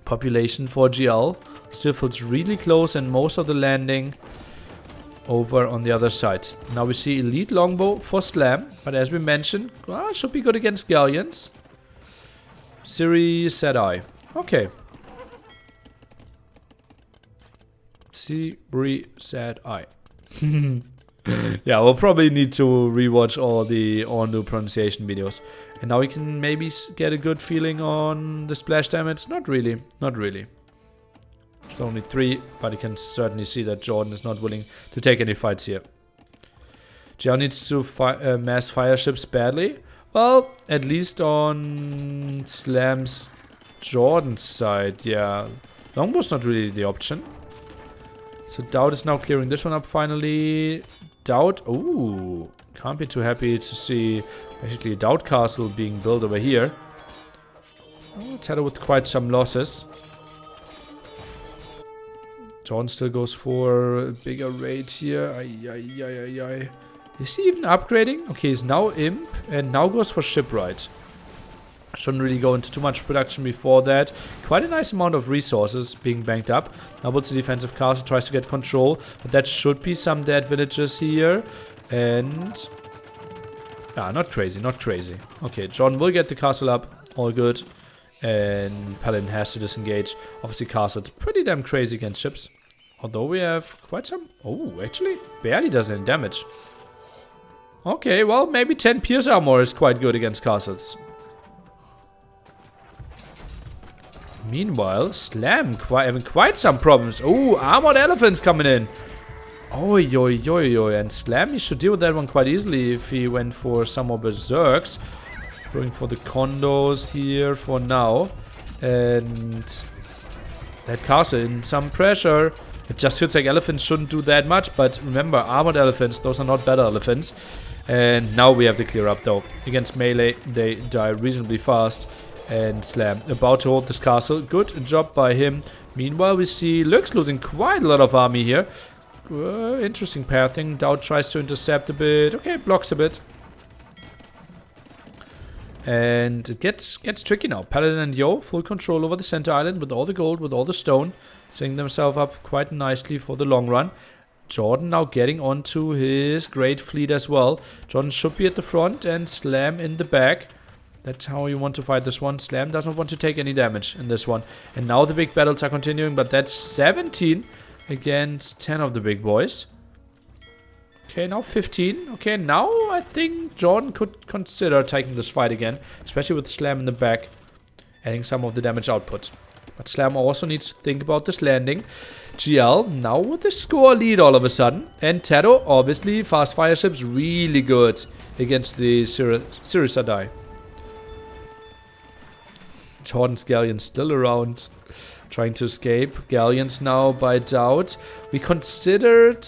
population for GL. Still feels really close, and most of the landing over on the other side. Now we see elite longbow for Slam, but as we mentioned, should be good against galleons. Siri said I. Okay. Siri said I. Yeah, we'll probably need to rewatch all the all-new pronunciation videos. And now we can maybe get a good feeling on the splash damage. Not really. It's only 3, but you can certainly see that Jordan is not willing to take any fights here. GL needs to mass fire ships badly. Well, at least on Slam's Jordan's side, yeah. Longbow's not really the option. So Dowd is now clearing this one up finally. Dowd, ooh, can't be too happy to see basically a Dowd castle being built over here. Oh, Tedder with quite some losses. John still goes for a bigger raid here. Ay. Is he even upgrading? Okay, he's now imp and now goes for shipwright. Shouldn't really go into too much production before that. Quite a nice amount of resources being banked up. Now builds a defensive castle, tries to get control. But that should be some dead villagers here. And... not crazy. Okay, John will get the castle up. All good. And Paladin has to disengage. Obviously, castle's pretty damn crazy against ships. Although we have quite some... Oh, actually, barely does any damage. Okay, well, maybe 10 pierce armor is quite good against castles. Meanwhile, Slam having quite some problems. Oh, armored elephants coming in. Oi. And Slam, he should deal with that one quite easily if he went for some more berserks. Going for the condos here for now. And that castle in some pressure. It just feels like elephants shouldn't do that much. But remember, armored elephants, those are not better elephants. And now we have the clear up though. Against melee, they die reasonably fast. And Slam about to hold this castle. Good job by him. Meanwhile, we see Lux losing quite a lot of army here. Interesting pathing. Dowd tries to intercept a bit. Okay, blocks a bit. And it gets tricky now. Paladin and Yo, full control over the center island with all the gold, with all the stone. Setting themselves up quite nicely for the long run. Jordan now getting onto his great fleet as well. Jordan should be at the front and Slam in the back. That's how you want to fight this one. Slam doesn't want to take any damage in this one. And now the big battles are continuing, but that's 17 against 10 of the big boys. Okay, now 15. Okay, now I think Jordan could consider taking this fight again, especially with Slam in the back, adding some of the damage output. But Slam also needs to think about this landing. GL now with the score lead all of a sudden. And Tato, obviously, fast fire ships really good against the Sirisadai. Jordan's Galleon still around, trying to escape. Galleons now by out. We considered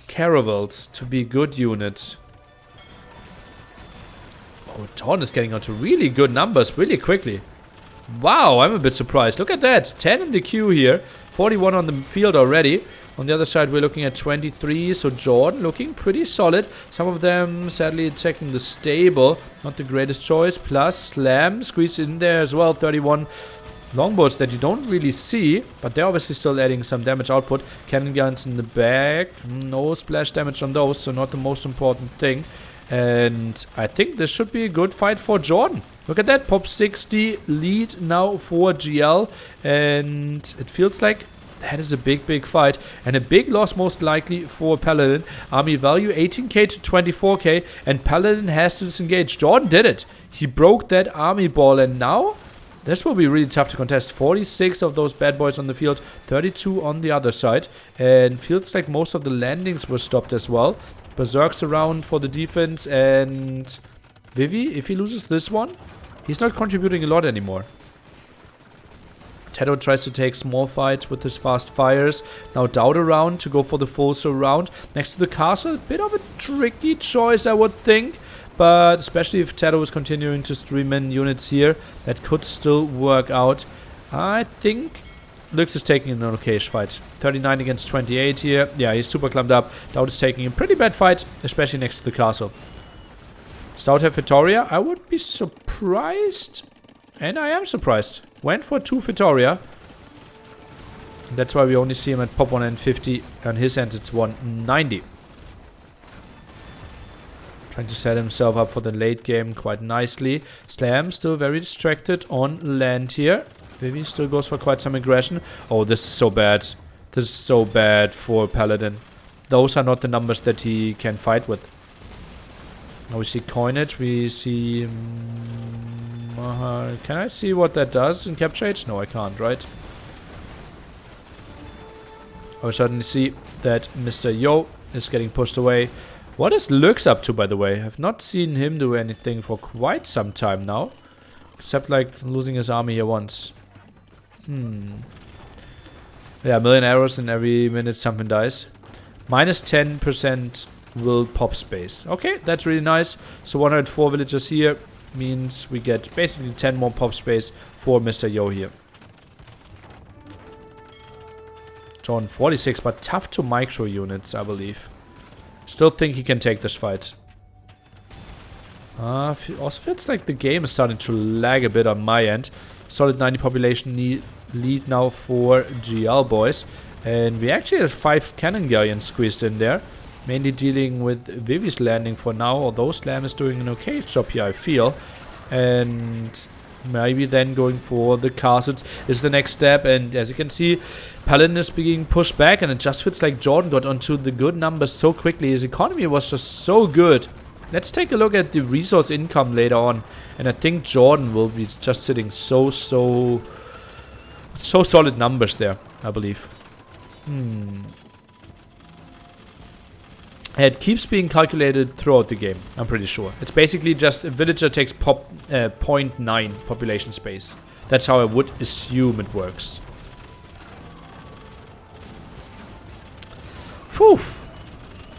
Caravels to be good units. Oh, Jordan is getting onto really good numbers really quickly. Wow, I'm a bit surprised. Look at that. 10 in the queue here. 41 on the field already. On the other side, we're looking at 23. So Jordan looking pretty solid. Some of them sadly attacking the stable. Not the greatest choice. Plus Slam squeezed in there as well. 31 longbows that you don't really see. But they're obviously still adding some damage output. Cannon guns in the back. No splash damage on those. So not the most important thing. And I think this should be a good fight for Jordan. Look at that, pop 60 lead now for GL. And it feels like that is a big fight. And a big loss most likely for Paladin. Army value 18k to 24k. And Paladin has to disengage. Jordan did it. He broke that army ball. And now this will be really tough to contest. 46 of those bad boys on the field. 32 on the other side. And feels like most of the landings were stopped as well. Berserk's around for the defense, and Vivi, if he loses this one, he's not contributing a lot anymore. Tato tries to take small fights with his fast fires. Now Dowd around to go for the full surround. Next to the castle, a bit of a tricky choice, I would think. But especially if Tato is continuing to stream in units here, that could still work out. I think Lux is taking an okayish fight. 39 against 28 here. Yeah, he's super clumped up. Dowd is taking a pretty bad fight, especially next to the castle. Stout have Vittoria. I would be surprised. And I am surprised. Went for 2 Vittoria. That's why we only see him at pop 150. On his end, it's 190. Trying to set himself up for the late game quite nicely. Slam still very distracted on land here. Vivi still goes for quite some aggression. Oh, this is so bad. This is so bad for Paladin. Those are not the numbers that he can fight with. Now we see coinage. We see... can I see what that does in capture age? No, I can't, right? I certainly see that Mr. Yo is getting pushed away. What is Lux up to, by the way? I've not seen him do anything for quite some time now. Except, like, losing his army here once. Yeah, a million arrows and every minute something dies. Minus 10% will pop space. Okay, that's really nice. So 104 villagers here means we get basically 10 more pop space for Mr. Yo here. John 46, but tough to micro units, I believe. Still think he can take this fight. Also feels like the game is starting to lag a bit on my end. Solid 90 population lead now for GL boys. And we actually have 5 cannon galleons squeezed in there. Mainly dealing with Vivi's landing for now. Although Slam is doing an okay job here, I feel. And maybe then going for the castles is the next step. And as you can see, Paladin is being pushed back. And it just feels like Jordan got onto the good numbers so quickly. His economy was just so good. Let's take a look at the resource income later on. And I think Jordan will be just sitting so solid numbers there, I believe. It keeps being calculated throughout the game, I'm pretty sure. It's basically just a villager takes 0.9 population space. That's how I would assume it works. Whew.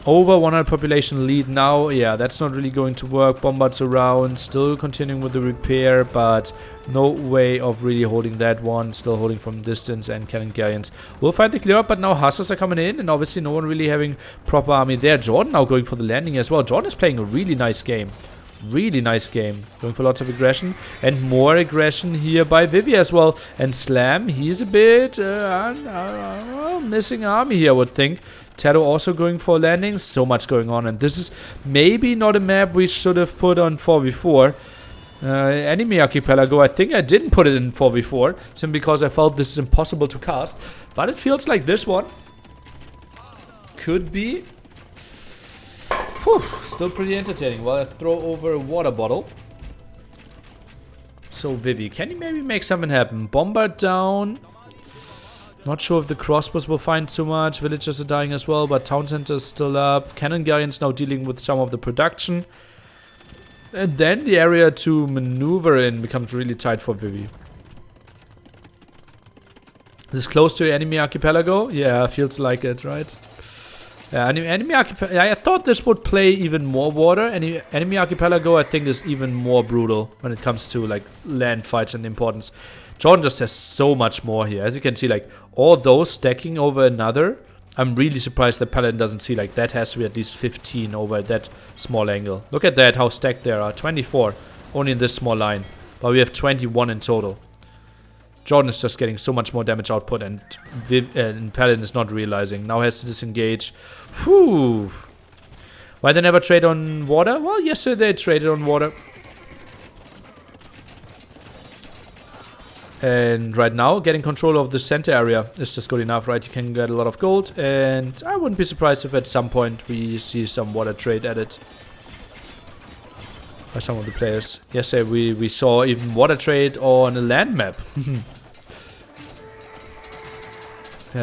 Over 100 population lead now. Yeah, that's not really going to work. Bombards around. Still continuing with the repair, but no way of really holding that one. Still holding from distance, and cannon galleons will find the clear up, but now hussars are coming in, and obviously no one really having proper army there. Jordan now going for the landing as well. Jordan is playing a really nice game. Really nice game. Going for lots of aggression. And more aggression here by Vivi as well. And Slam, he's a bit missing army here, I would think. Tato also going for landings. So much going on. And this is maybe not a map we should have put on 4v4. Enemy archipelago, I think I didn't put it in 4v4, simply because I felt this is impossible to cast. But it feels like this one could be still pretty entertaining. Well, I throw over a water bottle. So Vivi, can you maybe make something happen? Bombard down. Not sure if the crossbows will find too much. Villagers are dying as well, but town center is still up. Cannon Guardians now dealing with some of the production. And then the area to maneuver in becomes really tight for Vivi. This is close to enemy archipelago? Yeah, feels like it, right? Yeah, enemy archipelago. I thought this would play even more water. Enemy archipelago, I think, is even more brutal when it comes to like land fights and importance. Jordan just has so much more here. As you can see, like all those stacking over another. I'm really surprised that Paladin doesn't see like that has to be at least 15 over that small angle. Look at that, how stacked there are. 24 only in this small line. But we have 21 in total. Jordan is just getting so much more damage output and Paladin is not realizing. Now has to disengage. Whew. Why they never trade on water? Well, yesterday they traded on water. And right now, getting control of the center area is just good enough, right? You can get a lot of gold, and I wouldn't be surprised if at some point we see some water trade added by some of the players. Yesterday we saw even water trade on a land map.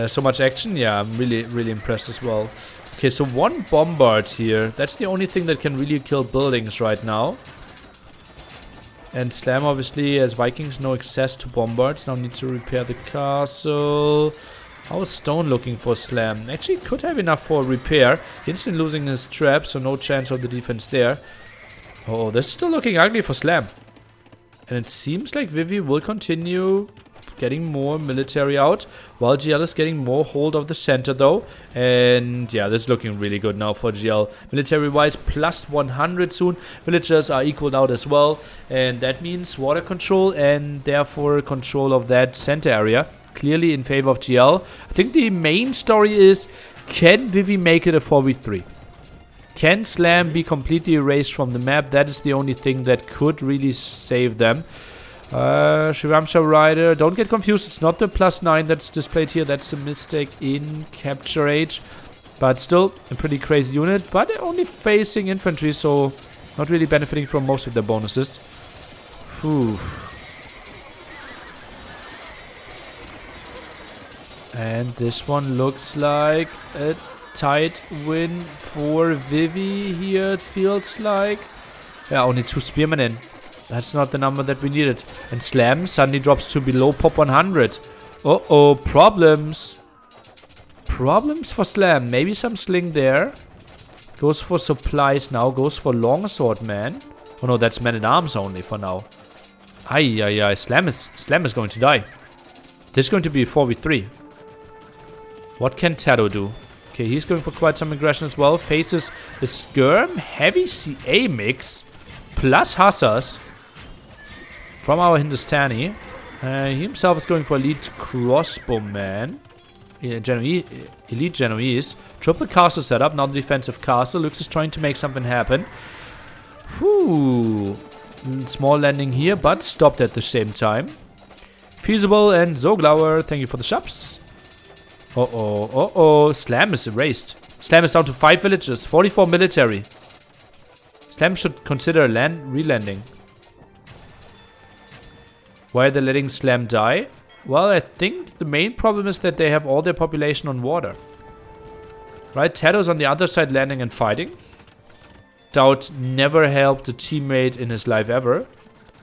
So much action. Yeah, I'm really impressed as well. Okay, so one bombard here. That's the only thing that can really kill buildings right now. And Slam, obviously, as Vikings, no access to bombards. Now need to repair the castle. How is Stone looking for Slam? Actually, could have enough for repair. Instant losing his trap, so no chance of the defense there. Oh, this is still looking ugly for Slam. And it seems like Vivi will continue getting more military out, while GL is getting more hold of the center though. And yeah, this is looking really good now for GL. Military wise, plus 100 soon. Villagers are equaled out as well, and that means water control and therefore control of that center area clearly in favor of GL. I think the main story is, can Vivi make it a 4v3? Can Slam be completely erased from the map? That is the only thing that could really save them. Shiramsha Rider, don't get confused, it's not the +9 that's displayed here, that's a mistake in Capture Age. But still, a pretty crazy unit, but only facing infantry, so not really benefiting from most of their bonuses. Whew. And this one looks like a tight win for Vivi here, it feels like. Yeah, only 2 spearmen in. That's not the number that we needed. And Slam suddenly drops to below pop 100. Uh-oh, problems. Problems for Slam. Maybe some sling there. Goes for supplies now. Goes for longsword man. Oh no, that's man-at-arms only for now. Ay. Slam is going to die. This is going to be a 4v3. What can Tado do? Okay, he's going for quite some aggression as well. Faces the Skirm heavy CA mix plus Hussars from our Hindustani. He himself is going for elite crossbowman. Elite Genoese. Triple castle setup, now the defensive castle. Lux is trying to make something happen. Whew. Small landing here, but stopped at the same time. Feasible and Zoglauer, thank you for the shops. Uh-oh. Slam is erased. Slam is down to 5 villages, 44 military. Slam should consider re-landing. Why are they letting Slam die? Well, I think the main problem is that they have all their population on water. Right, Tado's on the other side landing and fighting. Doubt never helped a teammate in his life ever.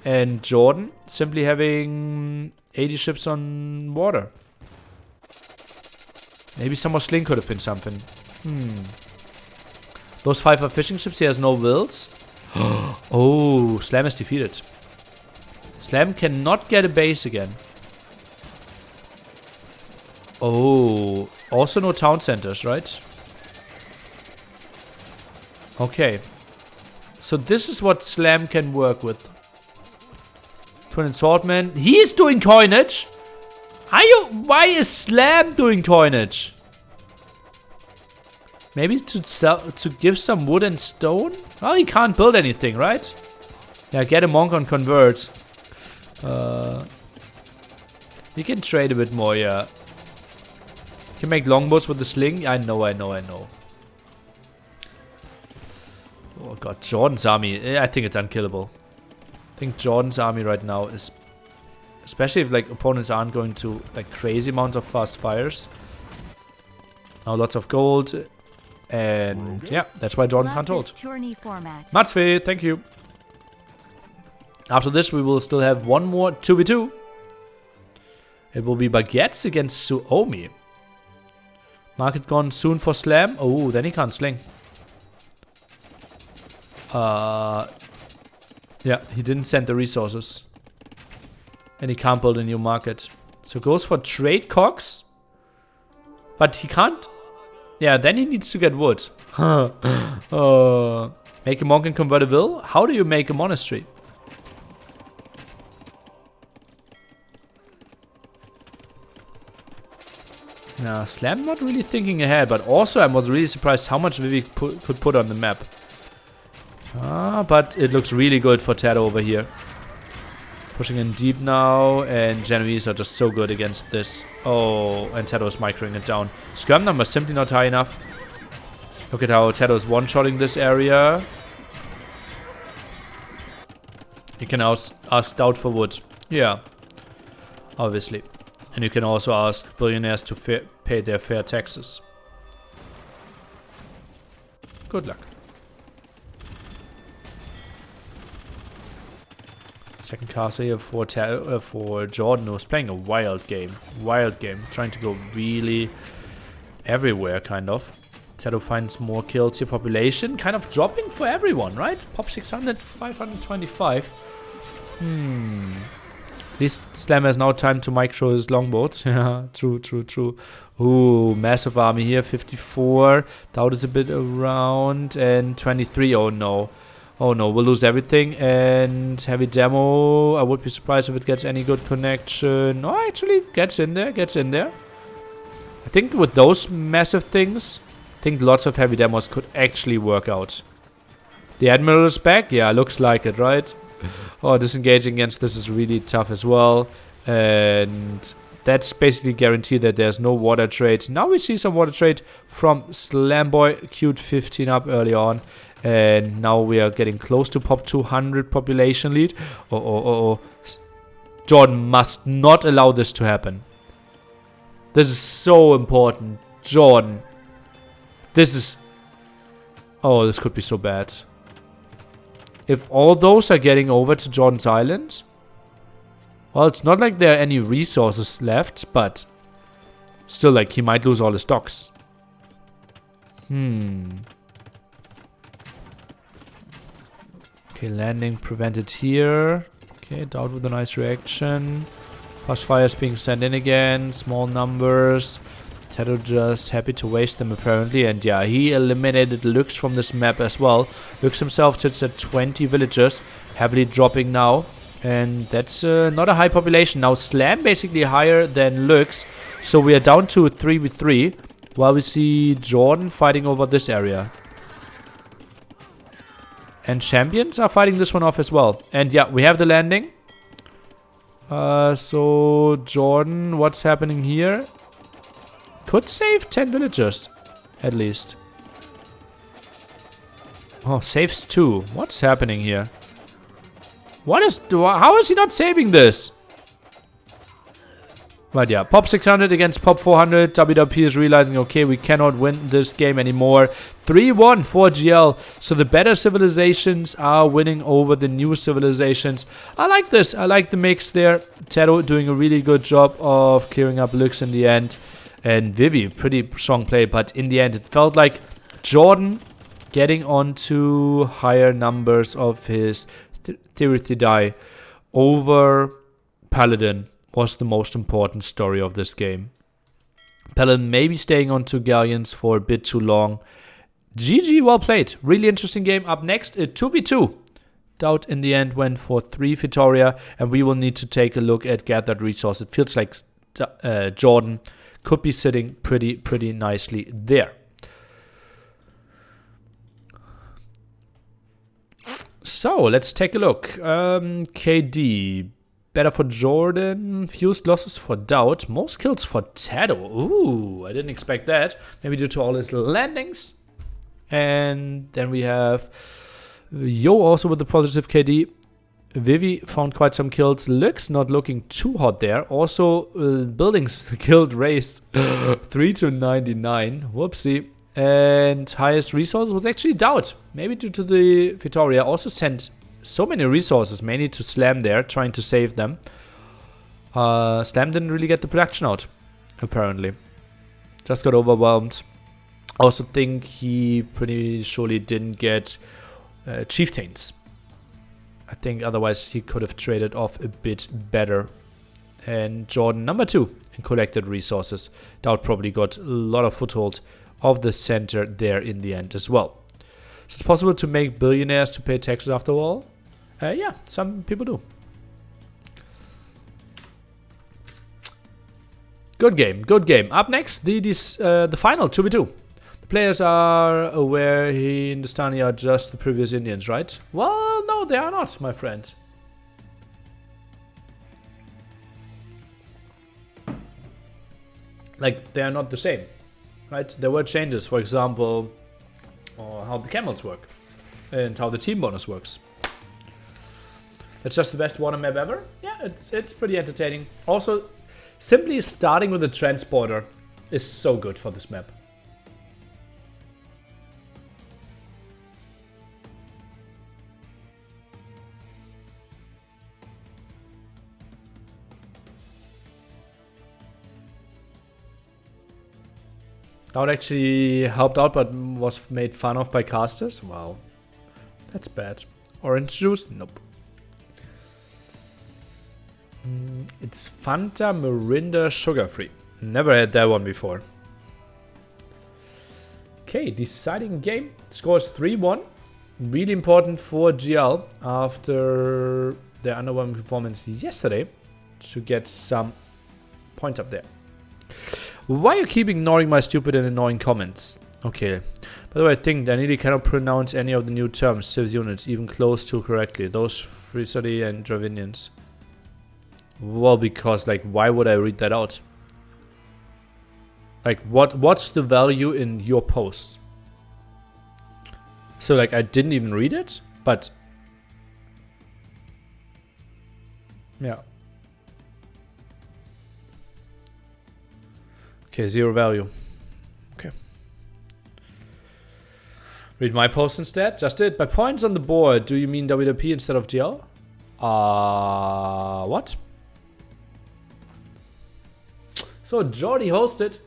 And Jordan simply having 80 ships on water. Maybe some more sling could have been something. Those 5 are fishing ships, he has no wills. Oh, Slam is defeated. Slam cannot get a base again. Oh, also no town centers, right? Okay. So this is what Slam can work with. Twin Swordman. He is doing coinage! Why is Slam doing coinage? Maybe to give some wood and stone? Well, he can't build anything, right? Yeah, get a monk on convert. You can trade a bit more, yeah. You can make longbows with the sling. I know. Oh god, Jordan's army. I think it's unkillable. I think Jordan's army right now is... Especially if like opponents aren't going to like crazy amounts of fast fires. Now lots of gold. And yeah, that's why Jordan can't hold. Matsve, thank you. After this we will still have one more 2v2. It will be Baguettes against Suomi. Market gone soon for slam. Oh, then he can't sling. Yeah, he didn't send the resources. And he can't build a new market. So goes for trade cogs. But he can't. Yeah, then he needs to get wood. Make a monk and convert a will? How do you make a monastery? Nah, Slam not really thinking ahead, but also I was really surprised how much Vivi could put on the map. But it looks really good for Tato over here. Pushing in deep now, and Genoese are just so good against this. Oh, and Tato is microing it down. Scrum number simply not high enough. Look at how Tato is one-shotting this area. You can ask Doubt for wood. Yeah, obviously. And you can also ask billionaires to pay their fair taxes. Good luck. Second cast here for Jordan, who's playing a wild game. Wild game. Trying to go really everywhere, kind of. Tato finds more kills here. Population kind of dropping for everyone, right? Pop 600, 525. At least Slam has now time to micro his longboats. Yeah, true. Ooh, massive army here. 54. Doubt is a bit around. And 23. Oh no. Oh no, we'll lose everything. And heavy demo. I would be surprised if it gets any good connection. Oh, actually, gets in there. I think with those massive things, I think lots of heavy demos could actually work out. The Admiral is back? Yeah, looks like it, right? Oh, disengaging against this is really tough as well. And that's basically guaranteed that there's no water trade. Now we see some water trade from Slamboy. Queued 15 up early on. And now we are getting close to pop 200 population lead. Oh. Jordan must not allow this to happen. This is so important. Jordan. This is... Oh, this could be so bad. If all those are getting over to Jordan's Island... Well, it's not like there are any resources left, but... Still, like, he might lose all his stocks. Okay, landing prevented here. Okay, Doubt with a nice reaction. Fast fires being sent in again. Small numbers. Tato just happy to waste them apparently. And yeah, he eliminated Lux from this map as well. Lux himself sits at 20 villagers. Heavily dropping now. And that's not a high population. Now Slam basically higher than Lux. So we are down to 3v3. While we see Jordan fighting over this area. And champions are fighting this one off as well. And yeah, we have the landing. So Jordan, what's happening here? Could save 10 villagers, at least. Oh, saves 2. What's happening here? How is he not saving this? But yeah, pop 600 against pop 400. WWP is realizing, okay, we cannot win this game anymore. 3-1 for GL. So the better civilizations are winning over the new civilizations. I like this. I like the mix there. Tato doing a really good job of clearing up Lux in the end. And Vivi, pretty strong play. But in the end, it felt like Jordan getting onto higher numbers of his Theory die over Paladin was the most important story of this game. Paladin maybe staying on 2 galleons for a bit too long. GG, well played. Really interesting game. Up next, a 2v2. Doubt in the end went for 3 Victoria, and we will need to take a look at gathered resources. It feels like Jordan could be sitting pretty nicely there. So let's take a look. KD. Better for Jordan. Fewest losses for Doubt. Most kills for Tado. Ooh, I didn't expect that. Maybe due to all his landings. And then we have Yo also with the positive KD. Vivi found quite some kills. Lux not looking too hot there. Also, buildings killed raised 3 to 99. Whoopsie. And highest resource was actually Doubt. Maybe due to the Vitoria. Also sent so many resources, mainly to Slam there, trying to save them. Slam didn't really get the production out, apparently. Just got overwhelmed. Also think he pretty surely didn't get Chieftains. I think otherwise he could have traded off a bit better. And Jordan number 2 in collected resources. Doubt probably got a lot of foothold of the center there in the end as well. So it's possible to make billionaires to pay taxes after all? Yeah, some people do. Good game, good game. Up next, the final 2v2. The players are aware he and Hindustani are just the previous Indians, right? Well, no, they are not, my friend. Like, they are not the same, right? There were changes, for example, how the camels work and how the team bonus works. It's just the best water map ever. Yeah, it's pretty entertaining. Also, simply starting with a transporter is so good for this map. That actually helped out, but was made fun of by casters. Wow, that's bad. Orange juice? Nope. It's Fanta Mirinda sugar-free. Never had that one before. Okay, deciding game. Scores 3-1. Really important for GL after their underwhelming performance yesterday to get some points up there. Why you keep ignoring my stupid and annoying comments? Okay. By the way, I think I nearly cannot pronounce any of the new terms, Civs units, even close to correctly. Those Frisadi and Dravinians. Well, because, like, why would I read that out? Like, what's the value in your post? So, like, I didn't even read it, but... yeah. Okay, 0 value. Okay. Read my post instead. Just did. By points on the board, do you mean WWP instead of GL? What? So Jordy hosted.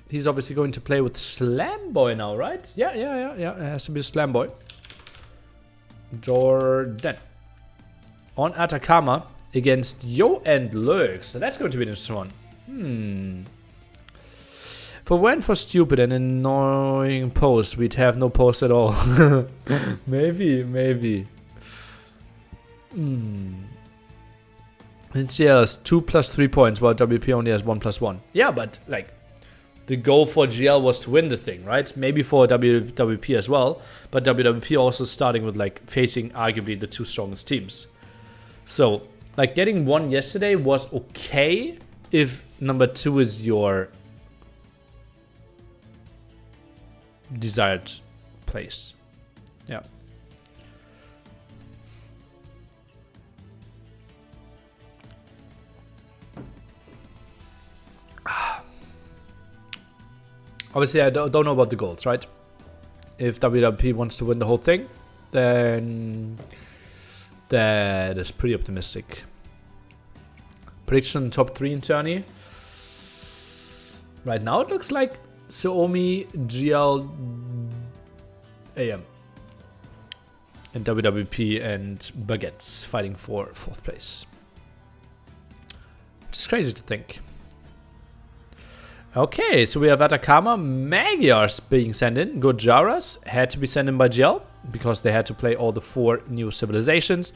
He's obviously going to play with Slamboy now, right? Yeah. It has to be Slamboy. Jordan. On Atacama against Yo and Lurk. So that's going to be an interesting one. For when for stupid and annoying posts, we'd have no post at all. maybe. NCL has 2 plus 3 points, while WP only has 1 plus 1. Yeah, but like the goal for GL was to win the thing, right? Maybe for WWP as well, but WWP also starting with like facing arguably the 2 strongest teams. So like getting 1 yesterday was okay if number 2 is your desired place. Yeah. Obviously, I don't know about the goals, right? If WWP wants to win the whole thing, then that is pretty optimistic. Prediction top 3 in tourney. Right now, it looks like Suomi, GL, AM, and WWP and Baguettes fighting for 4th place. Which is crazy to think. Okay, so we have Atacama, Magyars being sent in. Gojaras had to be sent in by GL because they had to play all the 4 new civilizations.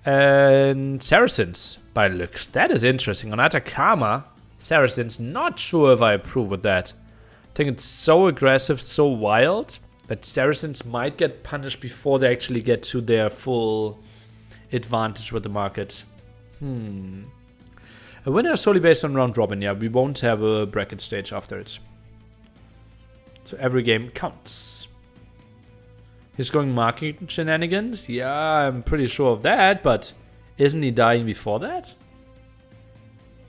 And Saracens by Lux. That is interesting. On Atacama, Saracens, not sure if I approve with that. I think it's so aggressive, so wild. But Saracens might get punished before they actually get to their full advantage with the market. A winner is solely based on round robin. Yeah, we won't have a bracket stage after it. So every game counts. He's going market shenanigans? Yeah, I'm pretty sure of that, but isn't he dying before that?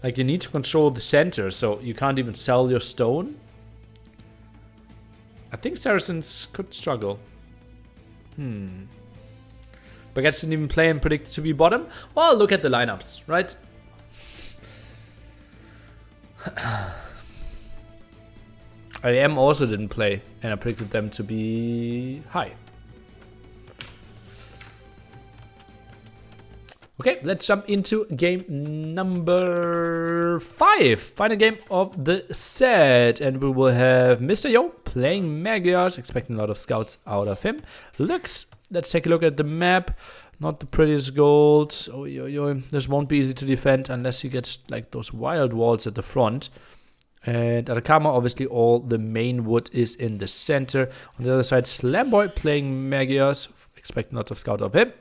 Like, you need to control the center, so you can't even sell your stone. I think Saracens could struggle. Baguettes didn't even play and predicted to be bottom. Well, look at the lineups, right? I also didn't play, and I predicted them to be high. Okay, let's jump into game number 5. Final game of the set. And we will have Mr. Yo playing Magyars, expecting a lot of scouts out of him. Let's take a look at the map. Not the prettiest gold. Oh, this won't be easy to defend unless he gets like those wild walls at the front. And Atacama, obviously all the main wood is in the center. On the other side, Slamboy playing Magyars, expecting lots of scout of him.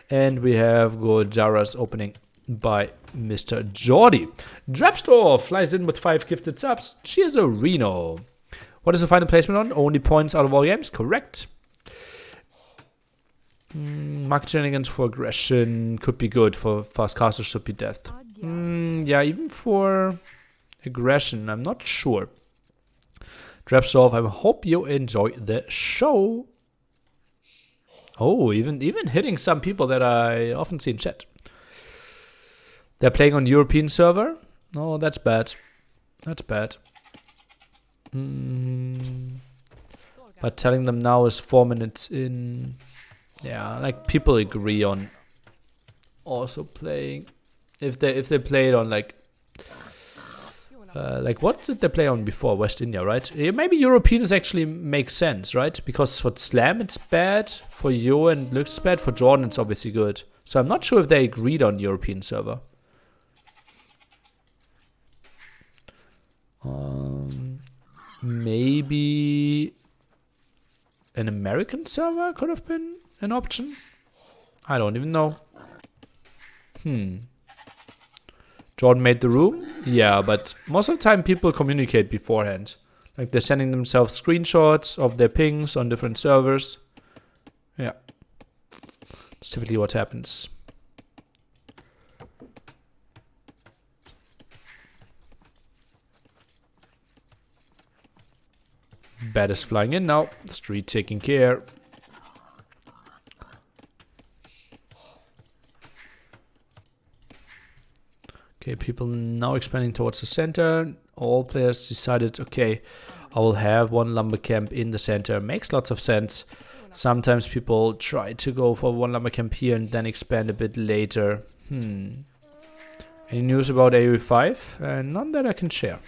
And we have Gojaras opening by Mr. Jordi. Drapstore flies in with 5 gifted subs. Cheers, Reno. What is the final placement on? Only points out of all games. Correct. Market shenanigans for aggression could be good. For fast casters should be death. Yeah, even for aggression, I'm not sure. Drapstore, I hope you enjoy the show. Oh, even hitting some people that I often see in chat. They're playing on European server? No, that's bad. That's bad. But telling them now is 4 minutes in. Yeah, like people agree on also playing. If they play it on like what did they play on before? West India, right? Yeah, maybe Europeans actually make sense, right? Because for Slam it's bad, for Yo and Lux it's bad, for Jordan it's obviously good. So I'm not sure if they agreed on European server. Maybe an American server could have been an option. I don't even know. Jordan made the room? Yeah, but most of the time people communicate beforehand. Like they're sending themselves screenshots of their pings on different servers. Yeah. It's typically what happens. Bat is flying in now. Street taking care. Okay, people now expanding towards the center. All players decided, okay, I will have one lumber camp in the center. Makes lots of sense. Sometimes people try to go for one lumber camp here and then expand a bit later. Any news about AoE 5? None that I can share.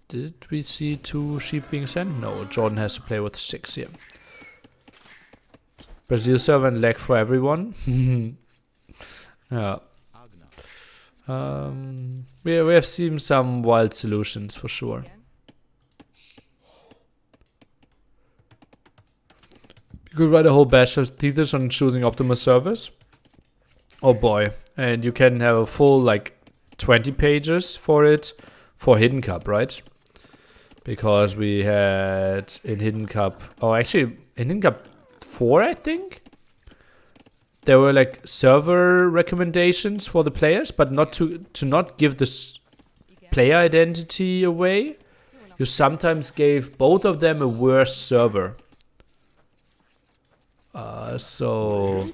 Did we see 2 sheep being sent? No, Jordan has to play with 6 here. Brazil server and lag for everyone. Yeah. We have seen some wild solutions for sure. You could write a whole batch of thesis on choosing optimal servers. Oh boy. And you can have a full like 20 pages for it for Hidden Cup, right? Because we had in Hidden Cup, actually in Hidden Cup 4, I think, there were like server recommendations for the players, but not to not give this player identity away. You sometimes gave both of them a worse server. So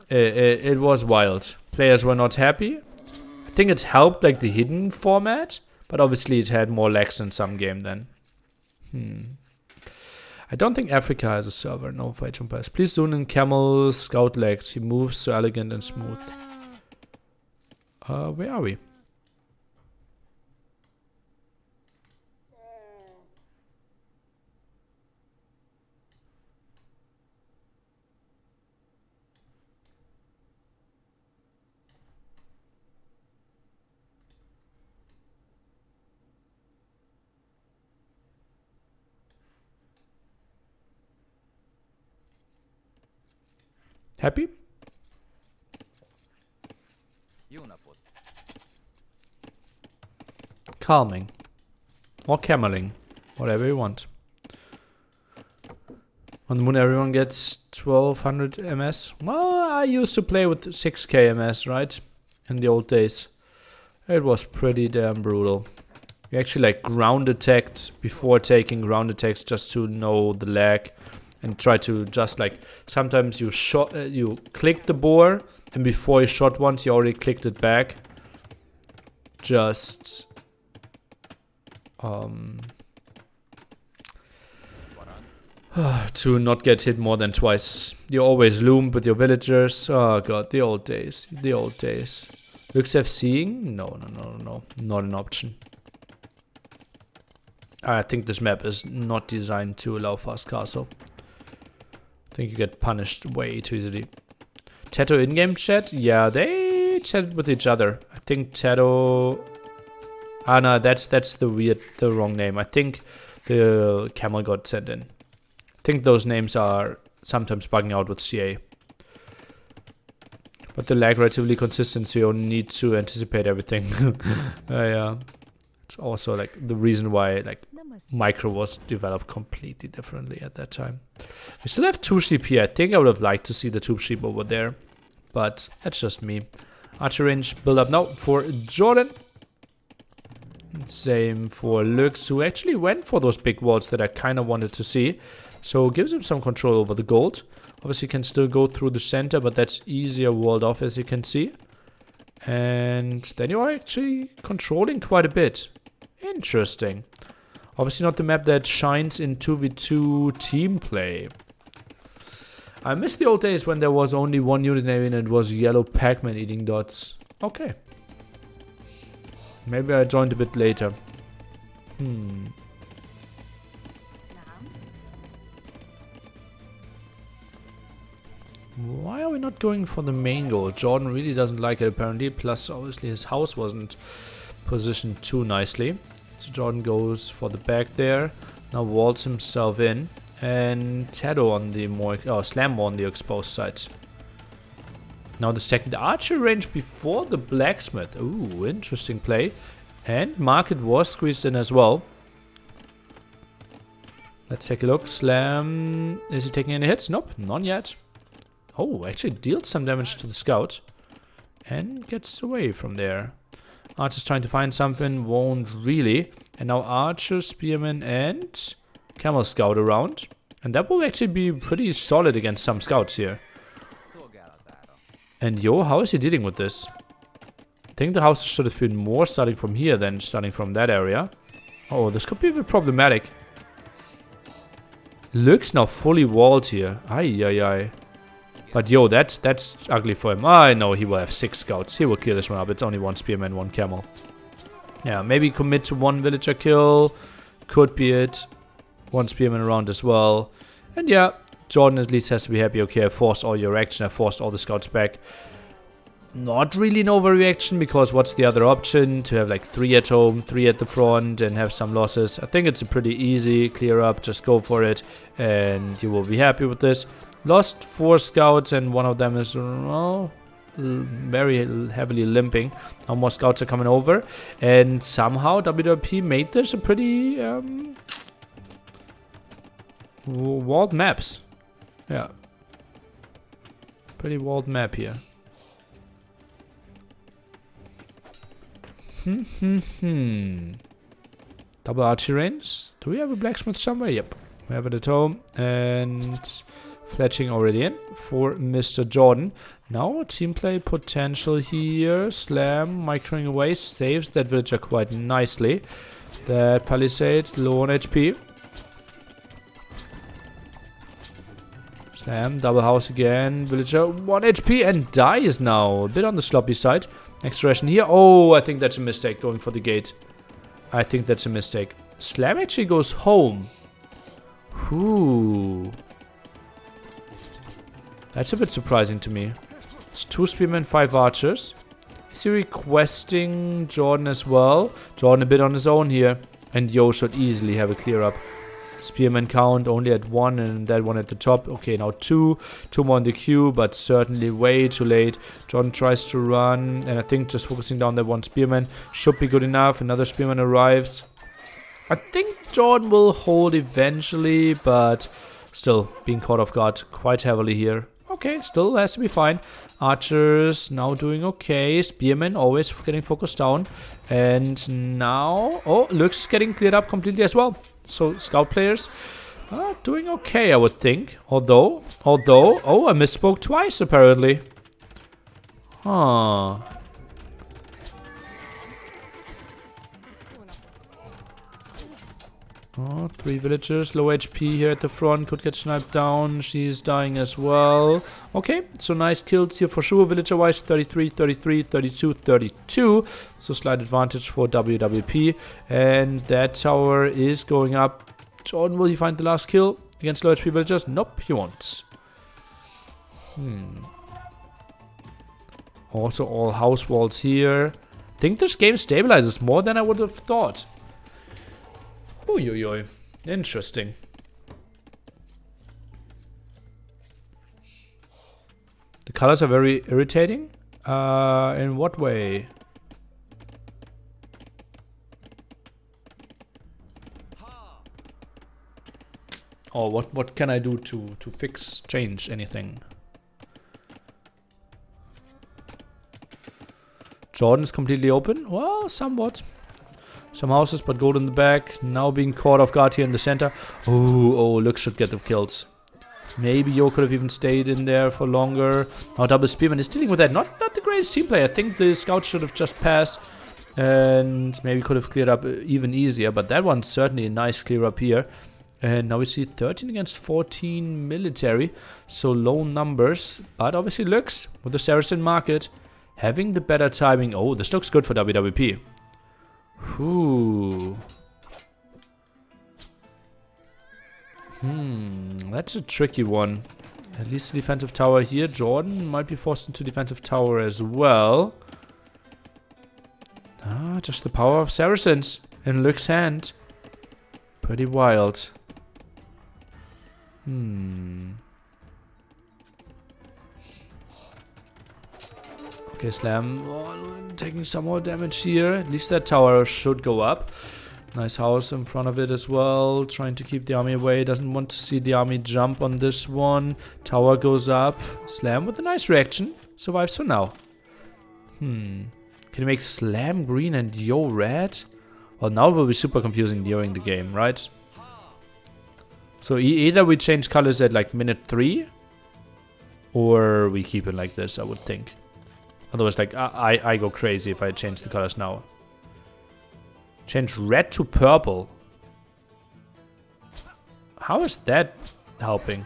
it was wild. Players were not happy. I think it helped like the hidden format, but obviously it had more lags in some game then. I don't think Africa has a server. No for HMPS. Please zoom in Camel Scout legs. He moves so elegant and smooth. Where are we? Happy? Calming. Or cameling. Whatever you want. On the moon everyone gets 1200 MS. Well, I used to play with 6k MS, right? In the old days. It was pretty damn brutal. You actually like ground attacked before taking ground attacks just to know the lag. And try to just like, sometimes you you clicked the boar and before you shot once you already clicked it back. Just to not get hit more than twice. You always loomed with your villagers. Oh god, the old days. The old days. Looks have seeing? No. Not an option. I think this map is not designed to allow fast castle. I think you get punished way too easily. Tato in-game chat? Yeah, they chatted with each other. I think Tato... Ah, no, that's the wrong name. I think the camel got sent in. I think those names are sometimes bugging out with CA. But the lag relatively consistent, so you don't need to anticipate everything. Yeah. It's also like the reason why like Micro was developed completely differently at that time. We still have 2 sheep here. I think I would have liked to see the 2 sheep over there. But that's just me. Archer range build up now for Jordan. Same for Lux, who actually went for those big walls that I kind of wanted to see. So gives him some control over the gold. Obviously can still go through the center, but that's easier walled off as you can see. And then you are actually controlling quite a bit. Interesting. Obviously not the map that shines in 2v2 team play. I miss the old days when there was only one unit name and it was yellow Pac-Man eating dots. Okay. Maybe I joined a bit later. Why are we not going for the main goal? Jordan really doesn't like it apparently. Plus obviously his house wasn't positioned too nicely. So Jordan goes for the back there. Now walls himself in. And Tato on the more... Oh, Slam on the exposed side. Now the second archer range before the blacksmith. Ooh, interesting play. And market was squeezed in as well. Let's take a look. Slam... Is he taking any hits? Nope, none yet. Oh, actually deals some damage to the scout. And gets away from there. Archer's trying to find something, won't really. And now Archer, Spearman and Camel Scout around. And that will actually be pretty solid against some scouts here. And yo, how is he dealing with this? I think the house should have been more starting from here than starting from that area. Oh, this could be a bit problematic. Looks now fully walled here. Ay. But yo, that's ugly for him. I know he will have 6 scouts. He will clear this one up. It's only 1 spearman, 1 camel. Yeah, maybe commit to 1 villager kill. Could be it. 1 spearman around as well. And yeah, Jordan at least has to be happy. Okay, I forced all your action. I forced all the scouts back. Not really an overreaction, because what's the other option? To have like 3 at home, 3 at the front and have some losses. I think it's a pretty easy clear up. Just go for it and you will be happy with this. Lost 4 scouts and one of them is very heavily limping. Now more scouts are coming over. And somehow WWP made this a pretty walled maps. Yeah. Pretty walled map here. Double archery range. Do we have a blacksmith somewhere? Yep. We have it at home. And fletching already in for Mr. Jordan. Now team play potential here. Slam microing away. Saves that villager quite nicely. That palisade low on HP. Slam, double house again. Villager 1 HP and dies now. A bit on the sloppy side. Next ration here. Oh, I think that's a mistake going for the gate. I think that's a mistake. Slam actually goes home. Ooh. That's a bit surprising to me. It's 2 spearmen, 5 archers. Is he requesting Jordan as well? Jordan a bit on his own here. And Yo should easily have a clear up. Spearman count only at 1 and that one at the top. Okay, now 2. 2 more in the queue, but certainly way too late. Jordan tries to run, and I think just focusing down that one Spearman should be good enough. Another Spearman arrives. I think Jordan will hold eventually, but still being caught off guard quite heavily here. Okay, still has to be fine. Archers now doing okay. Spearmen always getting focused down. And now... oh, Lux is getting cleared up completely as well. So, scout players are doing okay, I would think. Although... oh, I misspoke twice, apparently. Huh. Oh, 3 villagers, low HP here at the front, could get sniped down, she's dying as well. Okay, so nice kills here for sure, villager-wise, 33, 33, 32, 32. So slight advantage for WWP. And that tower is going up. Jordan, will he find the last kill against low HP villagers? Nope, he won't. Also all house walls here. I think this game stabilizes more than I would have thought. Uiuiui. Interesting. The colors are very irritating. In what way? Or what can I do to change anything? Jordan is completely open. Well, somewhat. Some houses, but gold in the back. Now being caught off guard here in the center. Oh, Lux should get the kills. Maybe Yo could have even stayed in there for longer. Now double Spearman is dealing with that. Not the greatest team play. I think the scouts should have just passed. And maybe could have cleared up even easier. But that one's certainly a nice clear up here. And now we see 13 against 14 military. So low numbers. But obviously Lux with the Saracen market having the better timing. Oh, this looks good for WWP. Ooh. That's a tricky one. At least the defensive tower here. Jordan might be forced into defensive tower as well. Ah, just the power of Saracens in Lux's hand. Pretty wild. Okay, Slam taking some more damage here. At least that tower should go up. Nice house in front of it as well. Trying to keep the army away. Doesn't want to see the army jump on this one. Tower goes up. Slam with a nice reaction. Survives for now. Can you make Slam green and Yo red? Well, now it will be super confusing during the game, right? So either we change colors at like minute 3. Or we keep it like this, I would think. Otherwise, like, I go crazy if I change the colors now. Change red to purple. How is that helping?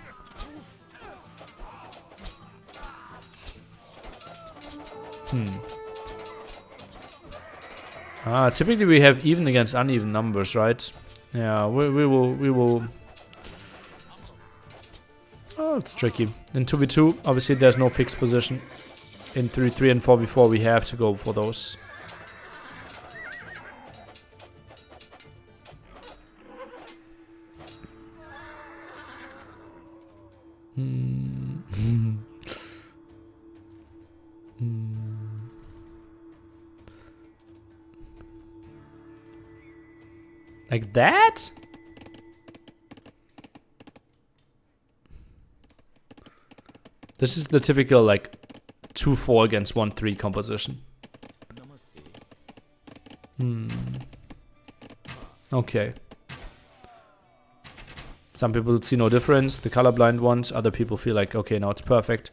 Typically we have even against uneven numbers, right? Yeah, we will... Oh, it's tricky. In 2v2, obviously there's no fixed position. In 3v3 and 4v4 we have to go for those. Like that? This is the typical like 2-4 against 1-3 composition. Okay. Some people see no difference, the colorblind ones. Other people feel like, okay, now it's perfect.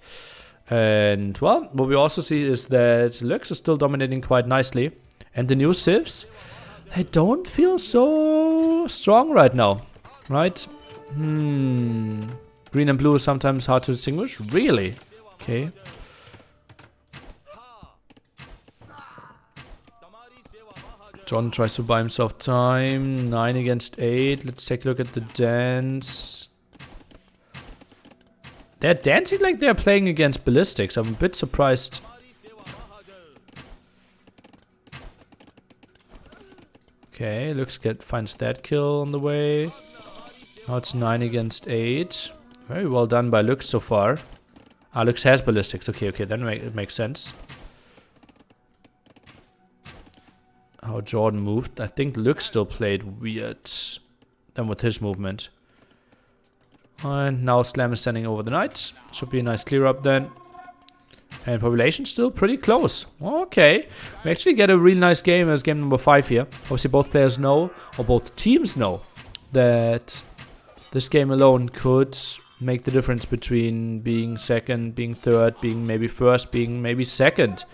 And, well, what we also see is that Lux is still dominating quite nicely. And the new civs, they don't feel so strong right now, right? Green and blue is sometimes hard to distinguish. Really? Okay. John tries to buy himself time. 9 against 8. Let's take a look at the dance. They're dancing like they're playing against ballistics. I'm a bit surprised. Okay, finds that kill on the way. Now it's 9 against 8. Very well done by Lux so far. Ah, Lux has ballistics. Okay, then it makes sense. How Jordan moved. I think Lux still played weird than with his movement. And now Slam is standing over the knight. Should be a nice clear up then. And population still pretty close. Okay. We actually get a really nice game as game number 5 here. Obviously both players know, or both teams know, that this game alone could make the difference between being second, being third, being maybe first, being maybe second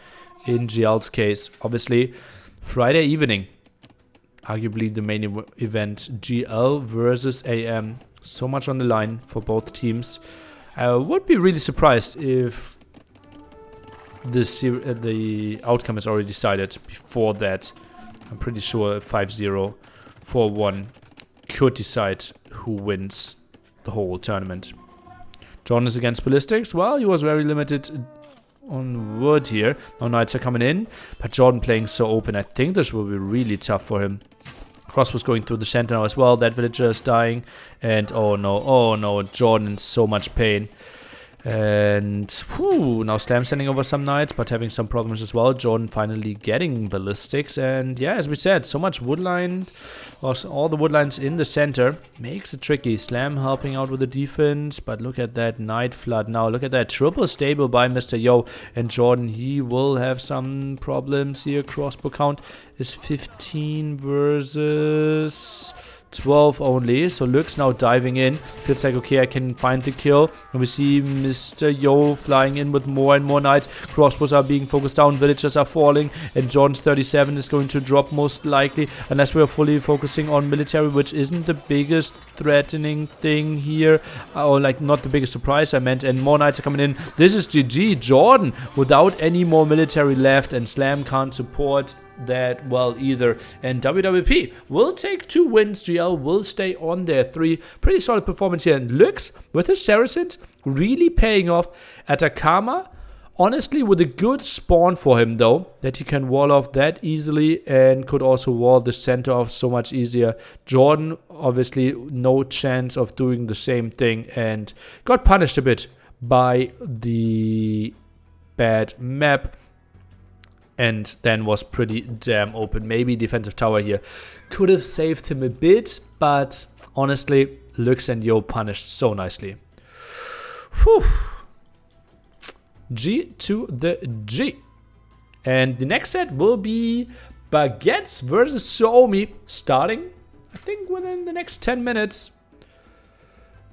in GL's case. Obviously, Friday evening, arguably the main event, GL versus AM. So much on the line for both teams. I would be really surprised if the outcome is already decided before that. I'm pretty sure 5-0, 4-1 could decide who wins the whole tournament. Jordan is against ballistics. Well, he was very limited on wood here. Now knights are coming in, but Jordan playing so open. I think this will be really tough for him. Cross was going through the center now as well. That villager is dying. And oh no, Jordan in so much pain. And whew, now Slam sending over some knights, but having some problems as well. Jordan finally getting ballistics. And yeah, as we said, so much woodline, all the woodlines in the center makes it tricky. Slam helping out with the defense, but look at that knight flood now. Look at that triple stable by Mr. Yo. And Jordan, he will have some problems here. Crossbow count is 15 versus 12 only, so Lux now diving in. Feels like, okay, I can find the kill. And we see Mr. Yo flying in with more and more knights. Crossbows are being focused down, villagers are falling, and Jordan's 37 is going to drop most likely, unless we are fully focusing on military, which isn't the biggest threatening thing here. Or like, not the biggest surprise, I meant. And more knights are coming in. This is GG. Jordan without any more military left, and Slam can't support that well either. And WWP will take 2 wins. GL will stay on their 3. Pretty solid performance here. And Lux with his Saracens really paying off. Atacama, honestly, with a good spawn for him though, that he can wall off that easily and could also wall the center off so much easier. Jordan, obviously, no chance of doing the same thing and got punished a bit by the bad map. And then was pretty damn open. Maybe defensive tower here could have saved him a bit, but honestly, Lux and Yo punished so nicely. Whew. G to the G. And the next set will be Baguettes versus Suomi, starting, I think, within the next 10 minutes.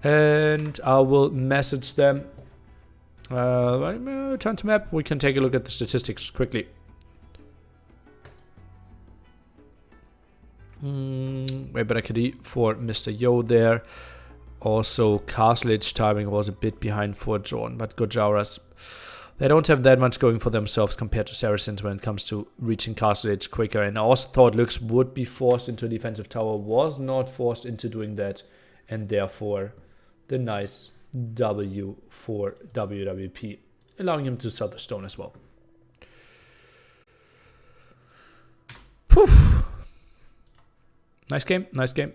And I will message them. Turn to map. We can take a look at the statistics quickly. Way better KD for Mr. Yo there. Also, Castle Age timing was a bit behind for Jordan, but Gojaras, they don't have that much going for themselves compared to Saracens when it comes to reaching Castle Age quicker. And I also thought Lux would be forced into a defensive tower, was not forced into doing that, and therefore the nice W for WWP, allowing him to sell the stone as well. Poof. Nice game, nice game.